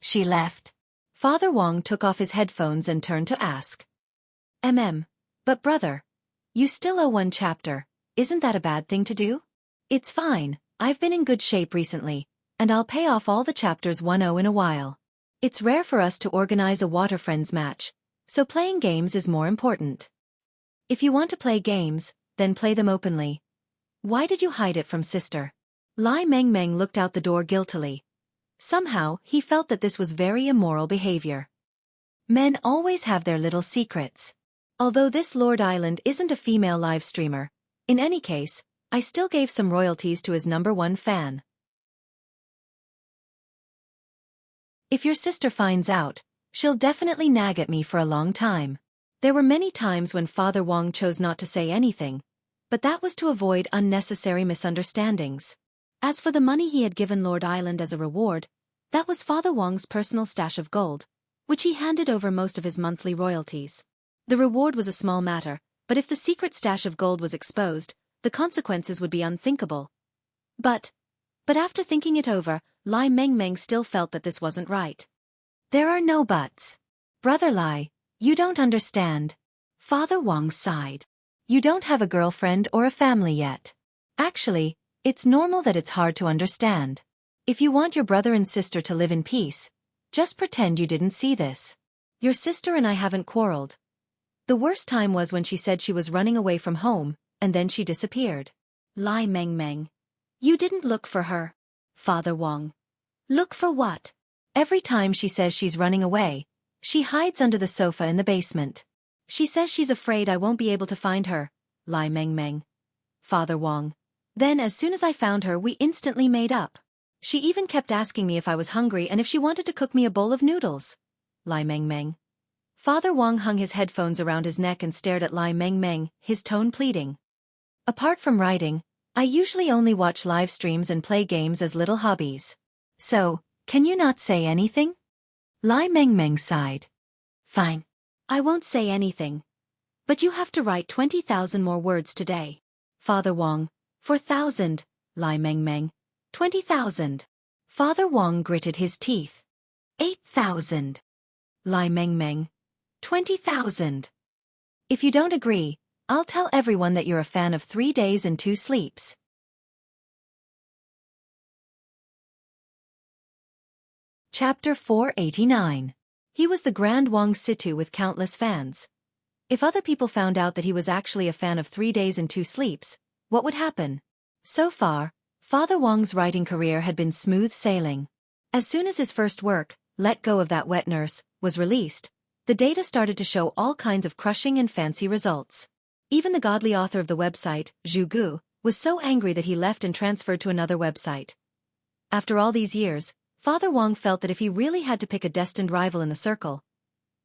S1: She left. Father Wang took off his headphones and turned to ask. But brother, you still owe one chapter. Isn't that a bad thing to do? It's fine, I've been in good shape recently, and I'll pay off all the chapters 1-0 in a while. It's rare for us to organize a Water Friends match, so playing games is more important. If you want to play games, then play them openly. Why did you hide it from sister? Lai Meng looked out the door guiltily. Somehow, he felt that this was very immoral behavior. Men always have their little secrets. Although this Lord Island isn't a female live streamer, in any case, I still gave some royalties to his #1 fan. If your sister finds out, she'll definitely nag at me for a long time. There were many times when Father Wang chose not to say anything, but that was to avoid unnecessary misunderstandings. As for the money he had given Lord Island as a reward, that was Father Wang's personal stash of gold, which he handed over most of his monthly royalties. The reward was a small matter, but if the secret stash of gold was exposed, the consequences would be unthinkable. But after thinking it over, Lai Meng still felt that this wasn't right. There are no buts. Brother Lai, you don't understand. Father Wang sighed. You don't have a girlfriend or a family yet. Actually, it's normal that it's hard to understand. If you want your brother and sister to live in peace, just pretend you didn't see this. Your sister and I haven't quarreled. The worst time was when she said she was running away from home, and then she disappeared. Lai Meng. You didn't look for her. Father Wang. Look for what? Every time she says she's running away, she hides under the sofa in the basement. She says she's afraid I won't be able to find her. Lai Meng. Father Wang. Then as soon as I found her, we instantly made up. She even kept asking me if I was hungry and if she wanted to cook me a bowl of noodles. Lai Meng. Father Wang hung his headphones around his neck and stared at Lai Meng, his tone pleading. Apart from writing, I usually only watch live streams and play games as little hobbies. So, can you not say anything? Lai Meng sighed. Fine. I won't say anything, But you have to write 20,000 more words today. Father Wong, 4,000. Lai Mengmeng, 20,000. Father Wong gritted his teeth. 8,000. Lai Mengmeng, 20,000. If you don't agree, I'll tell everyone that you're a fan of 3 days and 2 sleeps. Chapter 489. He was the Grand Wong Situ with countless fans. If other people found out that he was actually a fan of 3 days and 2 sleeps, what would happen? So far, Father Wong's writing career had been smooth sailing. As soon as his first work, Let Go of That Wet Nurse, was released, the data started to show all kinds of crushing and fancy results. Even the godly author of the website, Zhu Gu, was so angry that he left and transferred to another website. After all these years, Father Wong felt that if he really had to pick a destined rival in the circle,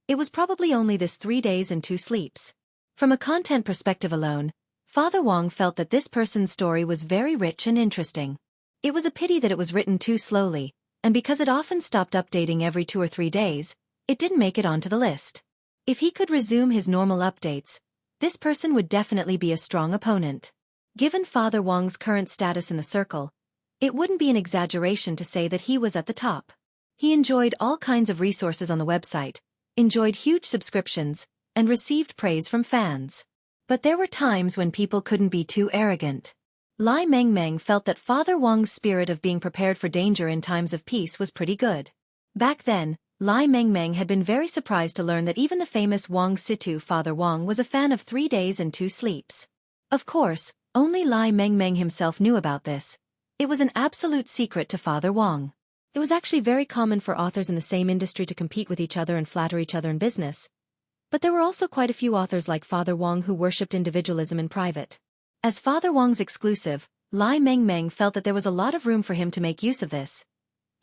S1: it was probably only this 3 days and 2 sleeps. From a content perspective alone, Father Wong felt that this person's story was very rich and interesting. It was a pity that it was written too slowly, and because it often stopped updating every 2 or 3 days, it didn't make it onto the list. If he could resume his normal updates, this person would definitely be a strong opponent. Given Father Wong's current status in the circle, it wouldn't be an exaggeration to say that he was at the top. He enjoyed all kinds of resources on the website, enjoyed huge subscriptions, and received praise from fans. But there were times when people couldn't be too arrogant. Lai Mengmeng felt that Father Wong's spirit of being prepared for danger in times of peace was pretty good. Back then, Lai Mengmeng had been very surprised to learn that even the famous Wong Situ Father Wong was a fan of 3 days and 2 sleeps. Of course, only Lai Mengmeng himself knew about this. It was an absolute secret to Father Wong. It was actually very common for authors in the same industry to compete with each other and flatter each other in business. But there were also quite a few authors like Father Wong who worshipped individualism in private. As Father Wong's exclusive, Lai Mengmeng felt that there was a lot of room for him to make use of this.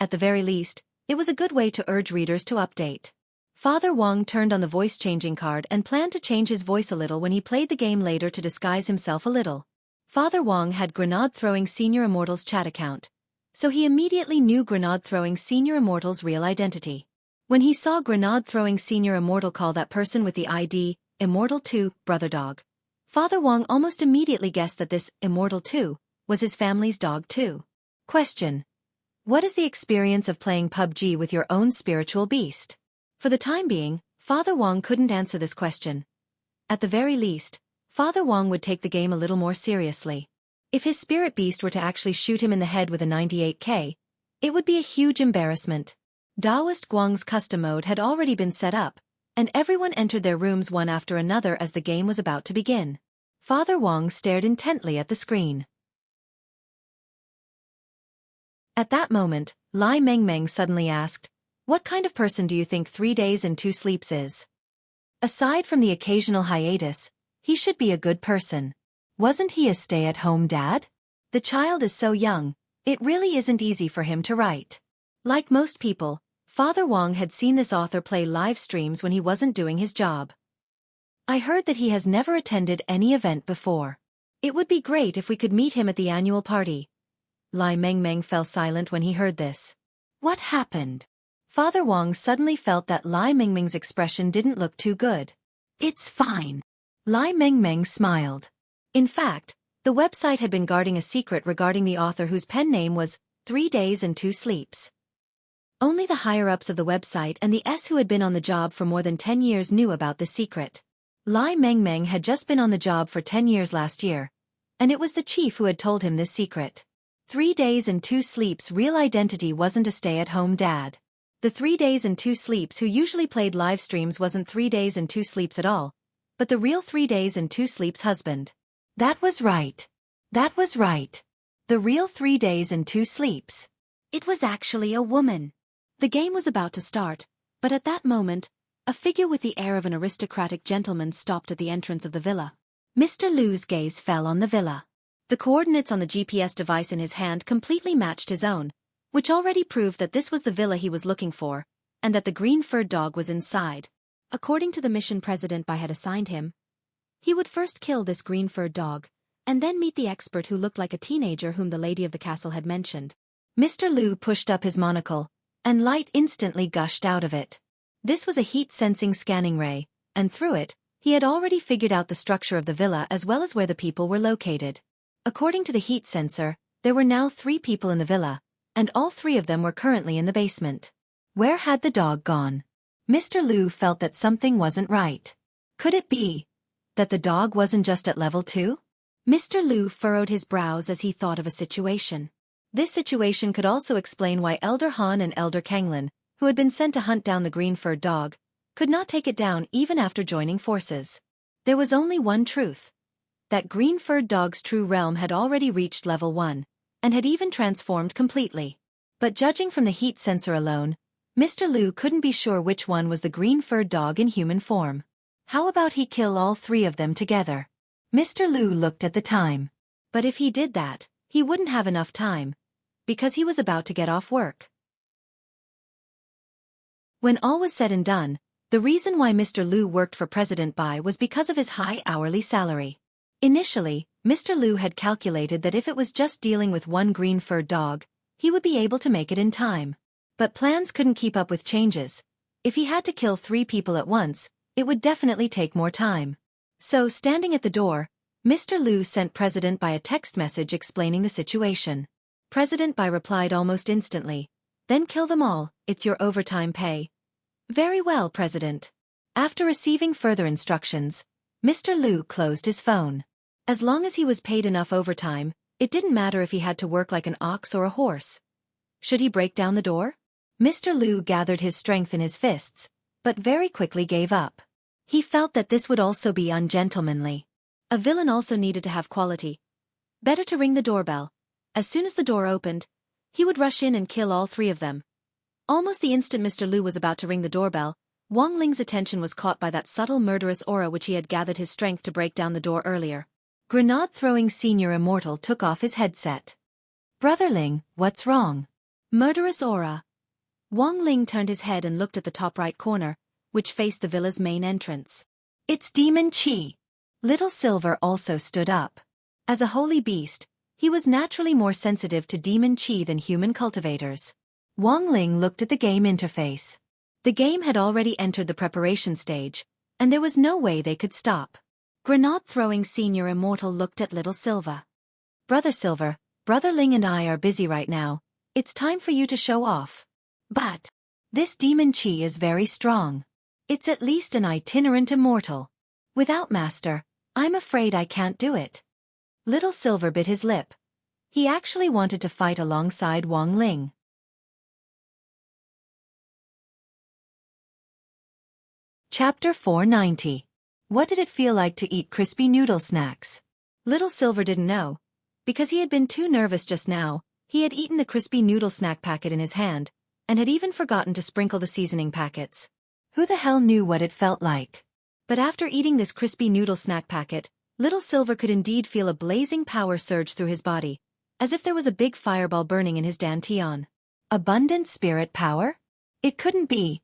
S1: At the very least, it was a good way to urge readers to update. Father Wong turned on the voice-changing card and planned to change his voice a little when he played the game later to disguise himself a little. Father Wong had Grenade-Throwing Senior Immortal's chat account, so he immediately knew Grenade-Throwing Senior Immortal's real identity. When he saw Grenade-Throwing Senior Immortal call that person with the ID, Immortal 2, Brother Dog, Father Wong almost immediately guessed that this Immortal 2 was his family's dog too. Question: what is the experience of playing PUBG with your own spiritual beast? For the time being, Father Wong couldn't answer this question. At the very least, Father Wong would take the game a little more seriously. If his spirit beast were to actually shoot him in the head with a 98K, it would be a huge embarrassment. Taoist Guang's custom mode had already been set up, and everyone entered their rooms one after another as the game was about to begin. Father Wong stared intently at the screen. At that moment, Lai Mengmeng suddenly asked, "What kind of person do you think 3 days and 2 sleeps is?" Aside from the occasional hiatus, he should be a good person. Wasn't he a stay-at-home dad? The child is so young, it really isn't easy for him to write. Like most people, Father Wong had seen this author play live streams when he wasn't doing his job. I heard that he has never attended any event before. It would be great if we could meet him at the annual party. Lai Mengmeng fell silent when he heard this. What happened? Father Wong suddenly felt that Lai Mengmeng's expression didn't look too good. It's fine. Lai Mengmeng smiled. In fact, the website had been guarding a secret regarding the author whose pen name was 3 days and 2 sleeps. Only the higher-ups of the website and the S who had been on the job for more than 10 years knew about this secret. Lai Mengmeng had just been on the job for 10 years last year, and it was the chief who had told him this secret. 3 days and 2 sleeps' real identity wasn't a stay-at-home dad. The 3 days and 2 sleeps who usually played live streams wasn't 3 days and 2 sleeps at all, but the real 3 days and 2 sleeps husband. That was right. That was right. The real 3 days and 2 sleeps. It was actually a woman. The game was about to start, but at that moment, a figure with the air of an aristocratic gentleman stopped at the entrance of the villa. Mr. Liu's gaze fell on the villa. The coordinates on the GPS device in his hand completely matched his own, which already proved that this was the villa he was looking for, and that the green-furred dog was inside. According to the mission President Bai had assigned him, he would first kill this green-furred dog, and then meet the expert who looked like a teenager whom the lady of the castle had mentioned. Mr. Liu pushed up his monocle, and light instantly gushed out of it. This was a heat-sensing scanning ray, and through it, He had already figured out the structure of the villa as well as where the people were located. According to the heat sensor, there were now 3 people in the villa, and all 3 of them were currently in the basement. Where had the dog gone? Mr. Liu felt that something wasn't right. Could it be that the dog wasn't just at level 2? Mr. Liu furrowed his brows as he thought of a situation. This situation could also explain why Elder Han and Elder Kanglin, who had been sent to hunt down the green-furred dog, could not take it down even after joining forces. There was only one truth. That green-furred dog's true realm had already reached level 1, and had even transformed completely. But judging from the heat sensor alone, Mr. Liu couldn't be sure which one was the green-furred dog in human form. How about he kill all 3 of them together? Mr. Liu looked at the time. But if he did that, he wouldn't have enough time, because he was about to get off work. When all was said and done, the reason why Mr. Liu worked for President Bai was because of his high hourly salary. Initially, Mr. Liu had calculated that if it was just dealing with one green-furred dog, he would be able to make it in time. But plans couldn't keep up with changes. If he had to kill 3 people at once, it would definitely take more time. So, standing at the door, Mr. Liu sent President Bai a text message explaining the situation. President Bai replied almost instantly, "Then kill them all, it's your overtime pay." "Very well, President." After receiving further instructions, Mr. Liu closed his phone. As long as he was paid enough overtime, it didn't matter if he had to work like an ox or a horse. Should he break down the door? Mr. Liu gathered his strength in his fists, but very quickly gave up. He felt that this would also be ungentlemanly. A villain also needed to have quality. Better to ring the doorbell. As soon as the door opened, he would rush in and kill all 3 of them. Almost the instant Mr. Liu was about to ring the doorbell, Wang Ling's attention was caught by that subtle murderous aura which he had gathered his strength to break down the door earlier. Grenade-throwing Senior Immortal took off his headset. "Brother Ling, what's wrong?" "Murderous aura." Wang Ling turned his head and looked at the top right corner, which faced the villa's main entrance. "It's Demon Qi." Little Silver also stood up. As a holy beast, he was naturally more sensitive to Demon Qi than human cultivators. Wang Ling looked at the game interface. The game had already entered the preparation stage, and there was no way they could stop. Grenade-throwing Senior Immortal looked at Little Silver. "Brother Silver, Brother Ling and I are busy right now. It's time for you to show off." "But this Demon Qi is very strong. It's at least an itinerant immortal. Without Master, I'm afraid I can't do it." Little Silver bit his lip. He actually wanted to fight alongside Wang Ling. Chapter 490. What did it feel like to eat crispy noodle snacks? Little Silver didn't know. Because he had been too nervous just now, he had eaten the crispy noodle snack packet in his hand, and had even forgotten to sprinkle the seasoning packets. Who the hell knew what it felt like? But after eating this crispy noodle snack packet, Little Silver could indeed feel a blazing power surge through his body, as if there was a big fireball burning in his dantian. Abundant spirit power? It couldn't be.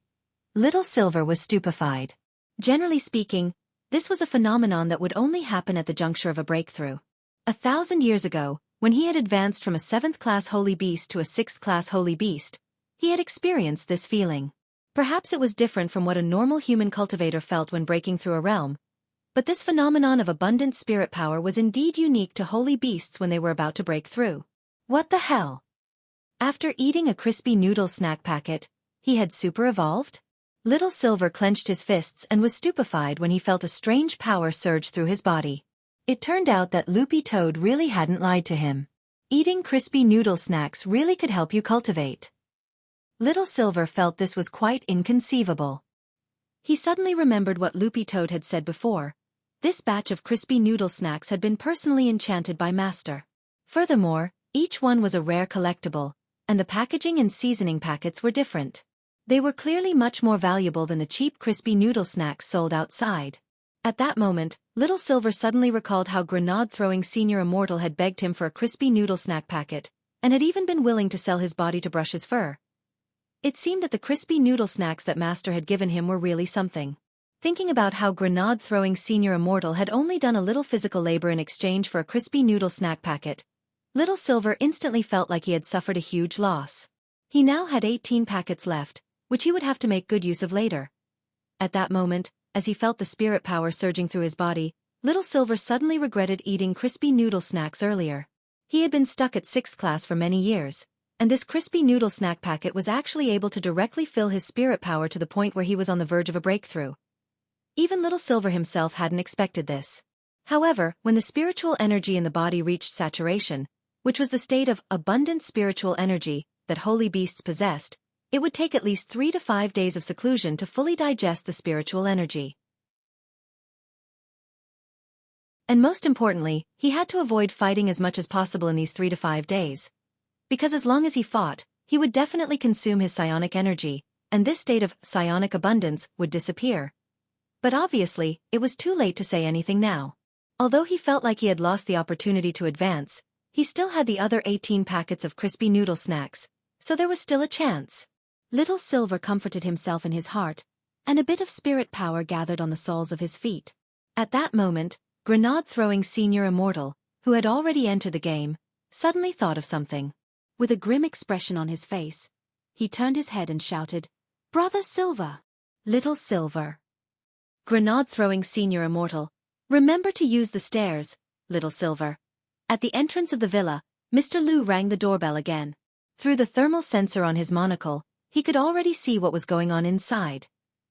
S1: Little Silver was stupefied. Generally speaking, this was a phenomenon that would only happen at the juncture of a breakthrough. 1,000 years ago, when he had advanced from a 7th-class holy beast to a 6th-class holy beast, he had experienced this feeling. Perhaps it was different from what a normal human cultivator felt when breaking through a realm, but this phenomenon of abundant spirit power was indeed unique to holy beasts when they were about to break through. What the hell? After eating a crispy noodle snack packet, he had super-evolved? Little Silver clenched his fists and was stupefied when he felt a strange power surge through his body. It turned out that Loopy Toad really hadn't lied to him. Eating crispy noodle snacks really could help you cultivate. Little Silver felt this was quite inconceivable. He suddenly remembered what Loopy Toad had said before. This batch of crispy noodle snacks had been personally enchanted by Master. Furthermore, each one was a rare collectible, and the packaging and seasoning packets were different. They were clearly much more valuable than the cheap crispy noodle snacks sold outside. At that moment, Little Silver suddenly recalled how Grenade-throwing Senior Immortal had begged him for a crispy noodle snack packet, and had even been willing to sell his body to brush his fur. It seemed that the crispy noodle snacks that Master had given him were really something. Thinking about how Grenade-throwing Senior Immortal had only done a little physical labor in exchange for a crispy noodle snack packet, Little Silver instantly felt like he had suffered a huge loss. He now had 18 packets left, which he would have to make good use of later. At that moment, as he felt the spirit power surging through his body, Little Silver suddenly regretted eating crispy noodle snacks earlier. He had been stuck at 6th class for many years, and this crispy noodle snack packet was actually able to directly fill his spirit power to the point where he was on the verge of a breakthrough. Even Little Silver himself hadn't expected this. However, when the spiritual energy in the body reached saturation, which was the state of abundant spiritual energy that holy beasts possessed, it would take at least 3 to 5 days of seclusion to fully digest the spiritual energy. And most importantly, he had to avoid fighting as much as possible in these 3 to 5 days. Because as long as he fought, he would definitely consume his psionic energy, and this state of psionic abundance would disappear. But obviously, it was too late to say anything now. Although he felt like he had lost the opportunity to advance, he still had the other 18 packets of crispy noodle snacks, so there was still a chance. Little Silver comforted himself in his heart, and a bit of spirit power gathered on the soles of his feet. At that moment, grenade-throwing Senior Immortal, who had already entered the game, suddenly thought of something. With a grim expression on his face, he turned his head and shouted, "Brother Silver!" Little Silver. Grenade-throwing Senior Immortal, remember to use the stairs, Little Silver. At the entrance of the villa, Mr. Liu rang the doorbell again. Through the thermal sensor on his monocle, he could already see what was going on inside.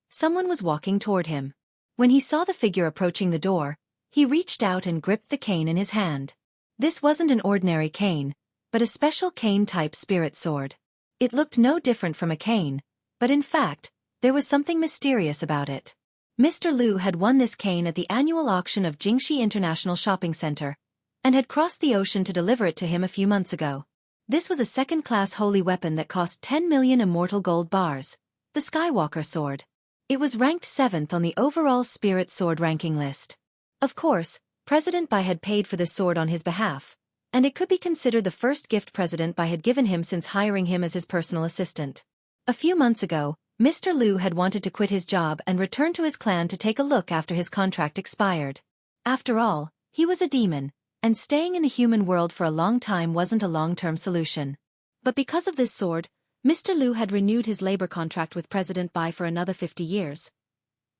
S1: Someone was walking toward him. When he saw the figure approaching the door, he reached out and gripped the cane in his hand. This wasn't an ordinary cane, but a special cane-type spirit sword. It looked no different from a cane, but in fact, there was something mysterious about it. Mr. Liu had won this cane at the annual auction of Jingxi International Shopping Center, and had crossed the ocean to deliver it to him a few months ago. This was a second-class holy weapon that cost 10 million immortal gold bars, the Skywalker sword. It was ranked 7th on the overall spirit sword ranking list. Of course, President Bai had paid for this sword on his behalf, and it could be considered the first gift President Bai had given him since hiring him as his personal assistant. A few months ago, Mr. Liu had wanted to quit his job and return to his clan to take a look after his contract expired. After all, he was a demon, and staying in the human world for a long time wasn't a long-term solution. But because of this sword, Mr. Liu had renewed his labor contract with President Bai for another 50 years.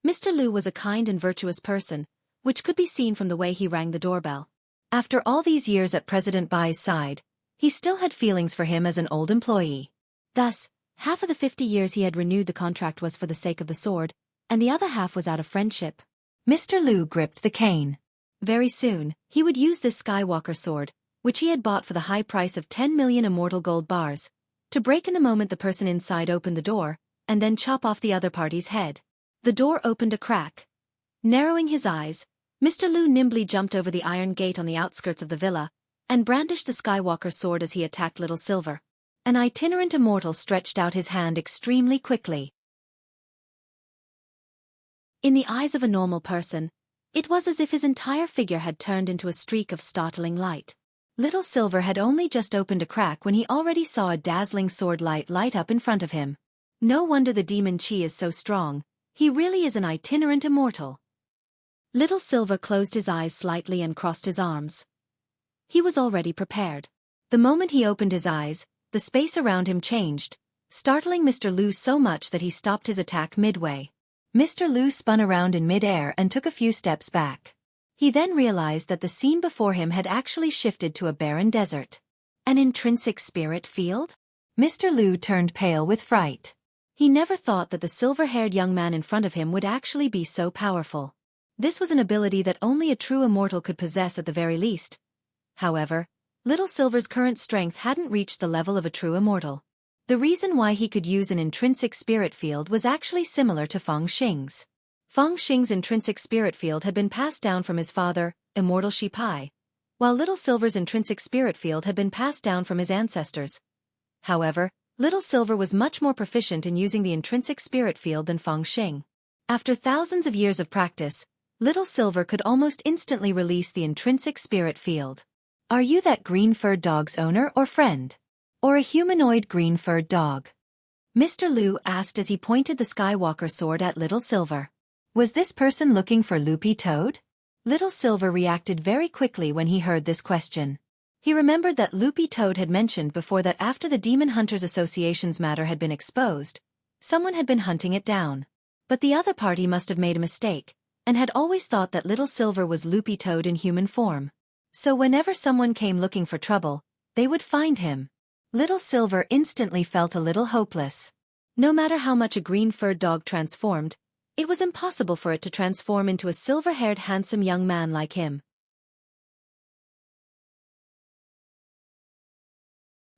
S1: Mr. Liu was a kind and virtuous person, which could be seen from the way he rang the doorbell. After all these years at President Bai's side, he still had feelings for him as an old employee. Thus, half of the 50 years he had renewed the contract was for the sake of the sword, and the other half was out of friendship. Mr. Liu gripped the cane. Very soon, he would use this Skywalker sword, which he had bought for the high price of 10 million immortal gold bars, to break in the moment the person inside opened the door, and then chop off the other party's head. The door opened a crack. Narrowing his eyes, Mr. Liu nimbly jumped over the iron gate on the outskirts of the villa, and brandished the Skywalker sword as he attacked Little Silver. An itinerant immortal stretched out his hand extremely quickly. In the eyes of a normal person, it was as if his entire figure had turned into a streak of startling light. Little Silver had only just opened a crack when he already saw a dazzling sword light up in front of him. No wonder the demon Qi is so strong, he really is an itinerant immortal. Little Silver closed his eyes slightly and crossed his arms. He was already prepared. The moment he opened his eyes, the space around him changed, startling Mr. Liu so much that he stopped his attack midway. Mr. Liu spun around in mid-air and took a few steps back. He then realized that the scene before him had actually shifted to a barren desert. An intrinsic spirit field? Mr. Liu turned pale with fright. He never thought that the silver-haired young man in front of him would actually be so powerful. This was an ability that only a true immortal could possess at the very least. However, Little Silver's current strength hadn't reached the level of a true immortal. The reason why he could use an intrinsic spirit field was actually similar to Feng Xing's. Feng Xing's intrinsic spirit field had been passed down from his father, Immortal Shi Pai, while Little Silver's intrinsic spirit field had been passed down from his ancestors. However, Little Silver was much more proficient in using the intrinsic spirit field than Feng Xing. After thousands of years of practice, Little Silver could almost instantly release the intrinsic spirit field. Are you that green-furred dog's owner or friend? Or a humanoid green-furred dog? Mr. Liu asked as he pointed the Skywalker sword at Little Silver. Was this person looking for Loopy Toad? Little Silver reacted very quickly when he heard this question. He remembered that Loopy Toad had mentioned before that after the Demon Hunters Association's matter had been exposed, someone had been hunting it down. But the other party must have made a mistake, and had always thought that Little Silver was Loopy Toad in human form. So whenever someone came looking for trouble, they would find him. Little Silver instantly felt a little hopeless. No matter how much a green-furred dog transformed, it was impossible for it to transform into a silver-haired handsome young man like him.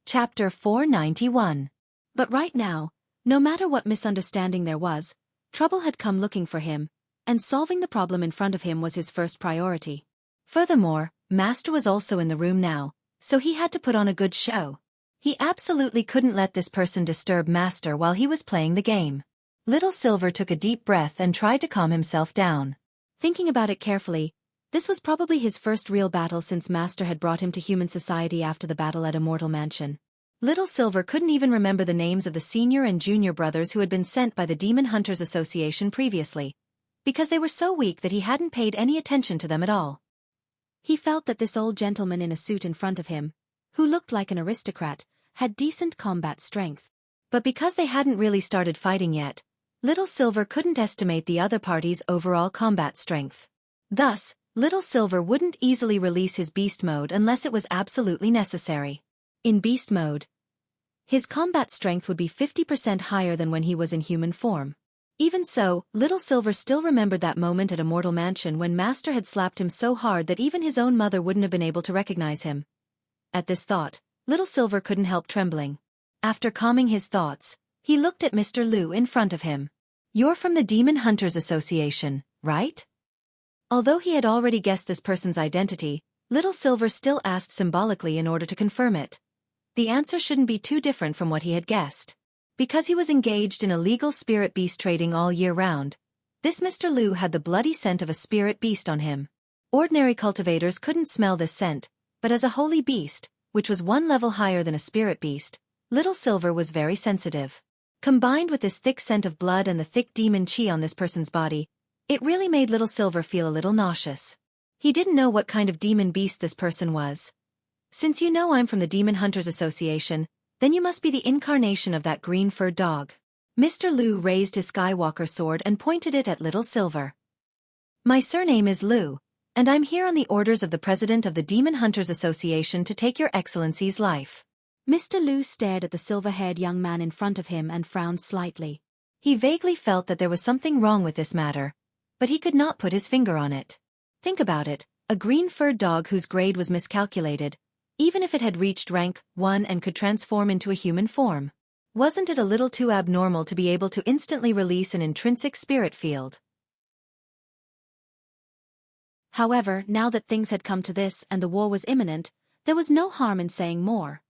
S1: Chapter 491. But right now, no matter what misunderstanding there was, trouble had come looking for him, and solving the problem in front of him was his first priority. Furthermore, Master was also in the room now, so he had to put on a good show. He absolutely couldn't let this person disturb Master while he was playing the game. Little Silver took a deep breath and tried to calm himself down. Thinking about it carefully, this was probably his first real battle since Master had brought him to human society after the battle at Immortal Mansion. Little Silver couldn't even remember the names of the senior and junior brothers who had been sent by the Demon Hunters Association previously, because they were so weak that he hadn't paid any attention to them at all. He felt that this old gentleman in a suit in front of him, who looked like an aristocrat, had decent combat strength. But because they hadn't really started fighting yet, Little Silver couldn't estimate the other party's overall combat strength. Thus, Little Silver wouldn't easily release his beast mode unless it was absolutely necessary. In beast mode, his combat strength would be 50% higher than when he was in human form. Even so, Little Silver still remembered that moment at Immortal Mansion when Master had slapped him so hard that even his own mother wouldn't have been able to recognize him. At this thought, Little Silver couldn't help trembling. After calming his thoughts, he looked at Mr. Lu in front of him. "You're from the Demon Hunters Association, right?" Although he had already guessed this person's identity, Little Silver still asked symbolically in order to confirm it. The answer shouldn't be too different from what he had guessed. Because he was engaged in illegal spirit beast trading all year round, this Mr. Lu had the bloody scent of a spirit beast on him. Ordinary cultivators couldn't smell this scent, but as a holy beast, which was one level higher than a spirit beast, Little Silver was very sensitive. Combined with this thick scent of blood and the thick demon chi on this person's body, it really made Little Silver feel a little nauseous. He didn't know what kind of demon beast this person was. "Since you know I'm from the Demon Hunters Association, then you must be the incarnation of that green-furred dog." Mr. Lu raised his Skywalker sword and pointed it at Little Silver. "My surname is Lu, and I'm here on the orders of the president of the Demon Hunters Association to take your excellency's life." Mr. Lu stared at the silver-haired young man in front of him and frowned slightly. He vaguely felt that there was something wrong with this matter, but he could not put his finger on it. Think about it, a green-furred dog whose grade was miscalculated, even if it had reached rank 1 and could transform into a human form. Wasn't it a little too abnormal to be able to instantly release an intrinsic spirit field? However, now that things had come to this and the war was imminent, there was no harm in saying more.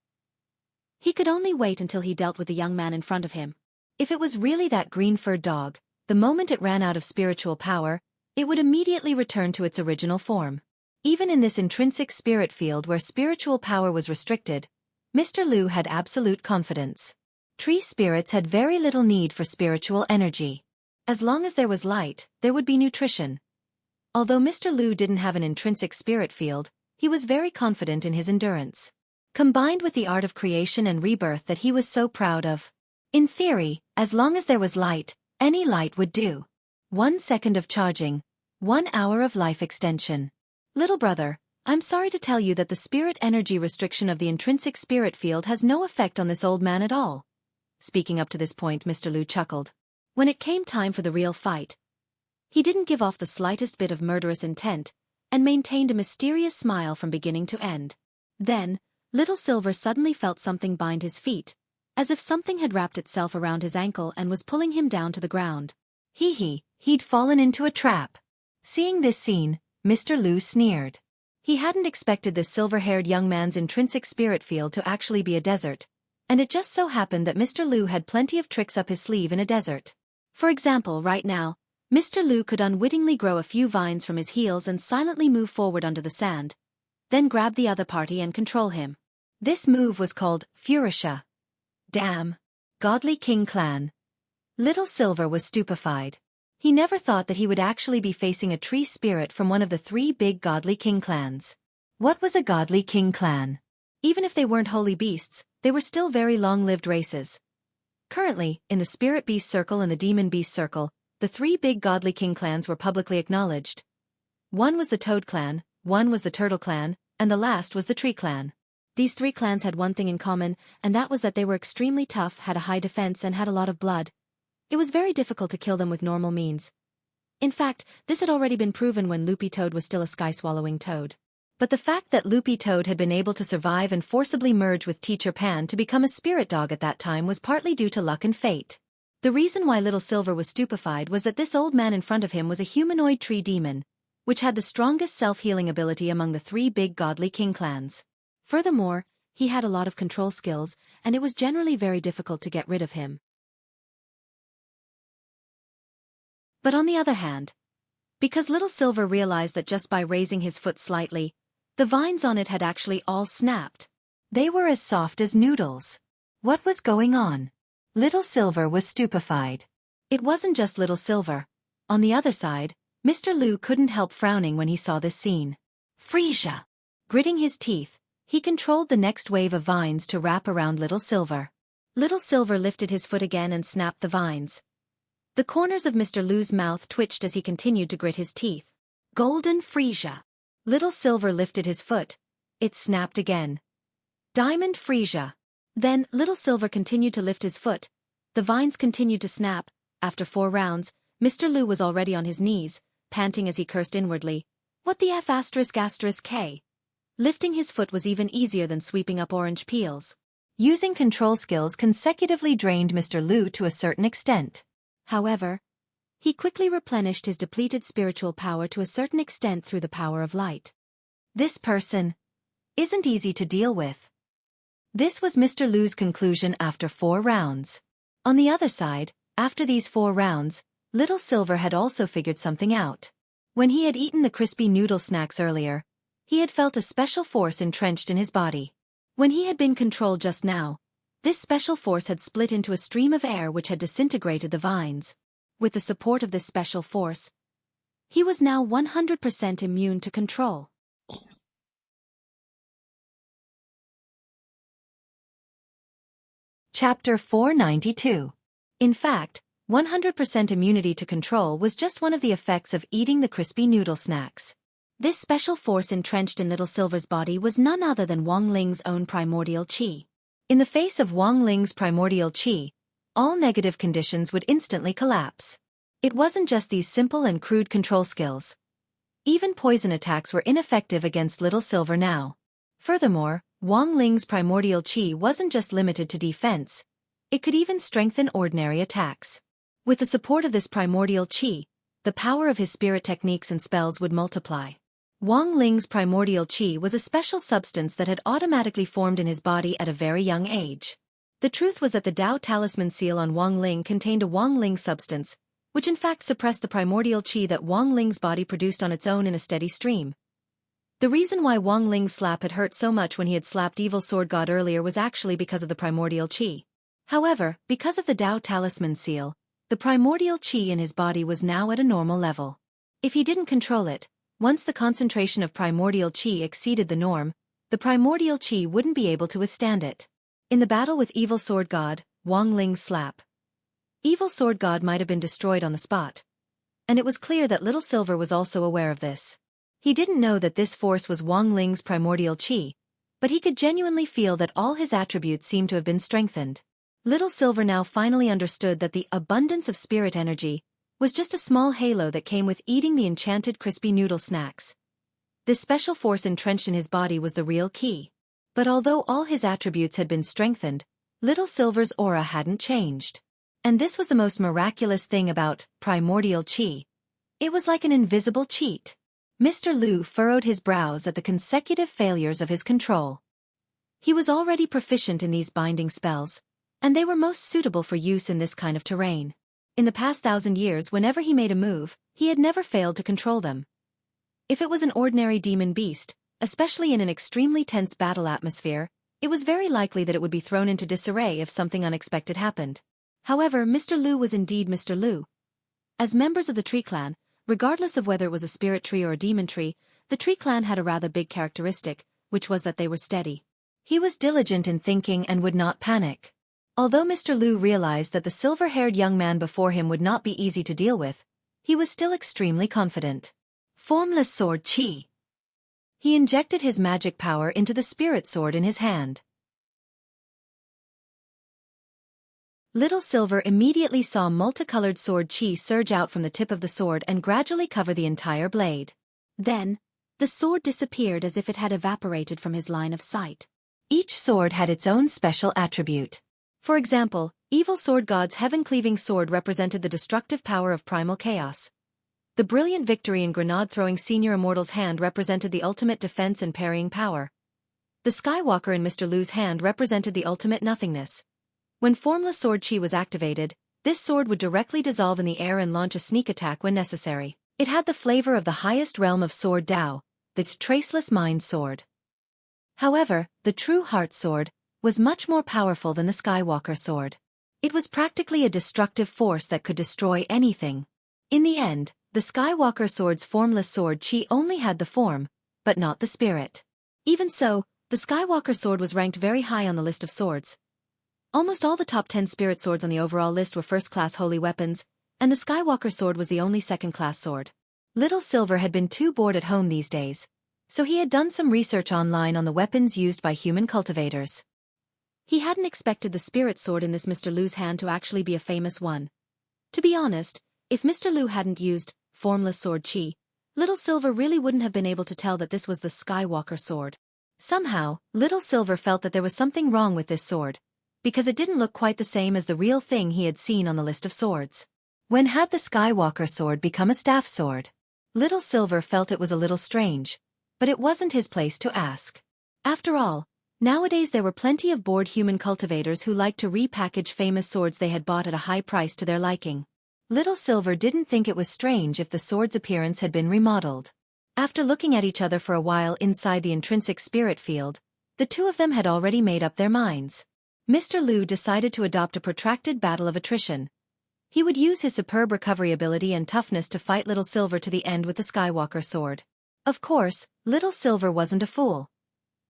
S1: He could only wait until he dealt with the young man in front of him. If it was really that green-furred dog, the moment it ran out of spiritual power, it would immediately return to its original form. Even in this intrinsic spirit field where spiritual power was restricted, Mr. Lu had absolute confidence. Tree spirits had very little need for spiritual energy. As long as there was light, there would be nutrition. Although Mr. Lu didn't have an intrinsic spirit field, he was very confident in his endurance. Combined with the art of creation and rebirth that he was so proud of. In theory, as long as there was light, any light would do. 1 second of charging, 1 hour of life extension. "Little brother, I'm sorry to tell you that the spirit energy restriction of the intrinsic spirit field has no effect on this old man at all." Speaking up to this point, Mr. Lu chuckled. When it came time for the real fight, he didn't give off the slightest bit of murderous intent, and maintained a mysterious smile from beginning to end. Then, Little Silver suddenly felt something bind his feet, as if something had wrapped itself around his ankle and was pulling him down to the ground. He'd fallen into a trap. Seeing this scene, Mr. Lu sneered. He hadn't expected this silver-haired young man's intrinsic spirit field to actually be a desert, and it just so happened that Mr. Lu had plenty of tricks up his sleeve in a desert. For example, right now, Mr. Lu could unwittingly grow a few vines from his heels and silently move forward onto the sand, then grab the other party and control him. This move was called Furisha. Damn. Godly King Clan. Little Silver was stupefied. He never thought that he would actually be facing a tree spirit from one of the 3 big Godly King clans. What was a Godly King clan? Even if they weren't holy beasts, they were still very long-lived races. Currently, in the Spirit Beast Circle and the Demon Beast Circle, the three big godly king clans were publicly acknowledged. One was the Toad clan, one was the Turtle clan, and the last was the Tree clan. These three clans had one thing in common, and that was that they were extremely tough, had a high defense, and had a lot of blood. It was very difficult to kill them with normal means. In fact, this had already been proven when Loopy Toad was still a sky-swallowing toad. But the fact that Loopy Toad had been able to survive and forcibly merge with Teacher Pan to become a spirit dog at that time was partly due to luck and fate. The reason why Little Silver was stupefied was that this old man in front of him was a humanoid tree demon, which had the strongest self-healing ability among the three big godly king clans. Furthermore, he had a lot of control skills, and it was generally very difficult to get rid of him. But on the other hand, because Little Silver realized that just by raising his foot slightly, the vines on it had actually all snapped. They were as soft as noodles. What was going on? Little Silver was stupefied. It wasn't just Little Silver. On the other side, Mr. Lu couldn't help frowning when he saw this scene. Frisia! Gritting his teeth, he controlled the next wave of vines to wrap around Little Silver. Little Silver lifted his foot again and snapped the vines. The corners of Mr. Lu's mouth twitched as he continued to grit his teeth. Golden Frisia! Little Silver lifted his foot. It snapped again. Diamond Frisia! Then, Little Silver continued to lift his foot. The vines continued to snap. After 4 rounds, Mr. Lu was already on his knees, panting as he cursed inwardly. What the F***K? Lifting his foot was even easier than sweeping up orange peels. Using control skills consecutively drained Mr. Lu to a certain extent. However, he quickly replenished his depleted spiritual power to a certain extent through the power of light. This person isn't easy to deal with. This was Mr. Lu's conclusion after 4 rounds. On the other side, after these 4 rounds, Little Silver had also figured something out. When he had eaten the crispy noodle snacks earlier, he had felt a special force entrenched in his body. When he had been controlled just now, this special force had split into a stream of air which had disintegrated the vines. With the support of this special force, he was now 100% immune to control. Chapter 492. In fact, 100% immunity to control was just one of the effects of eating the crispy noodle snacks. This special force entrenched in Little Silver's body was none other than Wang Ling's own primordial qi. In the face of Wang Ling's primordial qi, all negative conditions would instantly collapse. It wasn't just these simple and crude control skills. Even poison attacks were ineffective against Little Silver now. Furthermore, Wang Ling's primordial qi wasn't just limited to defense, it could even strengthen ordinary attacks. With the support of this primordial qi, the power of his spirit techniques and spells would multiply. Wang Ling's primordial qi was a special substance that had automatically formed in his body at a very young age. The truth was that the Dao talisman seal on Wang Ling contained a Wang Ling substance, which in fact suppressed the primordial qi that Wang Ling's body produced on its own in a steady stream. The reason why Wang Ling's slap had hurt so much when he had slapped Evil Sword God earlier was actually because of the primordial qi. However, because of the Dao talisman seal, the primordial qi in his body was now at a normal level. If he didn't control it, once the concentration of primordial qi exceeded the norm, the primordial qi wouldn't be able to withstand it. In the battle with Evil Sword God, Wang Ling's slap, Evil Sword God might have been destroyed on the spot. And it was clear that Little Silver was also aware of this. He didn't know that this force was Wang Ling's primordial qi, but he could genuinely feel that all his attributes seemed to have been strengthened. Little Silver now finally understood that the abundance of spirit energy was just a small halo that came with eating the enchanted crispy noodle snacks. This special force entrenched in his body was the real key. But although all his attributes had been strengthened, Little Silver's aura hadn't changed. And this was the most miraculous thing about primordial qi. It was like an invisible cheat. Mr. Lu furrowed his brows at the consecutive failures of his control. He was already proficient in these binding spells, and they were most suitable for use in this kind of terrain. In the past 1,000 years, whenever he made a move, he had never failed to control them. If it was an ordinary demon beast, especially in an extremely tense battle atmosphere, it was very likely that it would be thrown into disarray if something unexpected happened. However, Mr. Lu was indeed Mr. Lu. As members of the Tree Clan, regardless of whether it was a spirit tree or a demon tree, the Tree Clan had a rather big characteristic, which was that they were steady. He was diligent in thinking and would not panic. Although Mr. Lu realized that the silver-haired young man before him would not be easy to deal with, he was still extremely confident. Formless sword chi. He injected his magic power into the spirit sword in his hand. Little Silver immediately saw multicolored sword chi surge out from the tip of the sword and gradually cover the entire blade. Then, the sword disappeared as if it had evaporated from his line of sight. Each sword had its own special attribute. For example, Evil Sword God's heaven-cleaving sword represented the destructive power of primal chaos. The brilliant victory in grenade-throwing Senior Immortal's hand represented the ultimate defense and parrying power. The Skywalker in Mr. Lu's hand represented the ultimate nothingness. When Formless Sword Chi was activated, this sword would directly dissolve in the air and launch a sneak attack when necessary. It had the flavor of the highest realm of Sword Dao, the Traceless Mind Sword. However, the True Heart Sword was much more powerful than the Skywalker Sword. It was practically a destructive force that could destroy anything. In the end, the Skywalker Sword's Formless Sword Chi only had the form, but not the spirit. Even so, the Skywalker Sword was ranked very high on the list of swords. Almost all the top 10 spirit swords on the overall list were first-class holy weapons, and the Skywalker Sword was the only second-class sword. Little Silver had been too bored at home these days, so he had done some research online on the weapons used by human cultivators. He hadn't expected the spirit sword in this Mr. Lu's hand to actually be a famous one. To be honest, if Mr. Lu hadn't used Formless Sword Chi, Little Silver really wouldn't have been able to tell that this was the Skywalker Sword. Somehow, Little Silver felt that there was something wrong with this sword, because it didn't look quite the same as the real thing he had seen on the list of swords. When had the Skywalker Sword become a staff sword? Little Silver felt it was a little strange, but it wasn't his place to ask. After all, nowadays there were plenty of bored human cultivators who liked to repackage famous swords they had bought at a high price to their liking. Little Silver didn't think it was strange if the sword's appearance had been remodeled. After looking at each other for a while inside the intrinsic spirit field, the two of them had already made up their minds. Mr. Lu decided to adopt a protracted battle of attrition. He would use his superb recovery ability and toughness to fight Little Silver to the end with the Skywalker Sword. Of course, Little Silver wasn't a fool.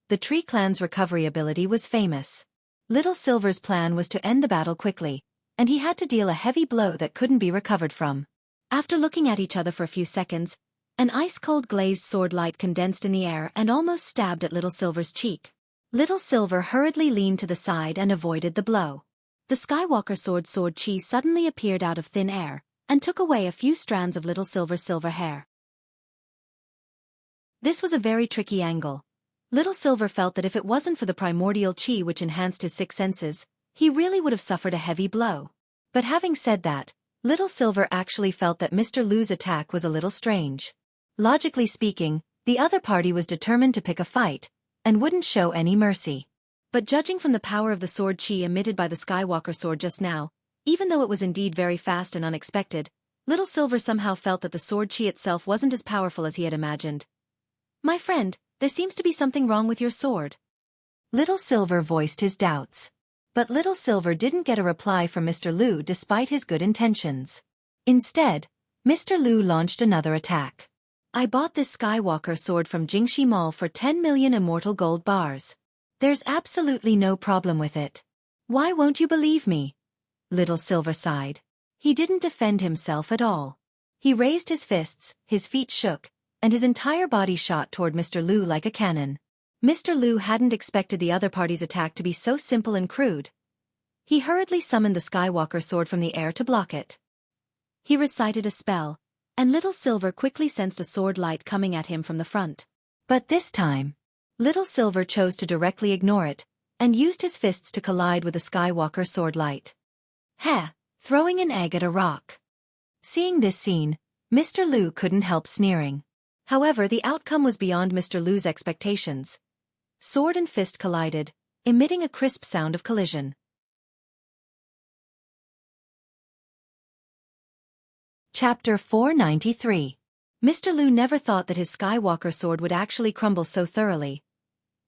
S1: The Tree Clan's recovery ability was famous. Little Silver's plan was to end the battle quickly, and he had to deal a heavy blow that couldn't be recovered from. After looking at each other for a few seconds, an ice-cold glazed sword light condensed in the air and almost stabbed at Little Silver's cheek. Little Silver hurriedly leaned to the side and avoided the blow. The Skywalker Sword Chi suddenly appeared out of thin air, and took away a few strands of Little Silver's silver hair. This was a very tricky angle. Little Silver felt that if it wasn't for the primordial chi which enhanced his six senses, he really would have suffered a heavy blow. But having said that, Little Silver actually felt that Mr. Lu's attack was a little strange. Logically speaking, the other party was determined to pick a fight, and wouldn't show any mercy. But judging from the power of the sword chi emitted by the Skywalker Sword just now, even though it was indeed very fast and unexpected, Little Silver somehow felt that the sword chi itself wasn't as powerful as he had imagined. "My friend, there seems to be something wrong with your sword." Little Silver voiced his doubts. But Little Silver didn't get a reply from Mr. Lu despite his good intentions. Instead, Mr. Lu launched another attack. "I bought this Skywalker Sword from Jingxi Mall for 10 million immortal gold bars. There's absolutely no problem with it. Why won't you believe me?" Little Silver sighed. He didn't defend himself at all. He raised his fists, his feet shook, and his entire body shot toward Mr. Lu like a cannon. Mr. Lu hadn't expected the other party's attack to be so simple and crude. He hurriedly summoned the Skywalker Sword from the air to block it. He recited a spell, and Little Silver quickly sensed a sword light coming at him from the front. But this time, Little Silver chose to directly ignore it, and used his fists to collide with the Skywalker Sword light. "Ha! Throwing an egg at a rock." Seeing this scene, Mr. Lu couldn't help sneering. However, the outcome was beyond Mr. Lu's expectations. Sword and fist collided, emitting a crisp sound of collision. Chapter 493. Mr. Lu never thought that his Skywalker Sword would actually crumble so thoroughly.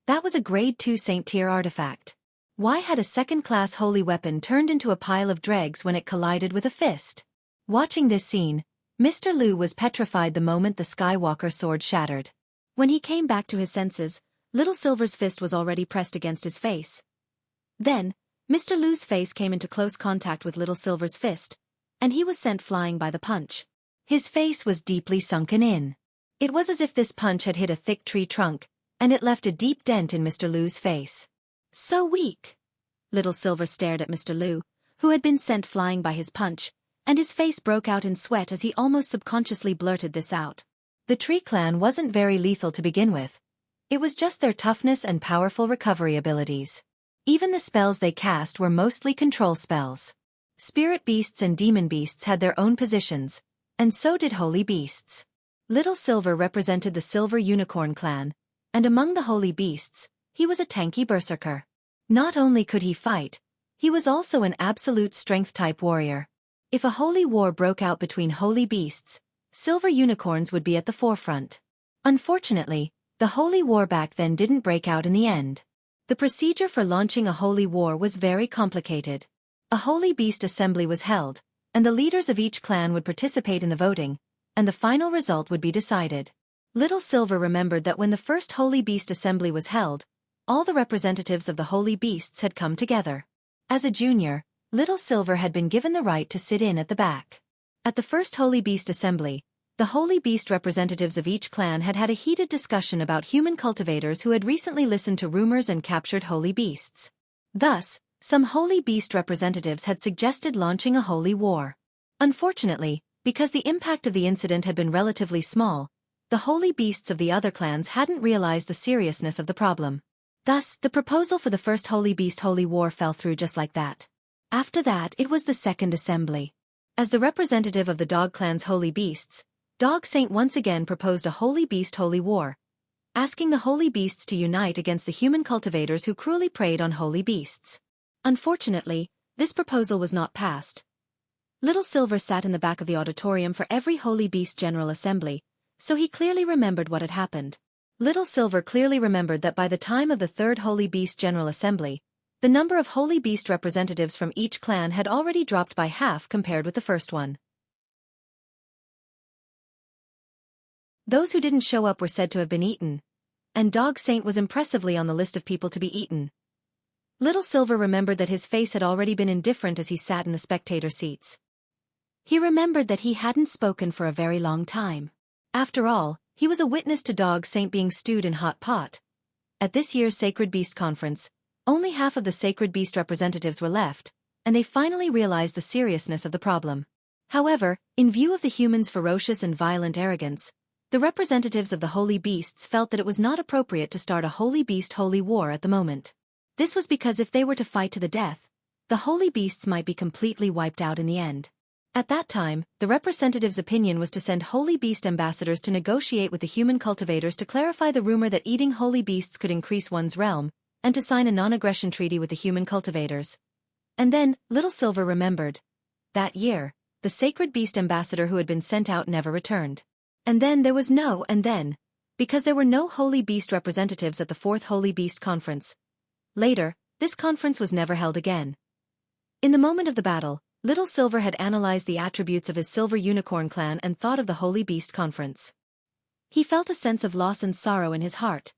S1: That was a Grade 2 Saint tier artifact. Why had a second-class holy weapon turned into a pile of dregs when it collided with a fist? Watching this scene, Mr. Lu was petrified the moment the Skywalker Sword shattered. When he came back to his senses, Little Silver's fist was already pressed against his face. Then, Mr. Lu's face came into close contact with Little Silver's fist, and he was sent flying by the punch. His face was deeply sunken in. It was as if this punch had hit a thick tree trunk, and it left a deep dent in Mr. Lu's face. So weak. Little Silver stared at Mr. Lu, who had been sent flying by his punch, and his face broke out in sweat as he almost subconsciously blurted this out. The Tree Clan wasn't very lethal to begin with. It was just their toughness and powerful recovery abilities. Even the spells they cast were mostly control spells. Spirit beasts and demon beasts had their own positions, and so did holy beasts. Little Silver represented the Silver Unicorn clan, and among the holy beasts, he was a tanky berserker. Not only could he fight, he was also an absolute strength-type warrior. If a holy war broke out between holy beasts, silver unicorns would be at the forefront. Unfortunately, the holy war back then didn't break out in the end. The procedure for launching a holy war was very complicated. A holy beast assembly was held, and the leaders of each clan would participate in the voting, and the final result would be decided. Little Silver remembered that when the first holy beast assembly was held, all the representatives of the holy beasts had come together. As a junior, Little Silver had been given the right to sit in at the back. At the first Holy Beast Assembly, the Holy Beast representatives of each clan had had a heated discussion about human cultivators who had recently listened to rumors and captured holy beasts. Thus, some Holy Beast representatives had suggested launching a holy war. Unfortunately, because the impact of the incident had been relatively small, the holy beasts of the other clans hadn't realized the seriousness of the problem. Thus, the proposal for the first Holy Beast Holy War fell through just like that. After that, it was the second assembly. As the representative of the Dog Clan's holy beasts, Dog Saint once again proposed a Holy Beast Holy War, asking the holy beasts to unite against the human cultivators who cruelly preyed on holy beasts. Unfortunately, this proposal was not passed. Little Silver sat in the back of the auditorium for every Holy Beast General Assembly, so he clearly remembered what had happened. Little Silver clearly remembered that by the time of the third Holy Beast General Assembly, the number of Holy Beast representatives from each clan had already dropped by half compared with the first one. Those who didn't show up were said to have been eaten, and Dog Saint was impressively on the list of people to be eaten. Little Silver remembered that his face had already been indifferent as he sat in the spectator seats. He remembered that he hadn't spoken for a very long time. After all, he was a witness to Dog Saint being stewed in hot pot. At this year's Sacred Beast Conference, only half of the Sacred Beast representatives were left, and they finally realized the seriousness of the problem. However, in view of the humans' ferocious and violent arrogance, the representatives of the Holy Beasts felt that it was not appropriate to start a Holy Beast Holy War at the moment. This was because if they were to fight to the death, the Holy Beasts might be completely wiped out in the end. At that time, the representative's opinion was to send Holy Beast ambassadors to negotiate with the human cultivators to clarify the rumor that eating holy beasts could increase one's realm, and to sign a non-aggression treaty with the human cultivators. And then, Little Silver remembered. That year, the Sacred Beast ambassador who had been sent out never returned. And then there was because there were no Holy Beast representatives at the fourth Holy Beast Conference. Later, this conference was never held again. In the moment of the battle, Little Silver had analyzed the attributes of his Silver Unicorn clan and thought of the Holy Beast Conference. He felt a sense of loss and sorrow in his heart.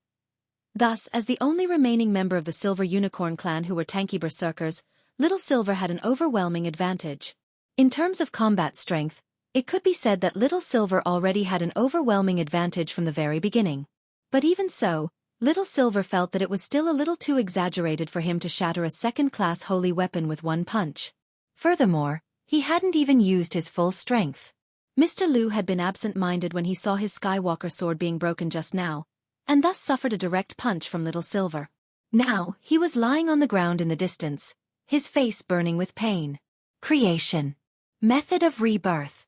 S1: Thus, as the only remaining member of the Silver Unicorn clan who were tanky berserkers, Little Silver had an overwhelming advantage. In terms of combat strength, it could be said that Little Silver already had an overwhelming advantage from the very beginning. But even so, Little Silver felt that it was still a little too exaggerated for him to shatter a second-class holy weapon with one punch. Furthermore, he hadn't even used his full strength. Mr. Lu had been absent-minded when he saw his Skywalker sword being broken just now, and thus suffered a direct punch from Little Silver. Now, he was lying on the ground in the distance, his face burning with pain. Creation. Method of rebirth.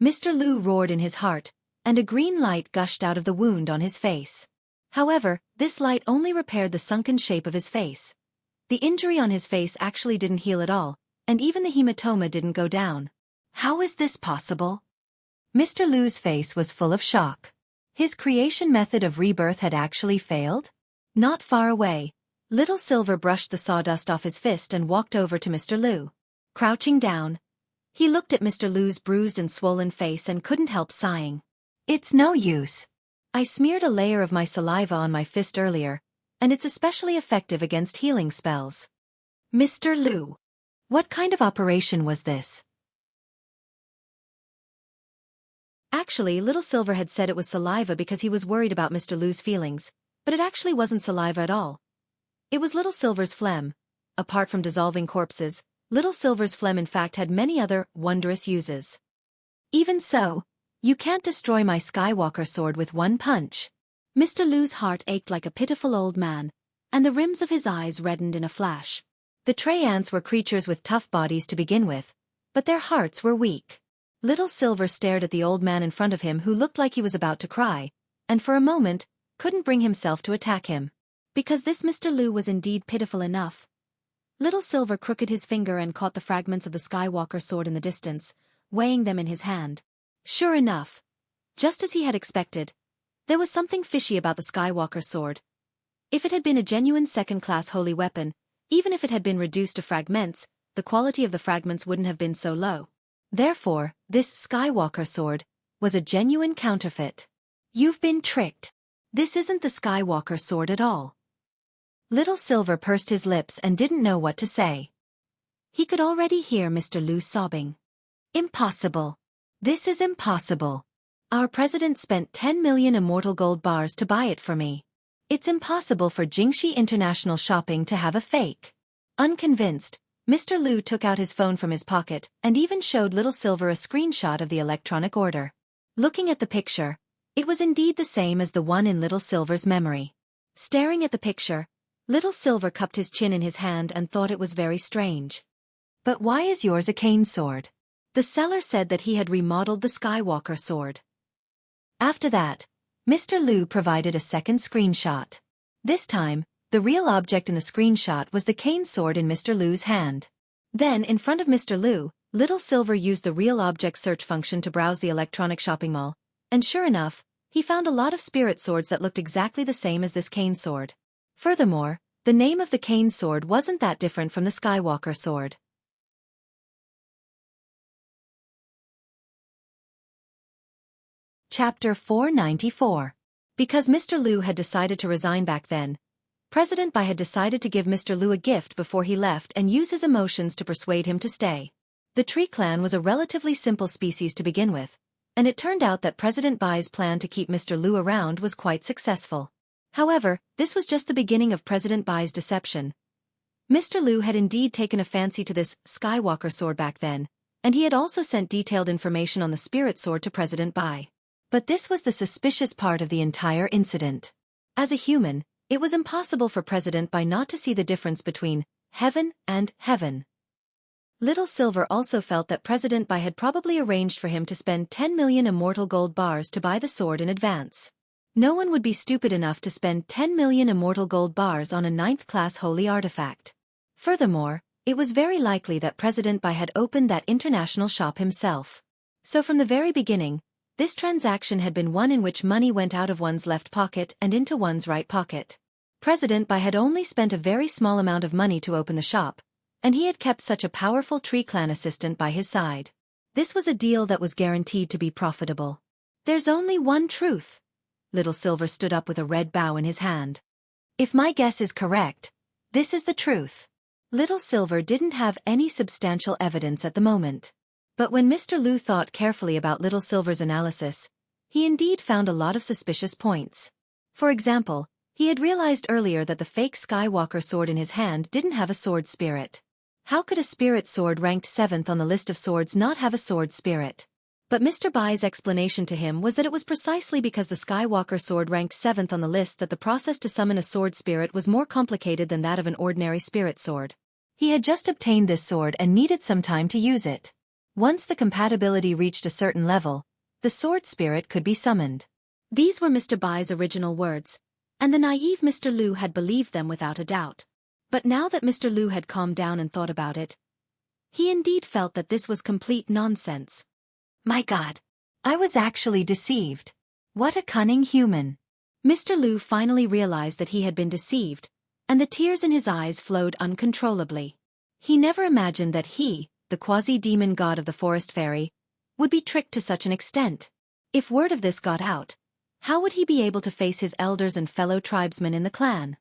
S1: Mr. Lu roared in his heart, and a green light gushed out of the wound on his face. However, this light only repaired the sunken shape of his face. The injury on his face actually didn't heal at all, and even the hematoma didn't go down. How is this possible? Mr. Lu's face was full of shock. His creation method of rebirth had actually failed? Not far away, Little Silver brushed the sawdust off his fist and walked over to Mr. Lu. Crouching down, he looked at Mr. Lu's bruised and swollen face and couldn't help sighing. It's no use. I smeared a layer of my saliva on my fist earlier, and it's especially effective against healing spells. Mr. Lu. What kind of operation was this? Actually, Little Silver had said it was saliva because he was worried about Mr. Lu's feelings, but it actually wasn't saliva at all. It was Little Silver's phlegm. Apart from dissolving corpses, Little Silver's phlegm in fact had many other wondrous uses. Even so, you can't destroy my Skywalker sword with one punch. Mr. Lu's heart ached like a pitiful old man, and the rims of his eyes reddened in a flash. The Trey ants were creatures with tough bodies to begin with, but their hearts were weak. Little Silver stared at the old man in front of him who looked like he was about to cry, and for a moment, couldn't bring himself to attack him. Because this Mr. Lu was indeed pitiful enough. Little Silver crooked his finger and caught the fragments of the Skywalker sword in the distance, weighing them in his hand. Sure enough, just as he had expected, there was something fishy about the Skywalker sword. If it had been a genuine second-class holy weapon, even if it had been reduced to fragments, the quality of the fragments wouldn't have been so low. Therefore, this Skywalker sword was a genuine counterfeit. You've been tricked. This isn't the Skywalker sword at all. Little Silver pursed his lips and didn't know what to say. He could already hear Mr. Lu sobbing. Impossible. This is impossible. Our president spent 10 million immortal gold bars to buy it for me. It's impossible for Jingxi International Shopping to have a fake. Unconvinced, Mr. Lu took out his phone from his pocket and even showed Little Silver a screenshot of the electronic order. Looking at the picture, it was indeed the same as the one in Little Silver's memory. Staring at the picture, Little Silver cupped his chin in his hand and thought it was very strange. But why is yours a cane sword? The seller said that he had remodeled the Skywalker sword. After that, Mr. Lu provided a second screenshot. This time, the real object in the screenshot was the cane sword in Mr. Lu's hand. Then, in front of Mr. Lu, Little Silver used the real object search function to browse the electronic shopping mall, and sure enough, he found a lot of spirit swords that looked exactly the same as this cane sword. Furthermore, the name of the cane sword wasn't that different from the Skywalker sword. Chapter 494. Because Mr. Lu had decided to resign back then, President Bai had decided to give Mr. Lu a gift before he left and use his emotions to persuade him to stay. The Tree Clan was a relatively simple species to begin with, and it turned out that President Bai's plan to keep Mr. Lu around was quite successful. However, this was just the beginning of President Bai's deception. Mr. Lu had indeed taken a fancy to this Skywalker sword back then, and he had also sent detailed information on the spirit sword to President Bai. But this was the suspicious part of the entire incident. As a human, it was impossible for President Bai not to see the difference between heaven and heaven. Little Silver also felt that President Bai had probably arranged for him to spend 10 million immortal gold bars to buy the sword in advance. No one would be stupid enough to spend 10 million immortal gold bars on a 9th-class holy artifact. Furthermore, it was very likely that President Bai had opened that international shop himself. So from the very beginning, this transaction had been one in which money went out of one's left pocket and into one's right pocket. President Bai had only spent a very small amount of money to open the shop, and he had kept such a powerful Tree Clan assistant by his side. This was a deal that was guaranteed to be profitable. There's only one truth. Little Silver stood up with a red bow in his hand. If my guess is correct, this is the truth. Little Silver didn't have any substantial evidence at the moment. But when Mr. Lu thought carefully about Little Silver's analysis, he indeed found a lot of suspicious points. For example, he had realized earlier that the fake Skywalker sword in his hand didn't have a sword spirit. How could a spirit sword ranked 7th on the list of swords not have a sword spirit? But Mr. Bai's explanation to him was that it was precisely because the Skywalker sword ranked 7th on the list that the process to summon a sword spirit was more complicated than that of an ordinary spirit sword. He had just obtained this sword and needed some time to use it. Once the compatibility reached a certain level, the sword spirit could be summoned. These were Mr. Bai's original words, and the naive Mr. Lu had believed them without a doubt. But now that Mr. Lu had calmed down and thought about it, he indeed felt that this was complete nonsense. My God! I was actually deceived. What a cunning human! Mr. Lu finally realized that he had been deceived, and the tears in his eyes flowed uncontrollably. He never imagined that he, the quasi-demon god of the forest fairy, would be tricked to such an extent. If word of this got out, how would he be able to face his elders and fellow tribesmen in the clan?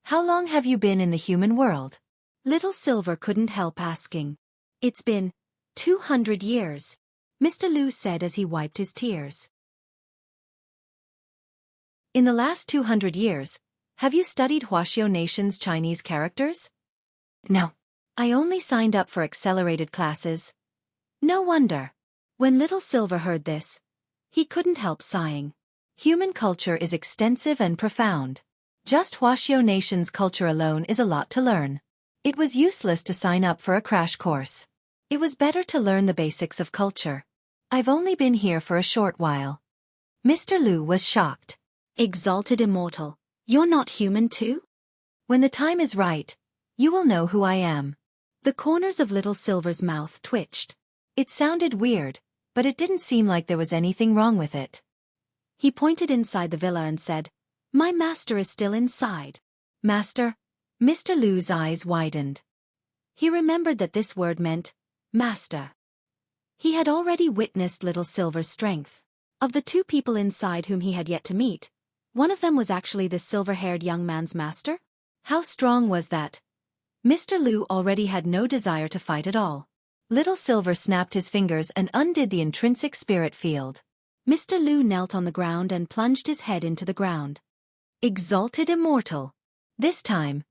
S1: How long have you been in the human world? Little Silver couldn't help asking. It's been 200 years, Mr. Lu said as he wiped his tears. In the last 200 years, have you studied Wuxia Nation's Chinese characters? No. I only signed up for accelerated classes. No wonder. When Little Silver heard this, he couldn't help sighing. Human culture is extensive and profound. Just Wuxia Nation's culture alone is a lot to learn. It was useless to sign up for a crash course. It was better to learn the basics of culture. I've only been here for a short while. Mr. Lu was shocked. Exalted immortal, you're not human too? When the time is right, you will know who I am. The corners of Little Silver's mouth twitched. It sounded weird, but it didn't seem like there was anything wrong with it. He pointed inside the villa and said, "My master is still inside." Master? Mr. Lu's eyes widened. He remembered that this word meant master. He had already witnessed Little Silver's strength. Of the two people inside whom he had yet to meet, one of them was actually this silver-haired young man's master? How strong was that? Mr. Lu already had no desire to fight at all. Little Silver snapped his fingers and undid the intrinsic spirit field. Mr. Lu knelt on the ground and plunged his head into the ground. Exalted immortal. This time,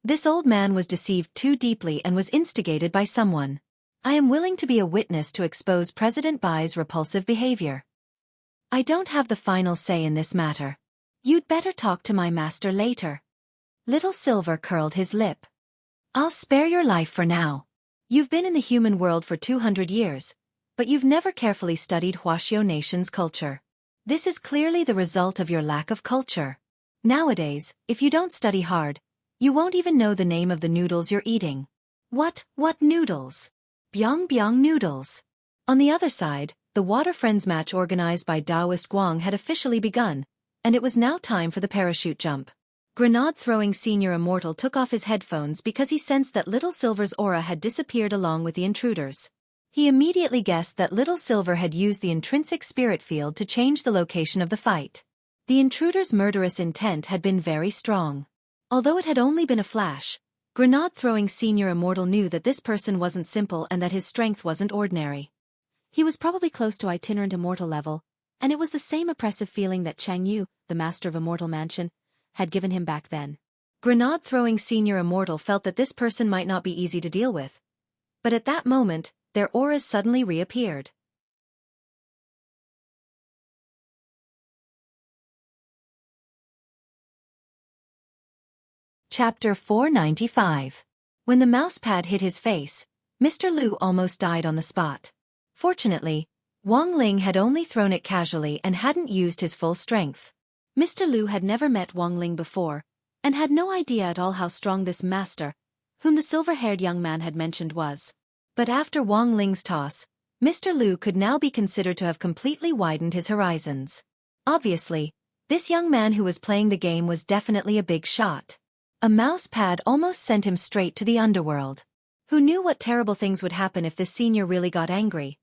S1: this old man was deceived too deeply and was instigated by someone. I am willing to be a witness to expose President Bai's repulsive behavior. I don't have the final say in this matter. You'd better talk to my master later. Little Silver curled his lip. I'll spare your life for now. You've been in the human world for 200 years, but you've never carefully studied Wuxia Nation's culture. This is clearly the result of your lack of culture. Nowadays, if you don't study hard, you won't even know the name of the noodles you're eating. What noodles? Byong noodles. On the other side, the Water Friends match organized by Taoist Guang had officially begun, and it was now time for the parachute jump. Grenade-throwing Senior Immortal took off his headphones because he sensed that Little Silver's aura had disappeared along with the intruders. He immediately guessed that Little Silver had used the intrinsic spirit field to change the location of the fight. The intruder's murderous intent had been very strong. Although it had only been a flash, Grenade-throwing Senior Immortal knew that this person wasn't simple and that his strength wasn't ordinary. He was probably close to itinerant immortal level, and it was the same oppressive feeling that Chang Yu, the master of Immortal Mansion, had given him back then. Grenade-throwing Senior Immortal felt that this person might not be easy to deal with. But at that moment, their auras suddenly reappeared. Chapter 495. When the mousepad hit his face, Mr. Lu almost died on the spot. Fortunately, Wang Ling had only thrown it casually and hadn't used his full strength. Mr. Lu had never met Wang Ling before, and had no idea at all how strong this master, whom the silver-haired young man had mentioned, was. But after Wang Ling's toss, Mr. Lu could now be considered to have completely widened his horizons. Obviously, this young man who was playing the game was definitely a big shot. A mousepad almost sent him straight to the underworld. Who knew what terrible things would happen if this senior really got angry?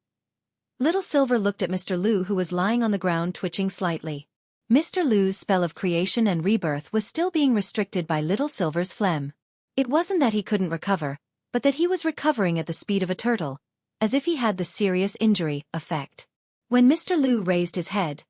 S1: Little Silver looked at Mr. Lu, who was lying on the ground twitching slightly. Mr. Lu's spell of creation and rebirth was still being restricted by Little Silver's phlegm. It wasn't that he couldn't recover, but that he was recovering at the speed of a turtle, as if he had the serious injury effect. When Mr. Lu raised his head,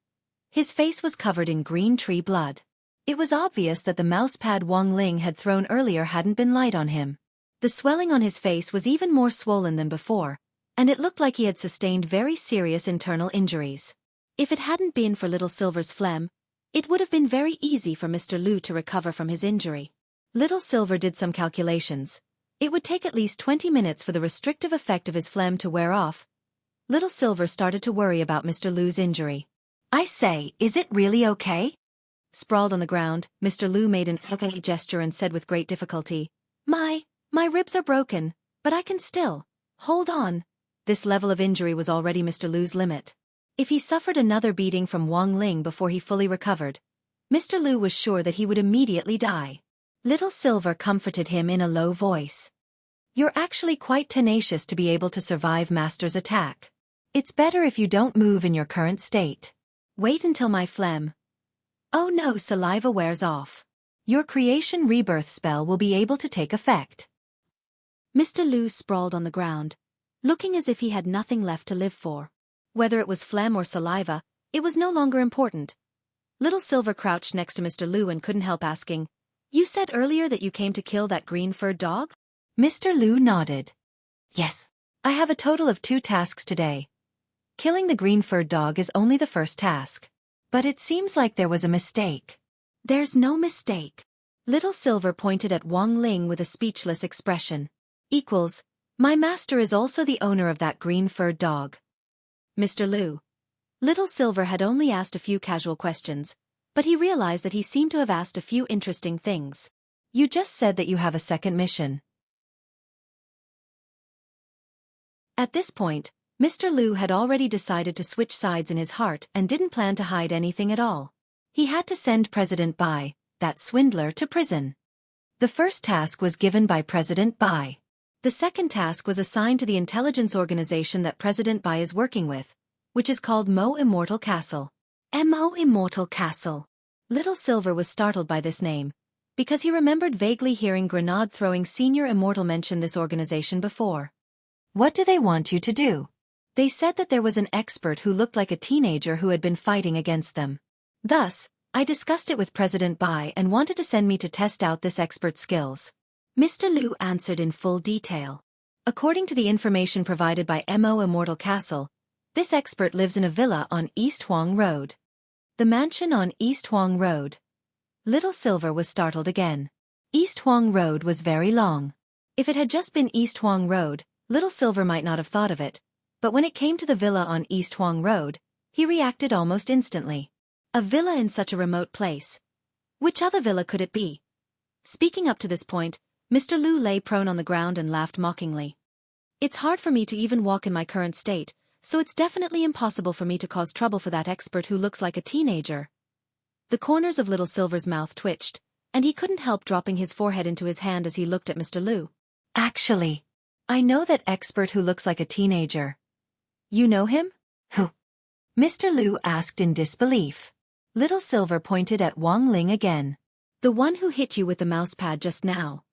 S1: his face was covered in green tree blood. It was obvious that the mousepad Wang Ling had thrown earlier hadn't been light on him. The swelling on his face was even more swollen than before, and it looked like he had sustained very serious internal injuries. If it hadn't been for Little Silver's phlegm, it would have been very easy for Mr. Lu to recover from his injury. Little Silver did some calculations. It would take at least 20 minutes for the restrictive effect of his phlegm to wear off. Little Silver started to worry about Mr. Lu's injury. I say, is it really okay? Sprawled on the ground, Mr. Lu made an okay gesture and said with great difficulty, My ribs are broken, but I can still hold on. This level of injury was already Mr. Lu's limit. If he suffered another beating from Wang Ling before he fully recovered, Mr. Lu was sure that he would immediately die. Little Silver comforted him in a low voice. You're actually quite tenacious to be able to survive Master's attack. It's better if you don't move in your current state. Wait until my phlegm. Oh no, saliva wears off. Your creation rebirth spell will be able to take effect. Mr. Lu sprawled on the ground, looking as if he had nothing left to live for. Whether it was phlegm or saliva, it was no longer important. Little Silver crouched next to Mr. Lu and couldn't help asking, "You said earlier that you came to kill that green-furred dog?" Mr. Lu nodded. "Yes. I have a total of 2 tasks today. Killing the green-furred dog is only the first task. But it seems like there was a mistake." "There's no mistake." Little Silver pointed at Wang Ling with a speechless expression. My master is also the owner of that green-furred dog." Mr. Lu. Little Silver had only asked a few casual questions, but he realized that he seemed to have asked a few interesting things. "You just said that you have a second mission." At this point, Mr. Lu had already decided to switch sides in his heart and didn't plan to hide anything at all. He had to send President Bai, that swindler, to prison. The first task was given by President Bai. The second task was assigned to the intelligence organization that President Bai is working with, which is called Mo Immortal Castle. Mo Immortal Castle. Little Silver was startled by this name, because he remembered vaguely hearing Grenade-throwing Senior Immortal mention this organization before. "What do they want you to do?" "They said that there was an expert who looked like a teenager who had been fighting against them. Thus, I discussed it with President Bai and wanted to send me to test out this expert's skills." Mr. Lu answered in full detail. According to the information provided by Mo Immortal Castle, this expert lives in a villa on East Huang Road. The mansion on East Huang Road. Little Silver was startled again. East Huang Road was very long. If it had just been East Huang Road, Little Silver might not have thought of it, but when it came to the villa on East Huang Road, he reacted almost instantly. A villa in such a remote place. Which other villa could it be? Speaking up to this point, Mr. Lu lay prone on the ground and laughed mockingly. "It's hard for me to even walk in my current state, so it's definitely impossible for me to cause trouble for that expert who looks like a teenager." The corners of Little Silver's mouth twitched, and he couldn't help dropping his forehead into his hand as he looked at Mr. Lu. "Actually, I know that expert who looks like a teenager." "You know him?" "Who?" Mr. Lu asked in disbelief. Little Silver pointed at Wang Ling again. "The one who hit you with the mousepad just now."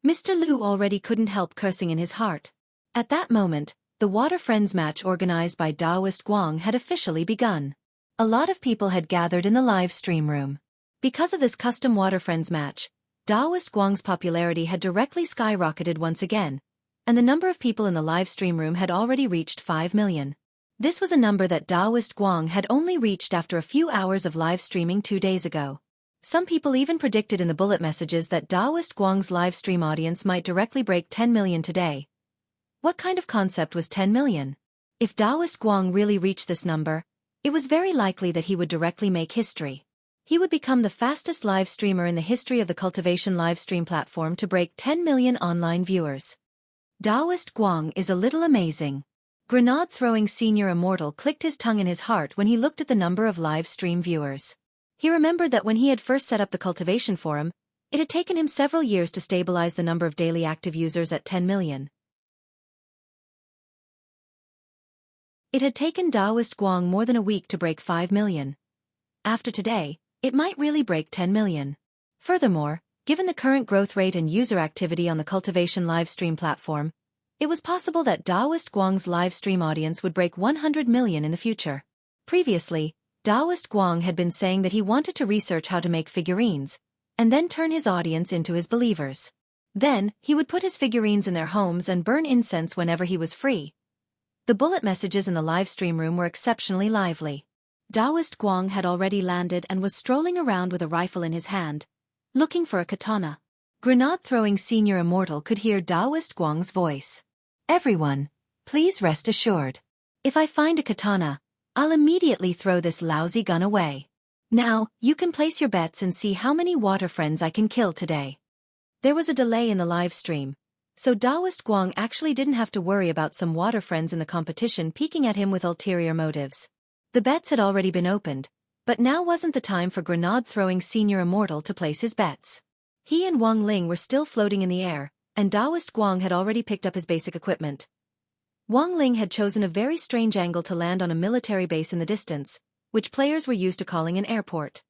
S1: Mr. Lu already couldn't help cursing in his heart. At that moment, the Water Friends match organized by Daoist Guang had officially begun. A lot of people had gathered in the live stream room. Because of this custom Water Friends match, Daoist Guang's popularity had directly skyrocketed once again, and the number of people in the live stream room had already reached 5 million. This was a number that Daoist Guang had only reached after a few hours of live streaming 2 days ago. Some people even predicted in the bullet messages that Daoist Guang's live stream audience might directly break 10 million today. What kind of concept was 10 million? If Daoist Guang really reached this number, it was very likely that he would directly make history. He would become the fastest live streamer in the history of the cultivation live stream platform to break 10 million online viewers. Daoist Guang is a little amazing. Grenade-throwing Senior Immortal clicked his tongue in his heart when he looked at the number of live stream viewers. He remembered that when he had first set up the cultivation forum, it had taken him several years to stabilize the number of daily active users at 10 million. It had taken Daoist Guang more than a week to break 5 million. After today, it might really break 10 million. Furthermore, given the current growth rate and user activity on the cultivation live stream platform, it was possible that Daoist Guang's live stream audience would break 100 million in the future. Previously, Daoist Guang had been saying that he wanted to research how to make figurines, and then turn his audience into his believers. Then, he would put his figurines in their homes and burn incense whenever he was free. The bullet messages in the live stream room were exceptionally lively. Daoist Guang had already landed and was strolling around with a rifle in his hand, looking for a katana. Grenade-throwing Senior Immortal could hear Daoist Guang's voice. "Everyone, please rest assured. If I find a katana, I'll immediately throw this lousy gun away. Now, you can place your bets and see how many water friends I can kill today." There was a delay in the live stream, so Daoist Guang actually didn't have to worry about some water friends in the competition peeking at him with ulterior motives. The bets had already been opened, but now wasn't the time for Grenade-throwing Senior Immortal to place his bets. He and Wang Ling were still floating in the air, and Daoist Guang had already picked up his basic equipment. Wang Ling had chosen a very strange angle to land on a military base in the distance, which players were used to calling an airport.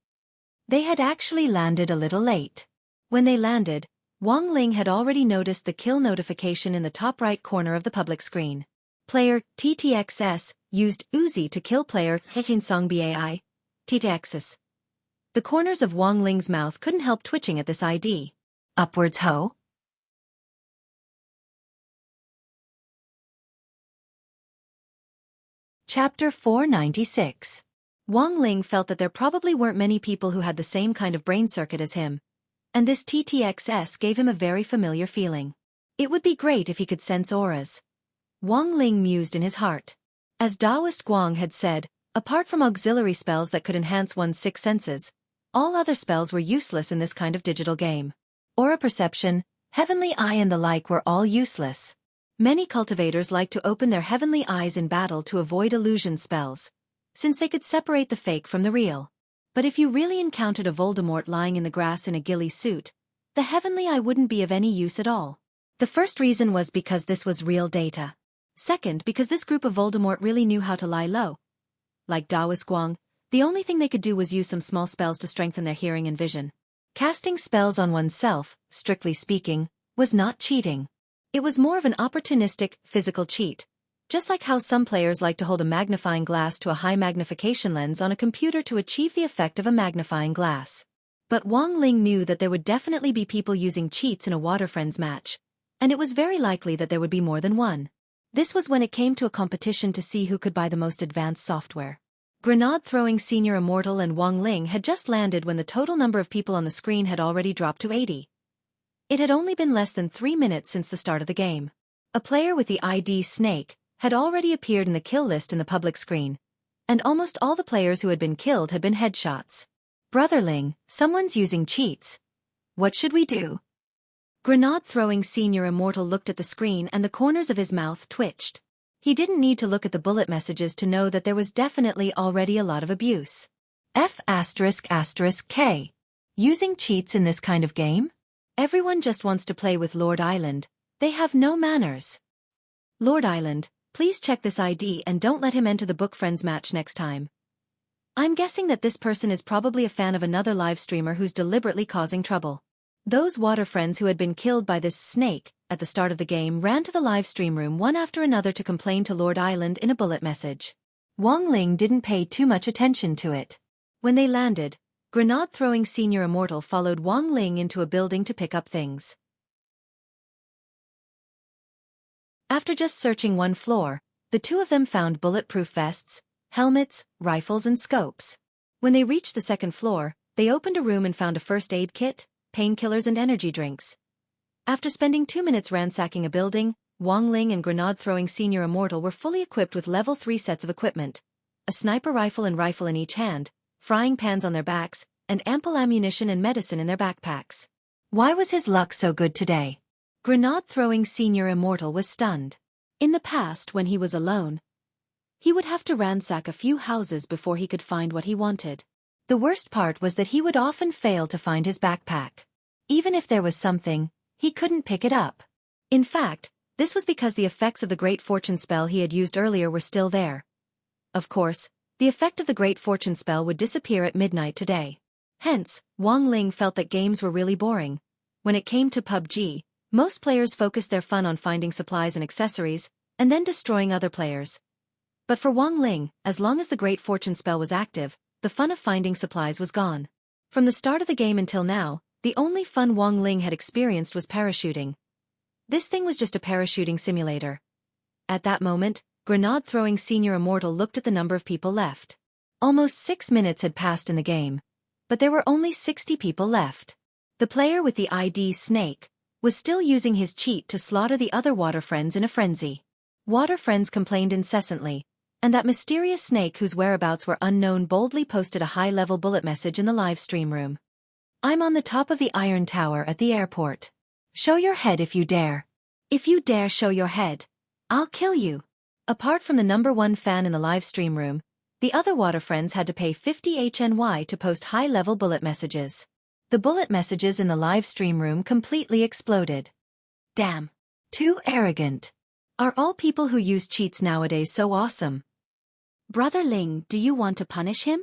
S1: They had actually landed a little late. When they landed, Wang Ling had already noticed the kill notification in the top right corner of the public screen. Player TTXS used Uzi to kill player Song Bai. TTXS. The corners of Wang Ling's mouth couldn't help twitching at this ID. Upwards ho? Chapter 496. Wang Ling felt that there probably weren't many people who had the same kind of brain circuit as him, and this TTXS gave him a very familiar feeling. It would be great if he could sense auras. Wang Ling mused in his heart. As Taoist Guang had said, apart from auxiliary spells that could enhance one's six senses, all other spells were useless in this kind of digital game. Aura perception, heavenly eye and the like were all useless. Many cultivators like to open their heavenly eyes in battle to avoid illusion spells, since they could separate the fake from the real. But if you really encountered a Voldemort lying in the grass in a ghillie suit, the heavenly eye wouldn't be of any use at all. The first reason was because this was real data. Second, because this group of Voldemort really knew how to lie low. Like Taoist Guang, the only thing they could do was use some small spells to strengthen their hearing and vision. Casting spells on oneself, strictly speaking, was not cheating. It was more of an opportunistic, physical cheat, just like how some players like to hold a magnifying glass to a high magnification lens on a computer to achieve the effect of a magnifying glass. But Wang Ling knew that there would definitely be people using cheats in a Water Friends match, and it was very likely that there would be more than one. This was when it came to a competition to see who could buy the most advanced software. Grenade-throwing Senior Immortal and Wang Ling had just landed when the total number of people on the screen had already dropped to 80. It had only been less than 3 minutes since the start of the game. A player with the ID Snake had already appeared in the kill list in the public screen, and almost all the players who had been killed had been headshots. Brotherling, someone's using cheats. What should we do? Grenade-throwing Senior Immortal looked at the screen and the corners of his mouth twitched. He didn't need to look at the bullet messages to know that there was definitely already a lot of abuse. F***K. Using cheats in this kind of game? Everyone just wants to play with Lord Island. They have no manners. Lord Island, please check this ID and don't let him enter the Book Friends match next time. I'm guessing that this person is probably a fan of another live streamer who's deliberately causing trouble. Those Water Friends who had been killed by this snake at the start of the game ran to the live stream room one after another to complain to Lord Island in a bullet message. Wang Ling didn't pay too much attention to it. When they landed, Grenade-throwing Senior Immortal followed Wang Ling into a building to pick up things. After just searching one floor, the two of them found bulletproof vests, helmets, rifles and scopes. When they reached the second floor, they opened a room and found a first aid kit, painkillers and energy drinks. After spending 2 minutes ransacking a building, Wang Ling and Grenade-throwing Senior Immortal were fully equipped with level 3 sets of equipment, a sniper rifle and rifle in each hand, frying pans on their backs, and ample ammunition and medicine in their backpacks. Why was his luck so good today? Grenade-throwing Senior Immortal was stunned. In the past, when he was alone, he would have to ransack a few houses before he could find what he wanted. The worst part was that he would often fail to find his backpack. Even if there was something, he couldn't pick it up. In fact, this was because the effects of the Great Fortune spell he had used earlier were still there. Of course, the effect of the Great Fortune spell would disappear at midnight today. Hence, Wang Ling felt that games were really boring. When it came to PUBG, most players focused their fun on finding supplies and accessories, and then destroying other players. But for Wang Ling, as long as the Great Fortune spell was active, the fun of finding supplies was gone. From the start of the game until now, the only fun Wang Ling had experienced was parachuting. This thing was just a parachuting simulator. At that moment, Grenade-throwing Senior Immortal looked at the number of people left. Almost 6 minutes had passed in the game, but there were only 60 people left. The player with the ID Snake was still using his cheat to slaughter the other Water Friends in a frenzy. Water Friends complained incessantly, and that mysterious snake whose whereabouts were unknown boldly posted a high-level bullet message in the live stream room. I'm on the top of the Iron Tower at the airport. Show your head if you dare. If you dare show your head, I'll kill you. Apart from the #1 fan in the live stream room, the other Water Friends had to pay 50 HNY to post high-level bullet messages. The bullet messages in the live stream room completely exploded. Damn. Too arrogant. Are all people who use cheats nowadays so awesome? Brother Ling, do you want to punish him?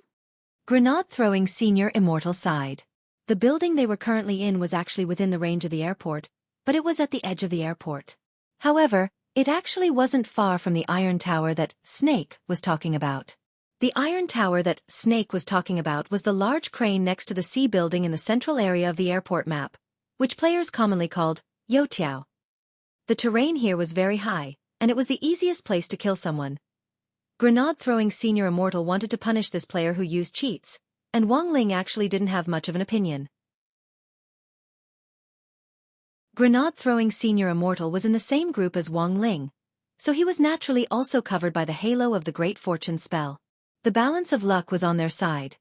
S1: Grenade-throwing Senior Immortal sighed. The building they were currently in was actually within the range of the airport, but it was at the edge of the airport. However, it actually wasn't far from the iron tower that Snake was talking about. The iron tower that Snake was talking about was the large crane next to the C building in the central area of the airport map, which players commonly called Youtiao. The terrain here was very high, and it was the easiest place to kill someone. Grenade-throwing Senior Immortal wanted to punish this player who used cheats, and Wang Ling actually didn't have much of an opinion. Grenade-throwing Senior Immortal was in the same group as Wang Ling, so he was naturally also covered by the halo of the Great Fortune spell. The balance of luck was on their side.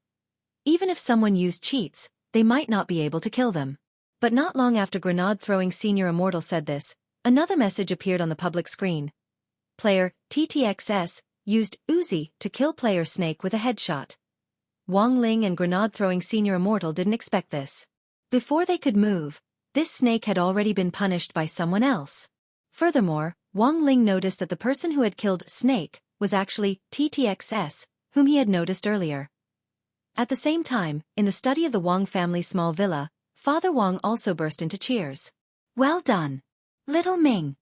S1: Even if someone used cheats, they might not be able to kill them. But not long after Grenade-throwing Senior Immortal said this, another message appeared on the public screen. Player TTXS used Uzi to kill player Snake with a headshot. Wang Ling and Grenade-throwing Senior Immortal didn't expect this. Before they could move, this Snake had already been punished by someone else. Furthermore, Wang Ling noticed that the person who had killed Snake was actually TTXS, whom he had noticed earlier. At the same time, in the study of the Wang family's small villa, Father Wang also burst into cheers. "Well done, little Ming."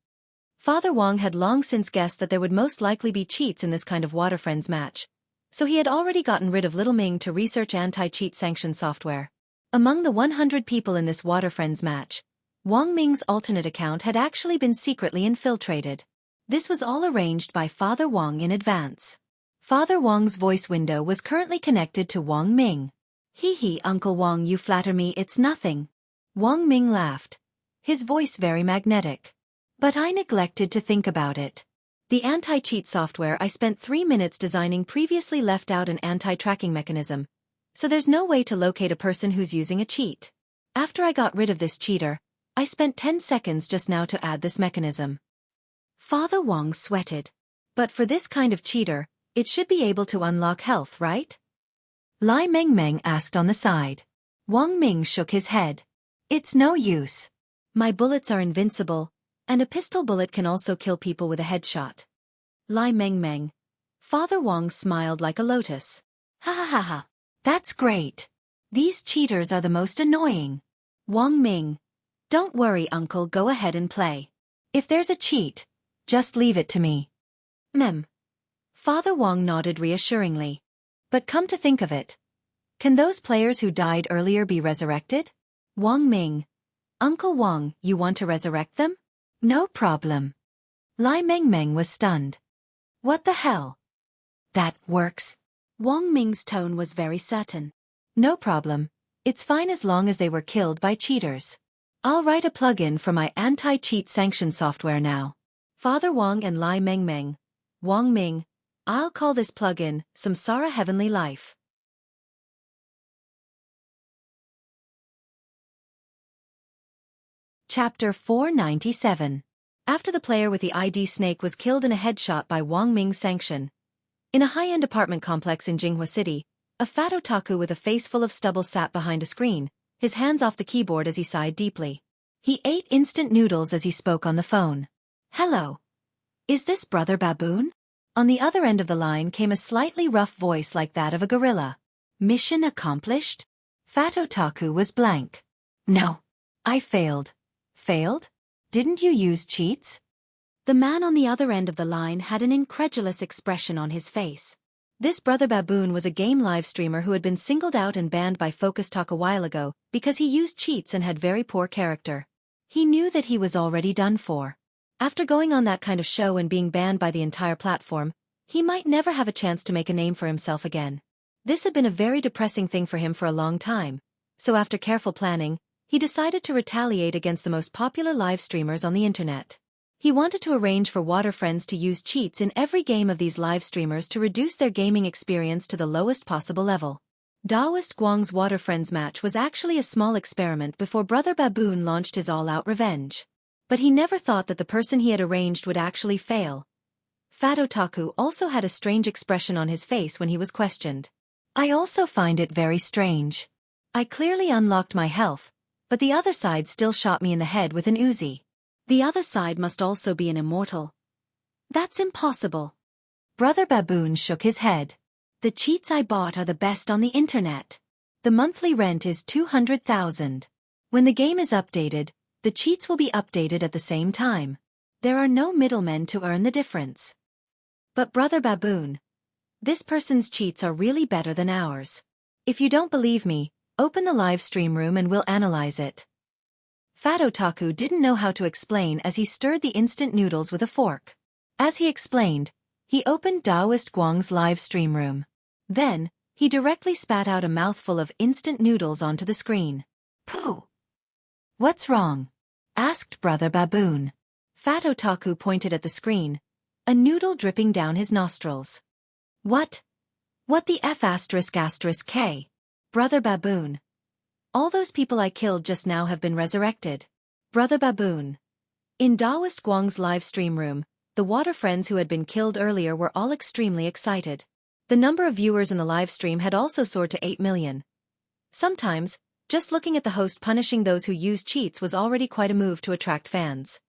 S1: Father Wang had long since guessed that there would most likely be cheats in this kind of Water Friends match, so he had already gotten rid of little Ming to research anti-cheat sanction software. Among the 100 people in this Water Friends match, Wang Ming's alternate account had actually been secretly infiltrated. This was all arranged by Father Wang in advance. Father Wang's voice window was currently connected to Wang Ming. "Hee, Uncle Wang, you flatter me, it's nothing." Wang Ming laughed, his voice very magnetic. "But I neglected to think about it. The anti-cheat software I spent 3 minutes designing previously left out an anti-tracking mechanism, so there's no way to locate a person who's using a cheat. After I got rid of this cheater, I spent 10 seconds just now to add this mechanism." Father Wang sweated. "But for this kind of cheater, it should be able to unlock health, right?" Lai Mengmeng asked on the side. Wang Ming shook his head. "It's no use. My bullets are invincible, and a pistol bullet can also kill people with a headshot." Lai Mengmeng. Father Wang smiled like a lotus. "Ha ha ha ha. That's great. These cheaters are the most annoying." Wang Ming. "Don't worry, Uncle, go ahead and play. If there's a cheat, just leave it to me." Mem. Father Wang nodded reassuringly. "But come to think of it, can those players who died earlier be resurrected?" Wang Ming. "Uncle Wang, you want to resurrect them?" "No problem." Lai Mengmeng was stunned. "What the hell?" "That works." Wang Ming's tone was very certain. "No problem. It's fine as long as they were killed by cheaters. I'll write a plugin for my anti-cheat sanction software now." Father Wang and Lai Mengmeng. Wang Ming. "I'll call this plugin Samsara Heavenly Life." Chapter 497. After the player with the ID Snake was killed in a headshot by Wang Ming's sanction. In a high-end apartment complex in Jinghua City, a fat otaku with a face full of stubble sat behind a screen, his hands off the keyboard as he sighed deeply. He ate instant noodles as he spoke on the phone. "Hello. Is this Brother Baboon?" On the other end of the line came a slightly rough voice like that of a gorilla. "Mission accomplished?" Fat otaku was blank. "No. I failed." "Failed? Didn't you use cheats?" The man on the other end of the line had an incredulous expression on his face. This Brother Baboon was a game live streamer who had been singled out and banned by Focus Talk a while ago because he used cheats and had very poor character. He knew that he was already done for. After going on that kind of show and being banned by the entire platform, he might never have a chance to make a name for himself again. This had been a very depressing thing for him for a long time, so after careful planning, he decided to retaliate against the most popular live streamers on the internet. He wanted to arrange for Water Friends to use cheats in every game of these live streamers to reduce their gaming experience to the lowest possible level. Daoist Guang's Water Friends match was actually a small experiment before Brother Baboon launched his all-out revenge. But he never thought that the person he had arranged would actually fail. Fat Otaku also had a strange expression on his face when he was questioned. "I also find it very strange. I clearly unlocked my health, but the other side still shot me in the head with an Uzi. The other side must also be an immortal. That's impossible." Brother Baboon shook his head. "The cheats I bought are the best on the internet. The monthly rent is 200,000. When the game is updated, the cheats will be updated at the same time. There are no middlemen to earn the difference. But Brother Baboon, this person's cheats are really better than ours. If you don't believe me, open the live stream room and we'll analyze it. Fat Otaku didn't know how to explain as he stirred the instant noodles with a fork. As he explained, he opened Taoist Guang's live stream room. Then, he directly spat out a mouthful of instant noodles onto the screen. Pooh! What's wrong? Asked Brother Baboon. Fat Otaku pointed at the screen, a noodle dripping down his nostrils. What the F***K? Brother Baboon. All those people I killed just now have been resurrected. Brother Baboon. In Taoist Guang's live stream room, the water friends who had been killed earlier were all extremely excited. The number of viewers in the live stream had also soared to 8 million. Sometimes, just looking at the host punishing those who used cheats was already quite a move to attract fans.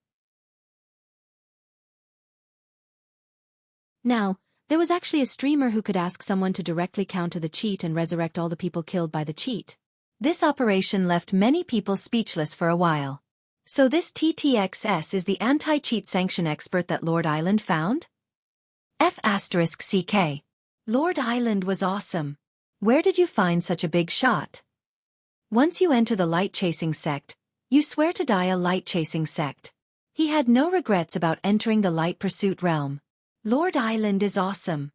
S1: Now, there was actually a streamer who could ask someone to directly counter the cheat and resurrect all the people killed by the cheat. This operation left many people speechless for a while. So this TTXS is the anti-cheat sanction expert that Lord Island found? F***CK. Lord Island was awesome. Where did you find such a big shot? Once you enter the light-chasing sect, you swear to die a light-chasing sect. He had no regrets about entering the light pursuit realm. Lord Island is awesome.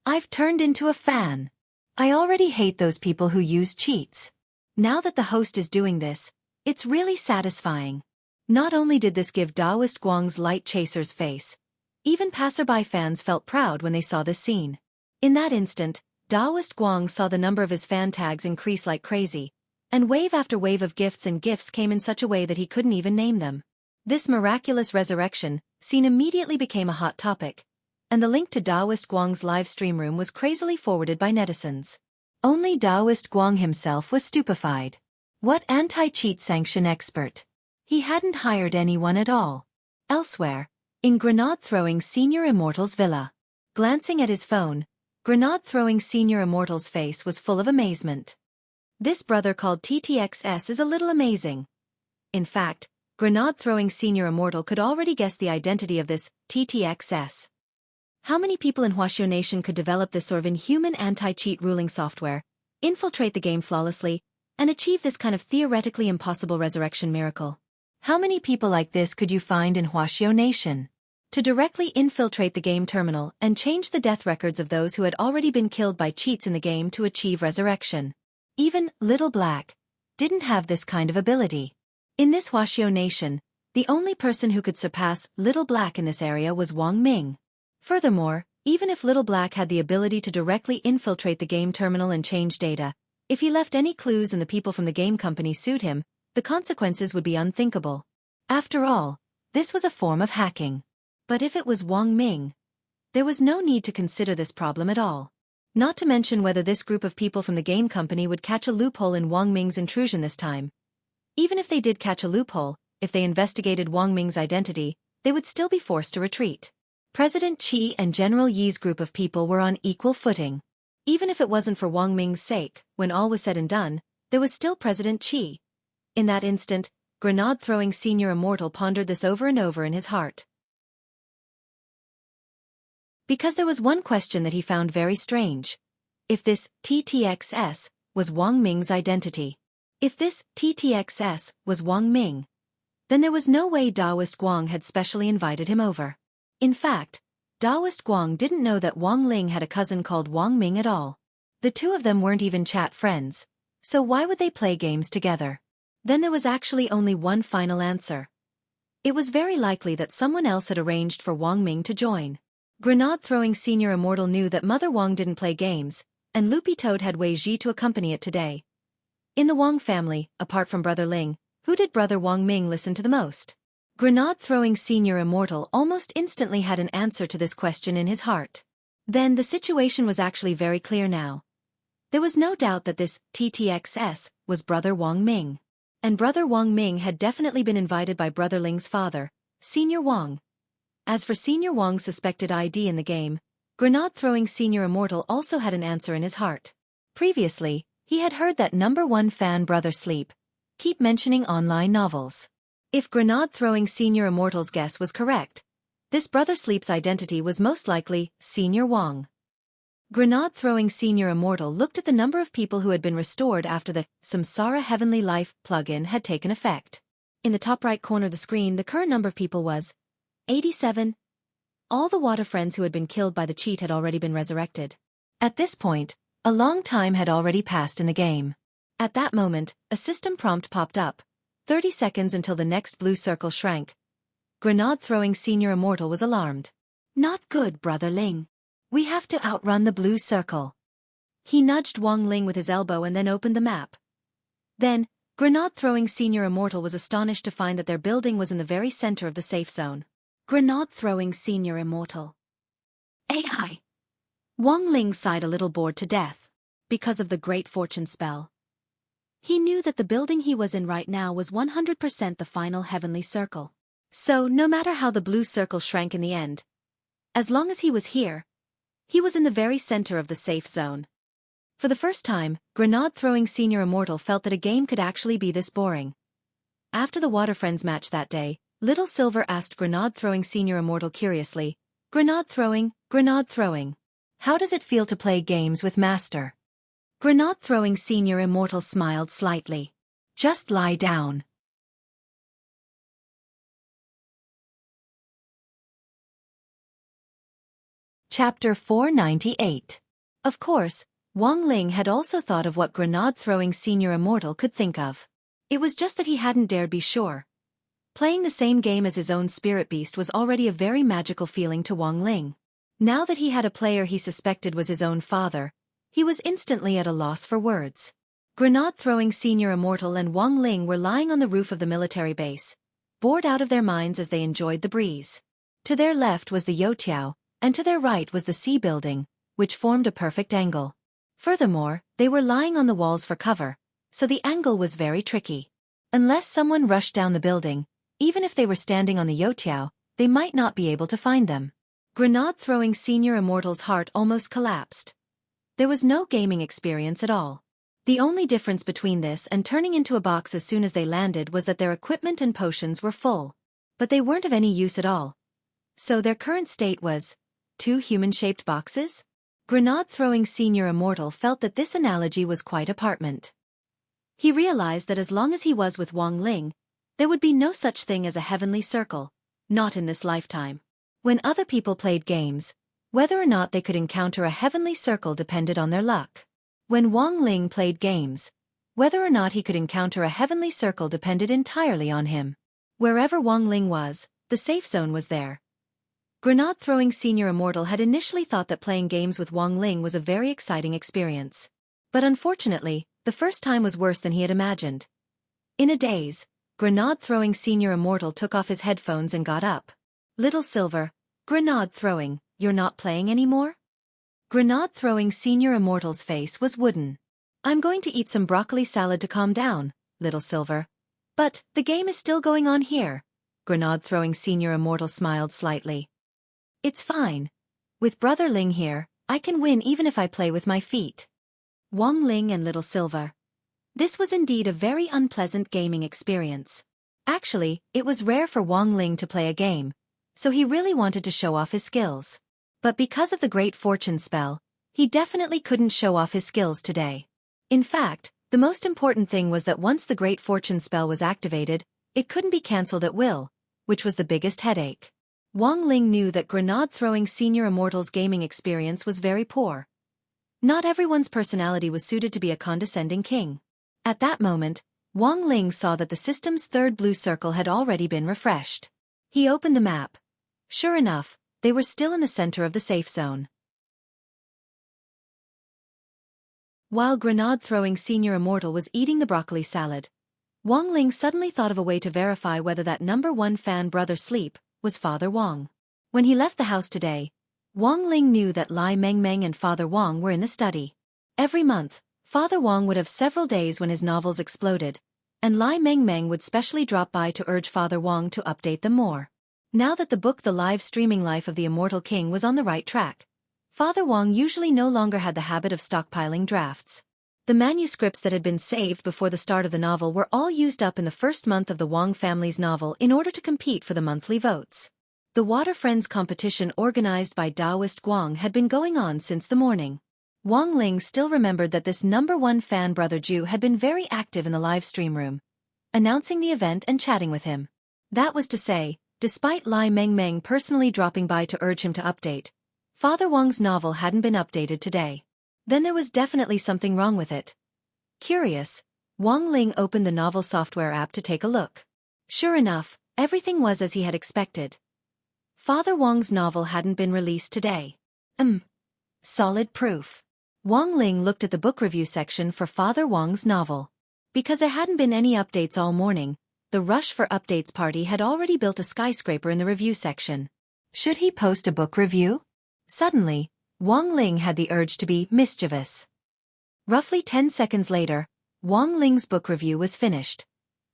S1: I've turned into a fan. I already hate those people who use cheats. Now that the host is doing this, it's really satisfying. Not only did this give Taoist Guang's light chasers face, even passerby fans felt proud when they saw this scene. In that instant, Taoist Guang saw the number of his fan tags increase like crazy, and wave after wave of gifts and gifts came in such a way that he couldn't even name them. This miraculous resurrection scene immediately became a hot topic, and the link to Taoist Guang's live stream room was crazily forwarded by netizens. Only Taoist Guang himself was stupefied. What anti-cheat sanction expert? He hadn't hired anyone at all. Elsewhere, in grenade-throwing Senior Immortal's villa. Glancing at his phone, grenade-throwing Senior Immortal's face was full of amazement. This brother called TTXS is a little amazing. In fact, grenade-throwing Senior Immortal could already guess the identity of this TTXS. How many people in Wuxia Nation could develop this sort of inhuman anti-cheat ruling software, infiltrate the game flawlessly, and achieve this kind of theoretically impossible resurrection miracle? How many people like this could you find in Wuxia Nation? To directly infiltrate the game terminal and change the death records of those who had already been killed by cheats in the game to achieve resurrection. Even Little Black didn't have this kind of ability. In this Wuxia Nation, the only person who could surpass Little Black in this area was Wang Ming. Furthermore, even if Little Black had the ability to directly infiltrate the game terminal and change data, if he left any clues and the people from the game company sued him, the consequences would be unthinkable. After all, this was a form of hacking. But if it was Wang Ming, there was no need to consider this problem at all. Not to mention whether this group of people from the game company would catch a loophole in Wang Ming's intrusion this time. Even if they did catch a loophole, if they investigated Wang Ming's identity, they would still be forced to retreat. President Qi and General Yi's group of people were on equal footing. Even if it wasn't for Wang Ming's sake, when all was said and done, there was still President Qi. In that instant, grenade-throwing Senior Immortal pondered this over and over in his heart. Because there was one question that he found very strange. If this TTXS was Wang Ming's identity. If this TTXS was Wang Ming, then there was no way Taoist Guang had specially invited him over. In fact, Taoist Guang didn't know that Wang Ling had a cousin called Wang Ming at all. The two of them weren't even chat friends, so why would they play games together? Then there was actually only one final answer. It was very likely that someone else had arranged for Wang Ming to join. Grenade-throwing Senior Immortal knew that Mother Wang didn't play games, and Loopy Toad had Wei Ji to accompany it today. In the Wang family, apart from Brother Ling, who did Brother Wang Ming listen to the most? Grenade-throwing Senior Immortal almost instantly had an answer to this question in his heart. Then the situation was actually very clear now. There was no doubt that this TTXS was Brother Wang Ming. And Brother Wang Ming had definitely been invited by Brother Ling's father, Senior Wang. As for Senior Wang's suspected ID in the game, grenade-throwing Senior Immortal also had an answer in his heart. Previously, He had heard that #1 fan Brother Sleep keep mentioning online novels. If Grenade-throwing Senior Immortal's guess was correct, this Brother Sleep's identity was most likely Senior Wang. Grenade-throwing Senior Immortal looked at the number of people who had been restored after the Samsara Heavenly Life plugin had taken effect. In the top right corner of the screen, the current number of people was 87. All the water friends who had been killed by the cheat had already been resurrected. At this point, a long time had already passed in the game. At that moment, a system prompt popped up. 30 seconds until the next blue circle shrank. Grenade-throwing Senior Immortal was alarmed. Not good, Brother Ling. We have to outrun the blue circle. He nudged Wang Ling with his elbow and then opened the map. Then, Grenade-throwing Senior Immortal was astonished to find that their building was in the very center of the safe zone. Grenade-throwing Senior Immortal. AI. Wang Ling sighed a little, bored to death. Because of the Great Fortune spell. He knew that the building he was in right now was 100% the final heavenly circle. So, no matter how the blue circle shrank in the end, as long as he was here, he was in the very center of the safe zone. For the first time, Grenade-throwing Senior Immortal felt that a game could actually be this boring. After the Water Friends match that day, Little Silver asked Grenade-throwing Senior Immortal curiously, Grenade-throwing, how does it feel to play games with Master? Grenade-throwing Senior Immortal smiled slightly. Just lie down. Chapter 498. Of course, Wang Ling had also thought of what Grenade-throwing Senior Immortal could think of. It was just that he hadn't dared be sure. Playing the same game as his own spirit beast was already a very magical feeling to Wang Ling. Now that he had a player he suspected was his own father, he was instantly at a loss for words. Grenade-throwing Senior Immortal and Wang Ling were lying on the roof of the military base, bored out of their minds as they enjoyed the breeze. To their left was the Youtiao, and to their right was the sea building, which formed a perfect angle. Furthermore, they were lying on the walls for cover, so the angle was very tricky. Unless someone rushed down the building, even if they were standing on the Youtiao, they might not be able to find them. Grenade-throwing Senior Immortal's heart almost collapsed. There was no gaming experience at all. The only difference between this and turning into a box as soon as they landed was that their equipment and potions were full. But they weren't of any use at all. So their current state was 2 human-shaped boxes? Grenade-throwing Senior Immortal felt that this analogy was quite apartment. He realized that as long as he was with Wang Ling, there would be no such thing as a heavenly circle, not in this lifetime. When other people played games, whether or not they could encounter a heavenly circle depended on their luck. When Wang Ling played games, whether or not he could encounter a heavenly circle depended entirely on him. Wherever Wang Ling was, the safe zone was there. Grenade-throwing Senior Immortal had initially thought that playing games with Wang Ling was a very exciting experience. But unfortunately, the first time was worse than he had imagined. In a daze, Grenade-throwing Senior Immortal took off his headphones and got up. Little Silver, Grenade-throwing, you're not playing anymore? Grenade-throwing Senior Immortal's face was wooden. I'm going to eat some broccoli salad to calm down, Little Silver. But, the game is still going on here. Grenade-throwing Senior Immortal smiled slightly. It's fine. With Brother Ling here, I can win even if I play with my feet. Wang Ling and Little Silver. This was indeed a very unpleasant gaming experience. Actually, it was rare for Wang Ling to play a game, so he really wanted to show off his skills. But because of the Great Fortune spell, he definitely couldn't show off his skills today. In fact, the most important thing was that once the Great Fortune spell was activated, it couldn't be cancelled at will, which was the biggest headache. Wang Ling knew that Grenade-throwing Senior Immortal's gaming experience was very poor. Not everyone's personality was suited to be a condescending king. At that moment, Wang Ling saw that the system's third blue circle had already been refreshed. He opened the map. Sure enough, they were still in the center of the safe zone. While Grenade-throwing Senior Immortal was eating the broccoli salad, Wang Ling suddenly thought of a way to verify whether that #1 fan Brother Sleep was Father Wang. When he left the house today, Wang Ling knew that Lai Mengmeng and Father Wang were in the study. Every month, Father Wang would have several days when his novels exploded, and Lai Mengmeng would specially drop by to urge Father Wang to update them more. Now that the book The Live Streaming Life of the Immortal King was on the right track, Father Wang usually no longer had the habit of stockpiling drafts. The manuscripts that had been saved before the start of the novel were all used up in the first month of the Wang family's novel in order to compete for the monthly votes. The Water Friends competition organized by Taoist Guang had been going on since the morning. Wang Ling still remembered that this #1 fan Brother Ju had been very active in the live stream room, announcing the event and chatting with him. That was to say, despite Lai Mengmeng personally dropping by to urge him to update, Father Wang's novel hadn't been updated today. Then there was definitely something wrong with it. Curious, Wang Ling opened the novel software app to take a look. Sure enough, everything was as he had expected. Father Wang's novel hadn't been released today. Solid proof. Wang Ling looked at the book review section for Father Wang's novel. Because there hadn't been any updates all morning, the Rush for Updates party had already built a skyscraper in the review section. Should he post a book review? Suddenly, Wang Ling had the urge to be mischievous. Roughly 10 seconds later, Wang Ling's book review was finished.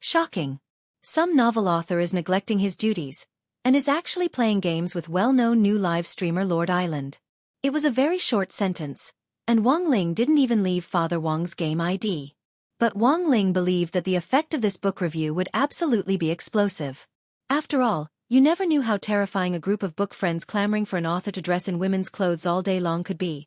S1: Shocking. Some novel author is neglecting his duties, and is actually playing games with well-known new live streamer Lord Island. It was a very short sentence, and Wang Ling didn't even leave Father Wang's game ID. But Wang Ling believed that the effect of this book review would absolutely be explosive. After all, you never knew how terrifying a group of book friends clamoring for an author to dress in women's clothes all day long could be.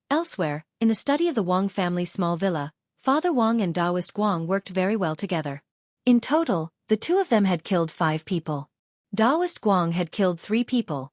S1: Elsewhere, in the study of the Wang family's small villa, Father Wang and Taoist Guang worked very well together. In total, the two of them had killed 5 people. Taoist Guang had killed 3 people,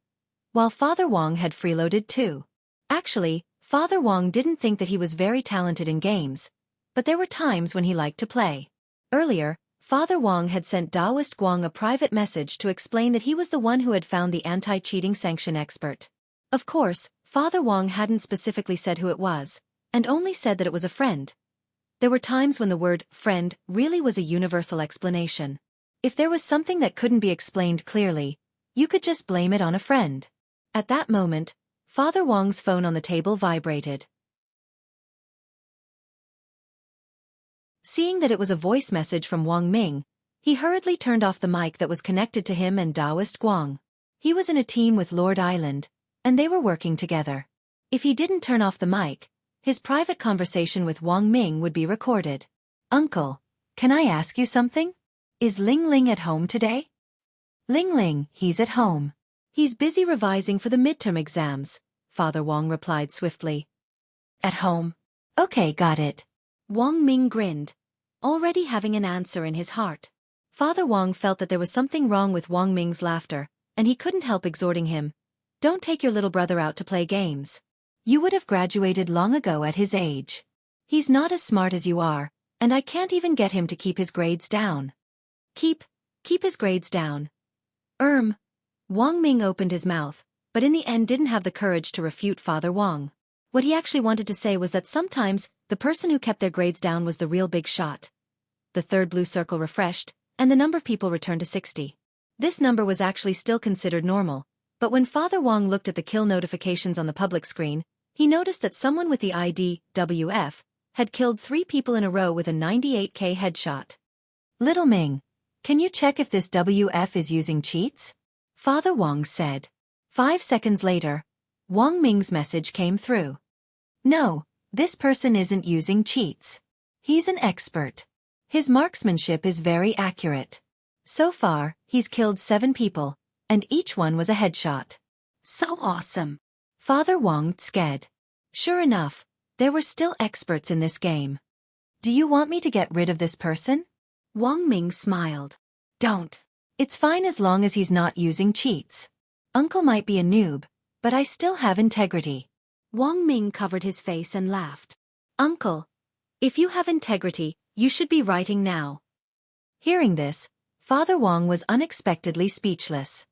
S1: while Father Wang had freeloaded 2. Actually, Father Wang didn't think that he was very talented in games, but there were times when he liked to play. Earlier, Father Wang had sent Taoist Guang a private message to explain that he was the one who had found the anti-cheating sanction expert. Of course, Father Wang hadn't specifically said who it was, and only said that it was a friend. There were times when the word friend really was a universal explanation. If there was something that couldn't be explained clearly, you could just blame it on a friend. At that moment, Father Wang's phone on the table vibrated. Seeing that it was a voice message from Wang Ming, he hurriedly turned off the mic that was connected to him and Taoist Guang. He was in a team with Lord Island, and they were working together. If he didn't turn off the mic, his private conversation with Wang Ming would be recorded. "Uncle, can I ask you something? Is Ling Ling at home today?" "Ling Ling, he's at home. He's busy revising for the midterm exams," Father Wang replied swiftly. "At home? Okay, got it." Wang Ming grinned, already having an answer in his heart. Father Wang felt that there was something wrong with Wang Ming's laughter, and he couldn't help exhorting him, "Don't take your little brother out to play games. You would have graduated long ago at his age. He's not as smart as you are, and I can't even get him to keep his grades down." Keep his grades down. Wang Ming opened his mouth, but in the end didn't have the courage to refute Father Wang. What he actually wanted to say was that sometimes, the person who kept their grades down was the real big shot. The third blue circle refreshed, and the number of people returned to 60. This number was actually still considered normal, but when Father Wang looked at the kill notifications on the public screen, he noticed that someone with the ID WF had killed 3 people in a row with a 98k headshot. "Little Ming, can you check if this WF is using cheats?" Father Wang said. 5 seconds later, Wang Ming's message came through. "No, this person isn't using cheats. He's an expert. His marksmanship is very accurate. So far, he's killed 7 people, and each one was a headshot. So awesome." Father Wang sked. Sure enough, there were still experts in this game. "Do you want me to get rid of this person?" Wang Ming smiled. "Don't. It's fine as long as he's not using cheats. Uncle might be a noob, but I still have integrity." Wang Ming covered his face and laughed. "Uncle, if you have integrity, you should be writing now." Hearing this, Father Wang was unexpectedly speechless.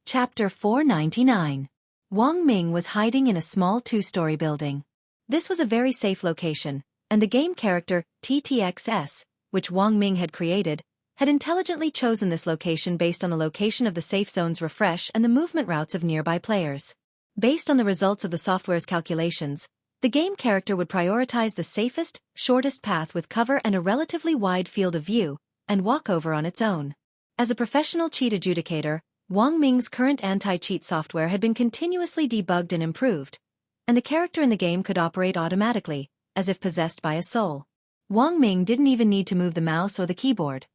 S1: Chapter 499. Wang Ming was hiding in a small 2-story building. This was a very safe location, and the game character, TTXS, which Wang Ming had created, had intelligently chosen this location based on the location of the safe zone's refresh and the movement routes of nearby players. Based on the results of the software's calculations, the game character would prioritize the safest, shortest path with cover and a relatively wide field of view, and walk over on its own. As a professional cheat adjudicator, Wang Ming's current anti-cheat software had been continuously debugged and improved, and the character in the game could operate automatically, as if possessed by a soul. Wang Ming didn't even need to move the mouse or the keyboard.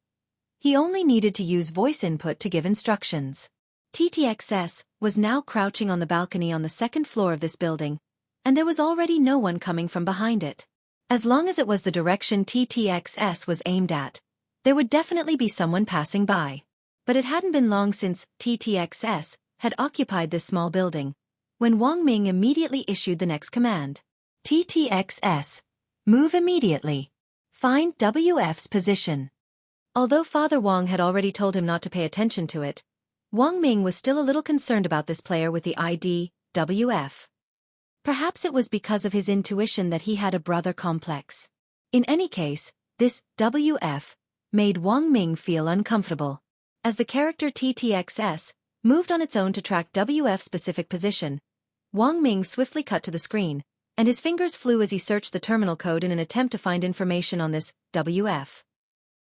S1: He only needed to use voice input to give instructions. TTXS was now crouching on the balcony on the second floor of this building, and there was already no one coming from behind it. As long as it was the direction TTXS was aimed at, there would definitely be someone passing by. But it hadn't been long since TTXS had occupied this small building, when Wang Ming immediately issued the next command. TTXS, move immediately. Find WF's position. Although Father Wang had already told him not to pay attention to it, Wang Ming was still a little concerned about this player with the ID, WF. Perhaps it was because of his intuition that he had a brother complex. In any case, this WF made Wang Ming feel uncomfortable. As the character TTXS moved on its own to track WF's specific position, Wang Ming swiftly cut to the screen, and his fingers flew as he searched the terminal code in an attempt to find information on this WF.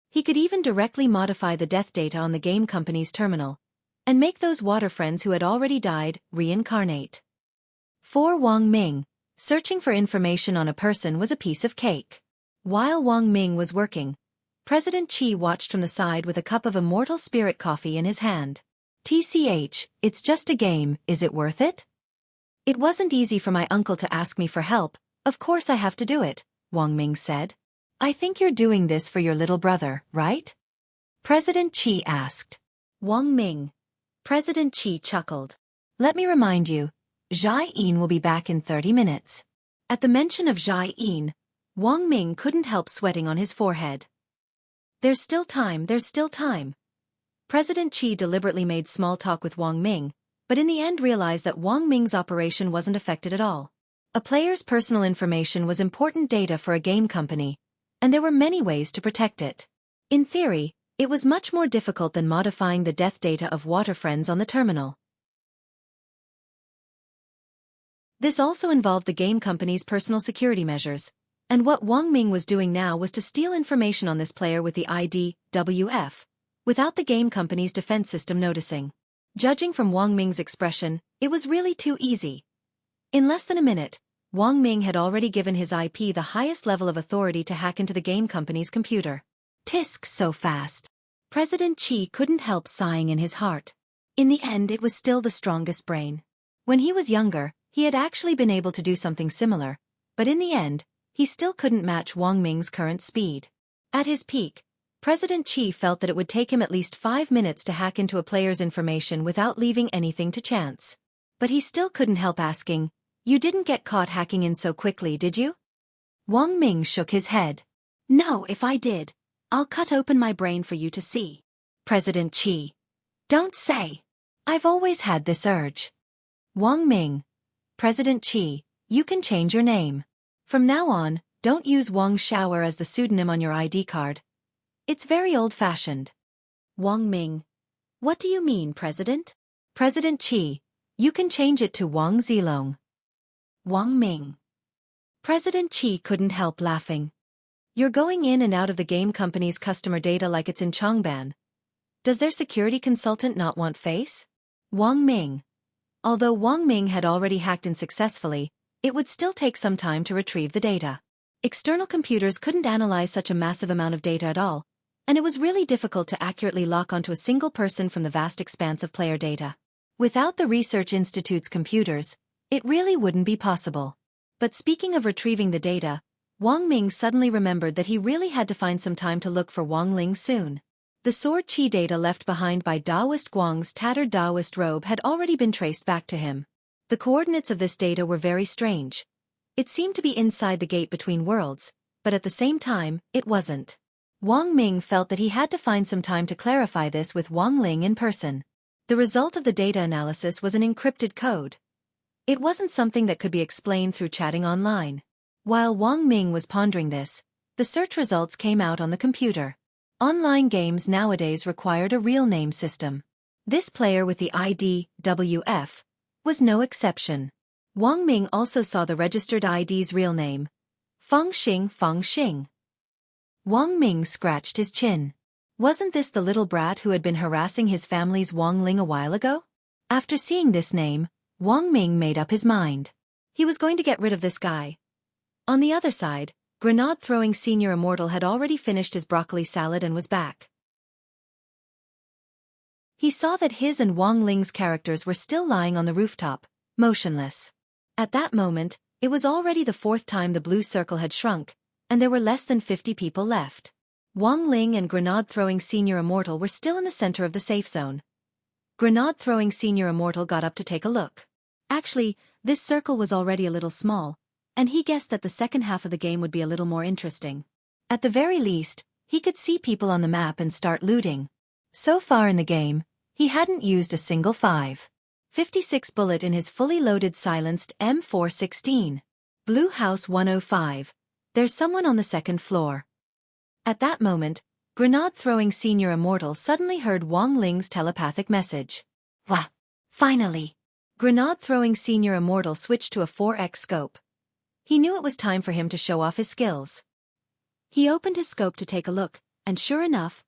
S1: He could even directly modify the death data on the game company's terminal, and make those water friends who had already died reincarnate. For Wang Ming, searching for information on a person was a piece of cake. While Wang Ming was working, President Qi watched from the side with a cup of immortal spirit coffee in his hand. TCH, it's just a game, is it worth it? It wasn't easy for my uncle to ask me for help, of course I have to do it, Wang Ming said. I think you're doing this for your little brother, right? President Qi asked. Wang Ming. President Qi chuckled. Let me remind you, Zhai Yin will be back in 30 minutes. At the mention of Zhai Yin, Wang Ming couldn't help sweating on his forehead. There's still time, there's still time. President Qi deliberately made small talk with Wang Ming, but in the end realized that Wang Ming's operation wasn't affected at all. A player's personal information was important data for a game company, and there were many ways to protect it. In theory, it was much more difficult than modifying the death data of water friends on the terminal. This also involved the game company's personal security measures, and what Wang Ming was doing now was to steal information on this player with the ID, WF, without the game company's defense system noticing. Judging from Wang Ming's expression, it was really too easy. In less than a minute, Wang Ming had already given his IP the highest level of authority to hack into the game company's computer. Tisk, so fast. President Qi couldn't help sighing in his heart. In the end, it was still the strongest brain. When he was younger, he had actually been able to do something similar, but in the end, he still couldn't match Wang Ming's current speed. At his peak, President Qi felt that it would take him at least 5 minutes to hack into a player's information without leaving anything to chance. But he still couldn't help asking, "You didn't get caught hacking in so quickly, did you?" Wang Ming shook his head. "No, if I did, I'll cut open my brain for you to see." President Qi. "Don't say. I've always had this urge." Wang Ming. President Qi, you can change your name. From now on, don't use Wang Xiaoer as the pseudonym on your ID card. It's very old-fashioned. Wang Ming. What do you mean, President? President Qi, you can change it to Wang Zilong. Wang Ming. President Qi couldn't help laughing. You're going in and out of the game company's customer data like it's in Changban. Does their security consultant not want face? Wang Ming. Although Wang Ming had already hacked in successfully, it would still take some time to retrieve the data. External computers couldn't analyze such a massive amount of data at all, and it was really difficult to accurately lock onto a single person from the vast expanse of player data. Without the Research Institute's computers, it really wouldn't be possible. But speaking of retrieving the data, Wang Ming suddenly remembered that he really had to find some time to look for Wang Ling soon. The sword chi data left behind by Daoist Guang's tattered Daoist robe had already been traced back to him. The coordinates of this data were very strange. It seemed to be inside the gate between worlds, but at the same time, it wasn't. Wang Ming felt that he had to find some time to clarify this with Wang Ling in person. The result of the data analysis was an encrypted code. It wasn't something that could be explained through chatting online. While Wang Ming was pondering this, the search results came out on the computer. Online games nowadays required a real name system. This player with the ID, WF, was no exception. Wang Ming also saw the registered ID's real name. Feng Xing. Wang Ming scratched his chin. Wasn't this the little brat who had been harassing his family's Wang Ling a while ago? After seeing this name, Wang Ming made up his mind. He was going to get rid of this guy. On the other side, grenade-throwing senior immortal had already finished his broccoli salad and was back. He saw that his and Wang Ling's characters were still lying on the rooftop, motionless. At that moment, it was already the fourth time the blue circle had shrunk, and there were less than 50 people left. Wang Ling and grenade-throwing senior immortal were still in the center of the safe zone. Grenade-throwing senior immortal got up to take a look. Actually, this circle was already a little small, and he guessed that the second half of the game would be a little more interesting. At the very least, he could see people on the map and start looting. So far in the game, he hadn't used a single 5.56 bullet in his fully loaded silenced M416. Blue House 105. There's someone on the second floor. At that moment, grenade-throwing senior immortal suddenly heard Wang Ling's telepathic message. Wah! Finally! Grenade-throwing senior immortal switched to a 4x scope. He knew it was time for him to show off his skills. He opened his scope to take a look, and sure enough,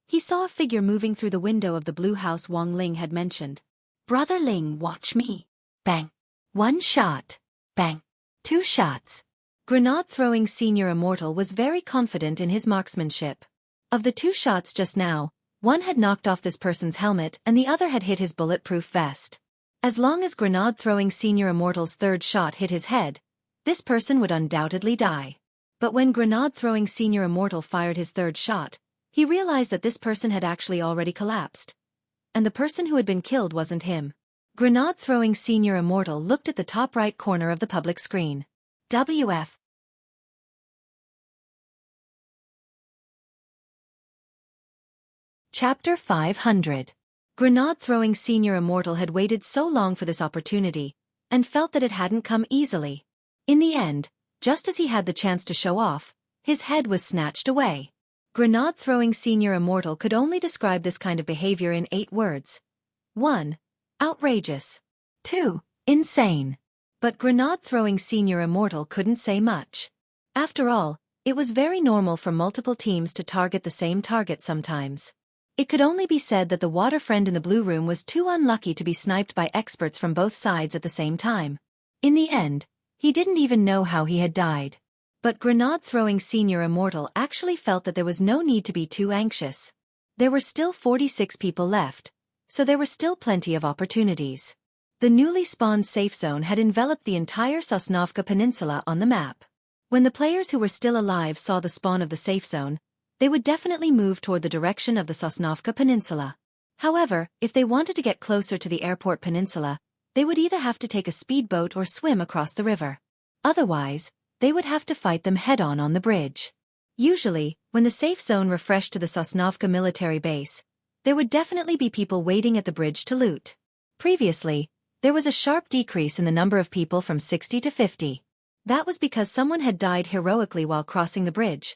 S1: he saw a figure moving through the window of the blue house Wang Ling had mentioned. Brother Ling, watch me. Bang. 1 shot. Bang. 2 shots. Grenade-throwing senior immortal was very confident in his marksmanship. Of the 2 shots just now, one had knocked off this person's helmet and the other had hit his bulletproof vest. As long as grenade-throwing senior immortal's third shot hit his head, this person would undoubtedly die. But when grenade-throwing senior immortal fired his third shot, he realized that this person had actually already collapsed. And the person who had been killed wasn't him. Grenade-throwing senior immortal looked at the top right corner of the public screen. WF. Chapter 500. Grenade-throwing senior immortal had waited so long for this opportunity, and felt that it hadn't come easily. In the end, just as he had the chance to show off, his head was snatched away. Grenade-throwing senior immortal could only describe this kind of behavior in 8 words. 1. Outrageous. 2. Insane. But grenade-throwing senior immortal couldn't say much. After all, it was very normal for multiple teams to target the same target sometimes. It could only be said that the water friend in the blue room was too unlucky to be sniped by experts from both sides at the same time. In the end, he didn't even know how he had died. But grenade-throwing senior immortal actually felt that there was no need to be too anxious. There were still 46 people left, so there were still plenty of opportunities. The newly spawned safe zone had enveloped the entire Sosnovka Peninsula on the map. When the players who were still alive saw the spawn of the safe zone, they would definitely move toward the direction of the Sosnovka Peninsula. However, if they wanted to get closer to the airport peninsula, they would either have to take a speedboat or swim across the river. Otherwise, they would have to fight them head-on on the bridge. Usually, when the safe zone refreshed to the Sosnovka military base, there would definitely be people waiting at the bridge to loot. Previously, there was a sharp decrease in the number of people from 60 to 50. That was because someone had died heroically while crossing the bridge.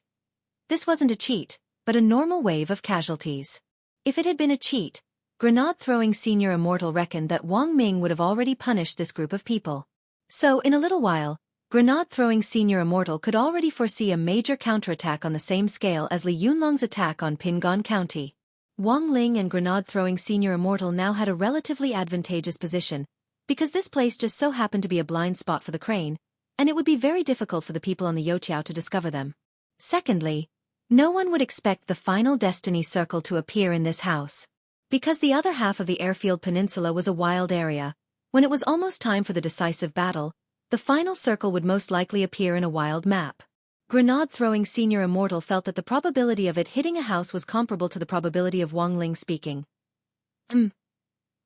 S1: This wasn't a cheat, but a normal wave of casualties. If it had been a cheat, grenade-throwing senior immortal reckoned that Wang Ming would have already punished this group of people. So, in a little while, grenade-throwing senior immortal could already foresee a major counterattack on the same scale as Li Yunlong's attack on Pingon County. Wang Ling and grenade-throwing senior immortal now had a relatively advantageous position, because this place just so happened to be a blind spot for the crane, and it would be very difficult for the people on the Youqiao to discover them. Secondly, no one would expect the final destiny circle to appear in this house. Because the other half of the airfield peninsula was a wild area, when it was almost time for the decisive battle, the final circle would most likely appear in a wild map. Grenade-throwing senior immortal felt that the probability of it hitting a house was comparable to the probability of Wang Ling speaking.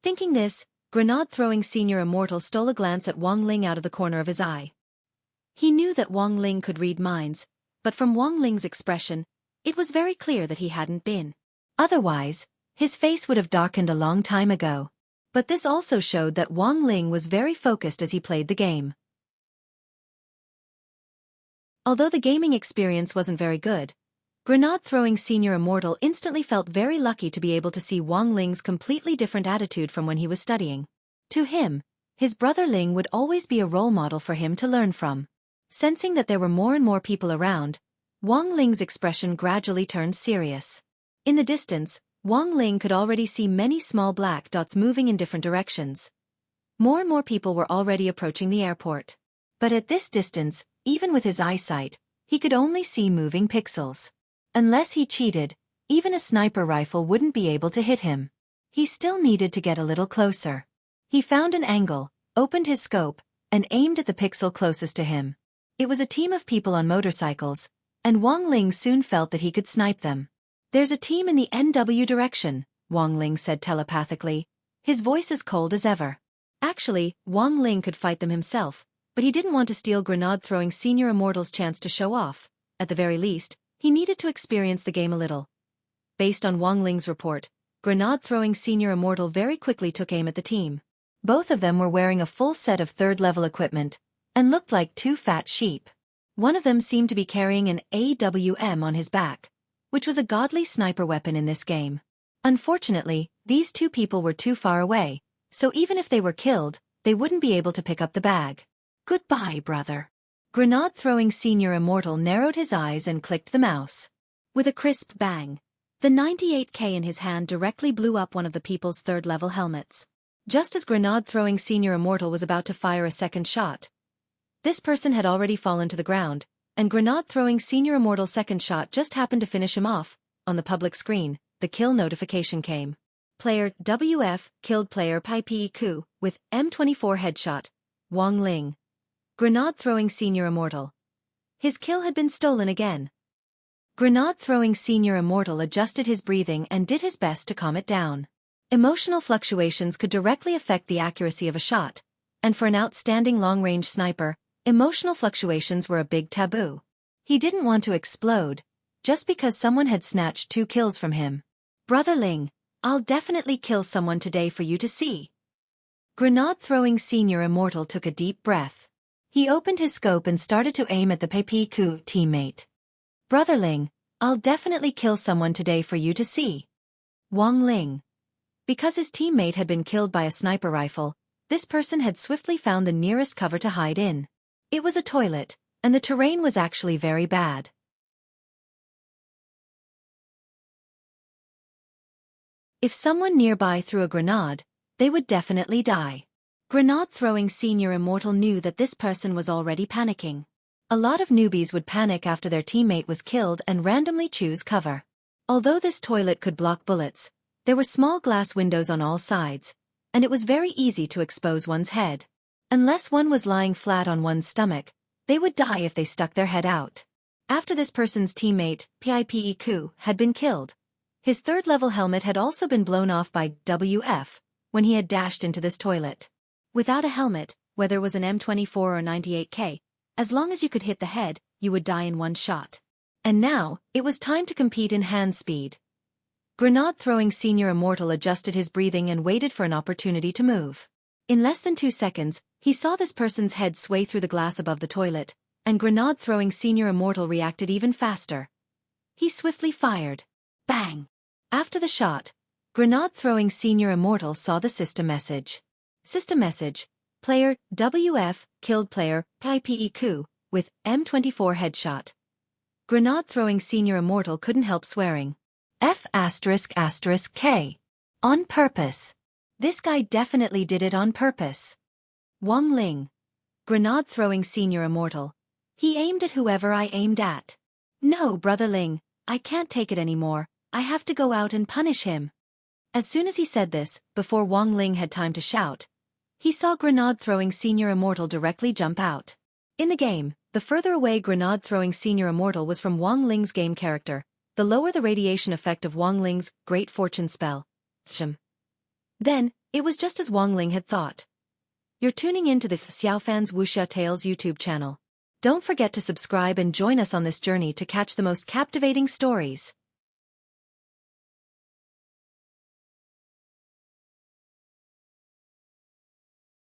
S1: Thinking this, grenade-throwing senior immortal stole a glance at Wang Ling out of the corner of his eye. He knew that Wang Ling could read minds, but from Wang Ling's expression, it was very clear that he hadn't been. Otherwise, his face would have darkened a long time ago. But this also showed that Wang Ling was very focused as he played the game. Although the gaming experience wasn't very good, grenade-throwing senior immortal instantly felt very lucky to be able to see Wang Ling's completely different attitude from when he was studying. To him, his brother Ling would always be a role model for him to learn from. Sensing that there were more and more people around, Wang Ling's expression gradually turned serious. In the distance, Wang Ling could already see many small black dots moving in different directions. More and more people were already approaching the airport. But at this distance, even with his eyesight, he could only see moving pixels. Unless he cheated, even a sniper rifle wouldn't be able to hit him. He still needed to get a little closer. He found an angle, opened his scope, and aimed at the pixel closest to him. It was a team of people on motorcycles, and Wang Ling soon felt that he could snipe them. "There's a team in the NW direction," Wang Ling said telepathically, his voice as cold as ever. Actually, Wang Ling could fight them himself, but he didn't want to steal Grenade-throwing Senior Immortal's chance to show off. At the very least, he needed to experience the game a little. Based on Wang Ling's report, Grenade-throwing Senior Immortal very quickly took aim at the team. Both of them were wearing a full set of third-level equipment, and looked like two fat sheep. One of them seemed to be carrying an AWM on his back, which was a godly sniper weapon in this game. Unfortunately, these two people were too far away, so even if they were killed, they wouldn't be able to pick up the bag. "Goodbye, brother." Grenade-throwing Senior Immortal narrowed his eyes and clicked the mouse. With a crisp bang, the 98K in his hand directly blew up one of the people's third-level helmets. Just as Grenade-throwing Senior Immortal was about to fire a second shot, this person had already fallen to the ground, and Grenade-throwing Senior Immortal's second shot just happened to finish him off. On the public screen, the kill notification came. Player WF killed player PIPEQ with M24 headshot, Wang Ling. Grenade-throwing Senior Immortal. His kill had been stolen again. Grenade-throwing Senior Immortal adjusted his breathing and did his best to calm it down. Emotional fluctuations could directly affect the accuracy of a shot, and for an outstanding long-range sniper, emotional fluctuations were a big taboo. He didn't want to explode, just because someone had snatched 2 kills from him. "Brother Ling, I'll definitely kill someone today for you to see." Grenade-throwing Senior Immortal took a deep breath. He opened his scope and started to aim at the PIPEQ teammate. "Brother Ling, I'll definitely kill someone today for you to see." Wang Ling. Because his teammate had been killed by a sniper rifle, this person had swiftly found the nearest cover to hide in. It was a toilet, and the terrain was actually very bad. If someone nearby threw a grenade, they would definitely die. Grenade-throwing Senior Immortal knew that this person was already panicking. A lot of newbies would panic after their teammate was killed and randomly choose cover. Although this toilet could block bullets, there were small glass windows on all sides, and it was very easy to expose one's head. Unless one was lying flat on one's stomach, they would die if they stuck their head out. After this person's teammate, PIPEQ, had been killed, his third-level helmet had also been blown off by WF when he had dashed into this toilet. Without a helmet, whether it was an M24 or 98K, as long as you could hit the head, you would die in one shot. And now, it was time to compete in hand speed. Grenade-throwing Senior Immortal adjusted his breathing and waited for an opportunity to move. In less than 2 seconds, he saw this person's head sway through the glass above the toilet, and Grenade-throwing Senior Immortal reacted even faster. He swiftly fired. Bang! After the shot, Grenade-throwing Senior Immortal saw the system message. System message: player WF killed player PIPEQ with M24 headshot. Grenade-throwing Senior Immortal couldn't help swearing. F***K. On purpose. This guy definitely did it on purpose. Wang Ling. Grenade-throwing Senior Immortal. He aimed at whoever I aimed at. "No, Brother Ling, I can't take it anymore. I have to go out and punish him." As soon as he said this, before Wang Ling had time to shout, he saw Grenade-throwing Senior Immortal directly jump out. In the game, the further away Grenade-throwing Senior Immortal was from Wang Ling's game character, the lower the radiation effect of Wang Ling's Great Fortune spell. Then, it was just as Wang Ling had thought. You're tuning in to the Xiaofan's Wuxia Tales YouTube channel. Don't forget to subscribe and join us on this journey to catch the most captivating stories.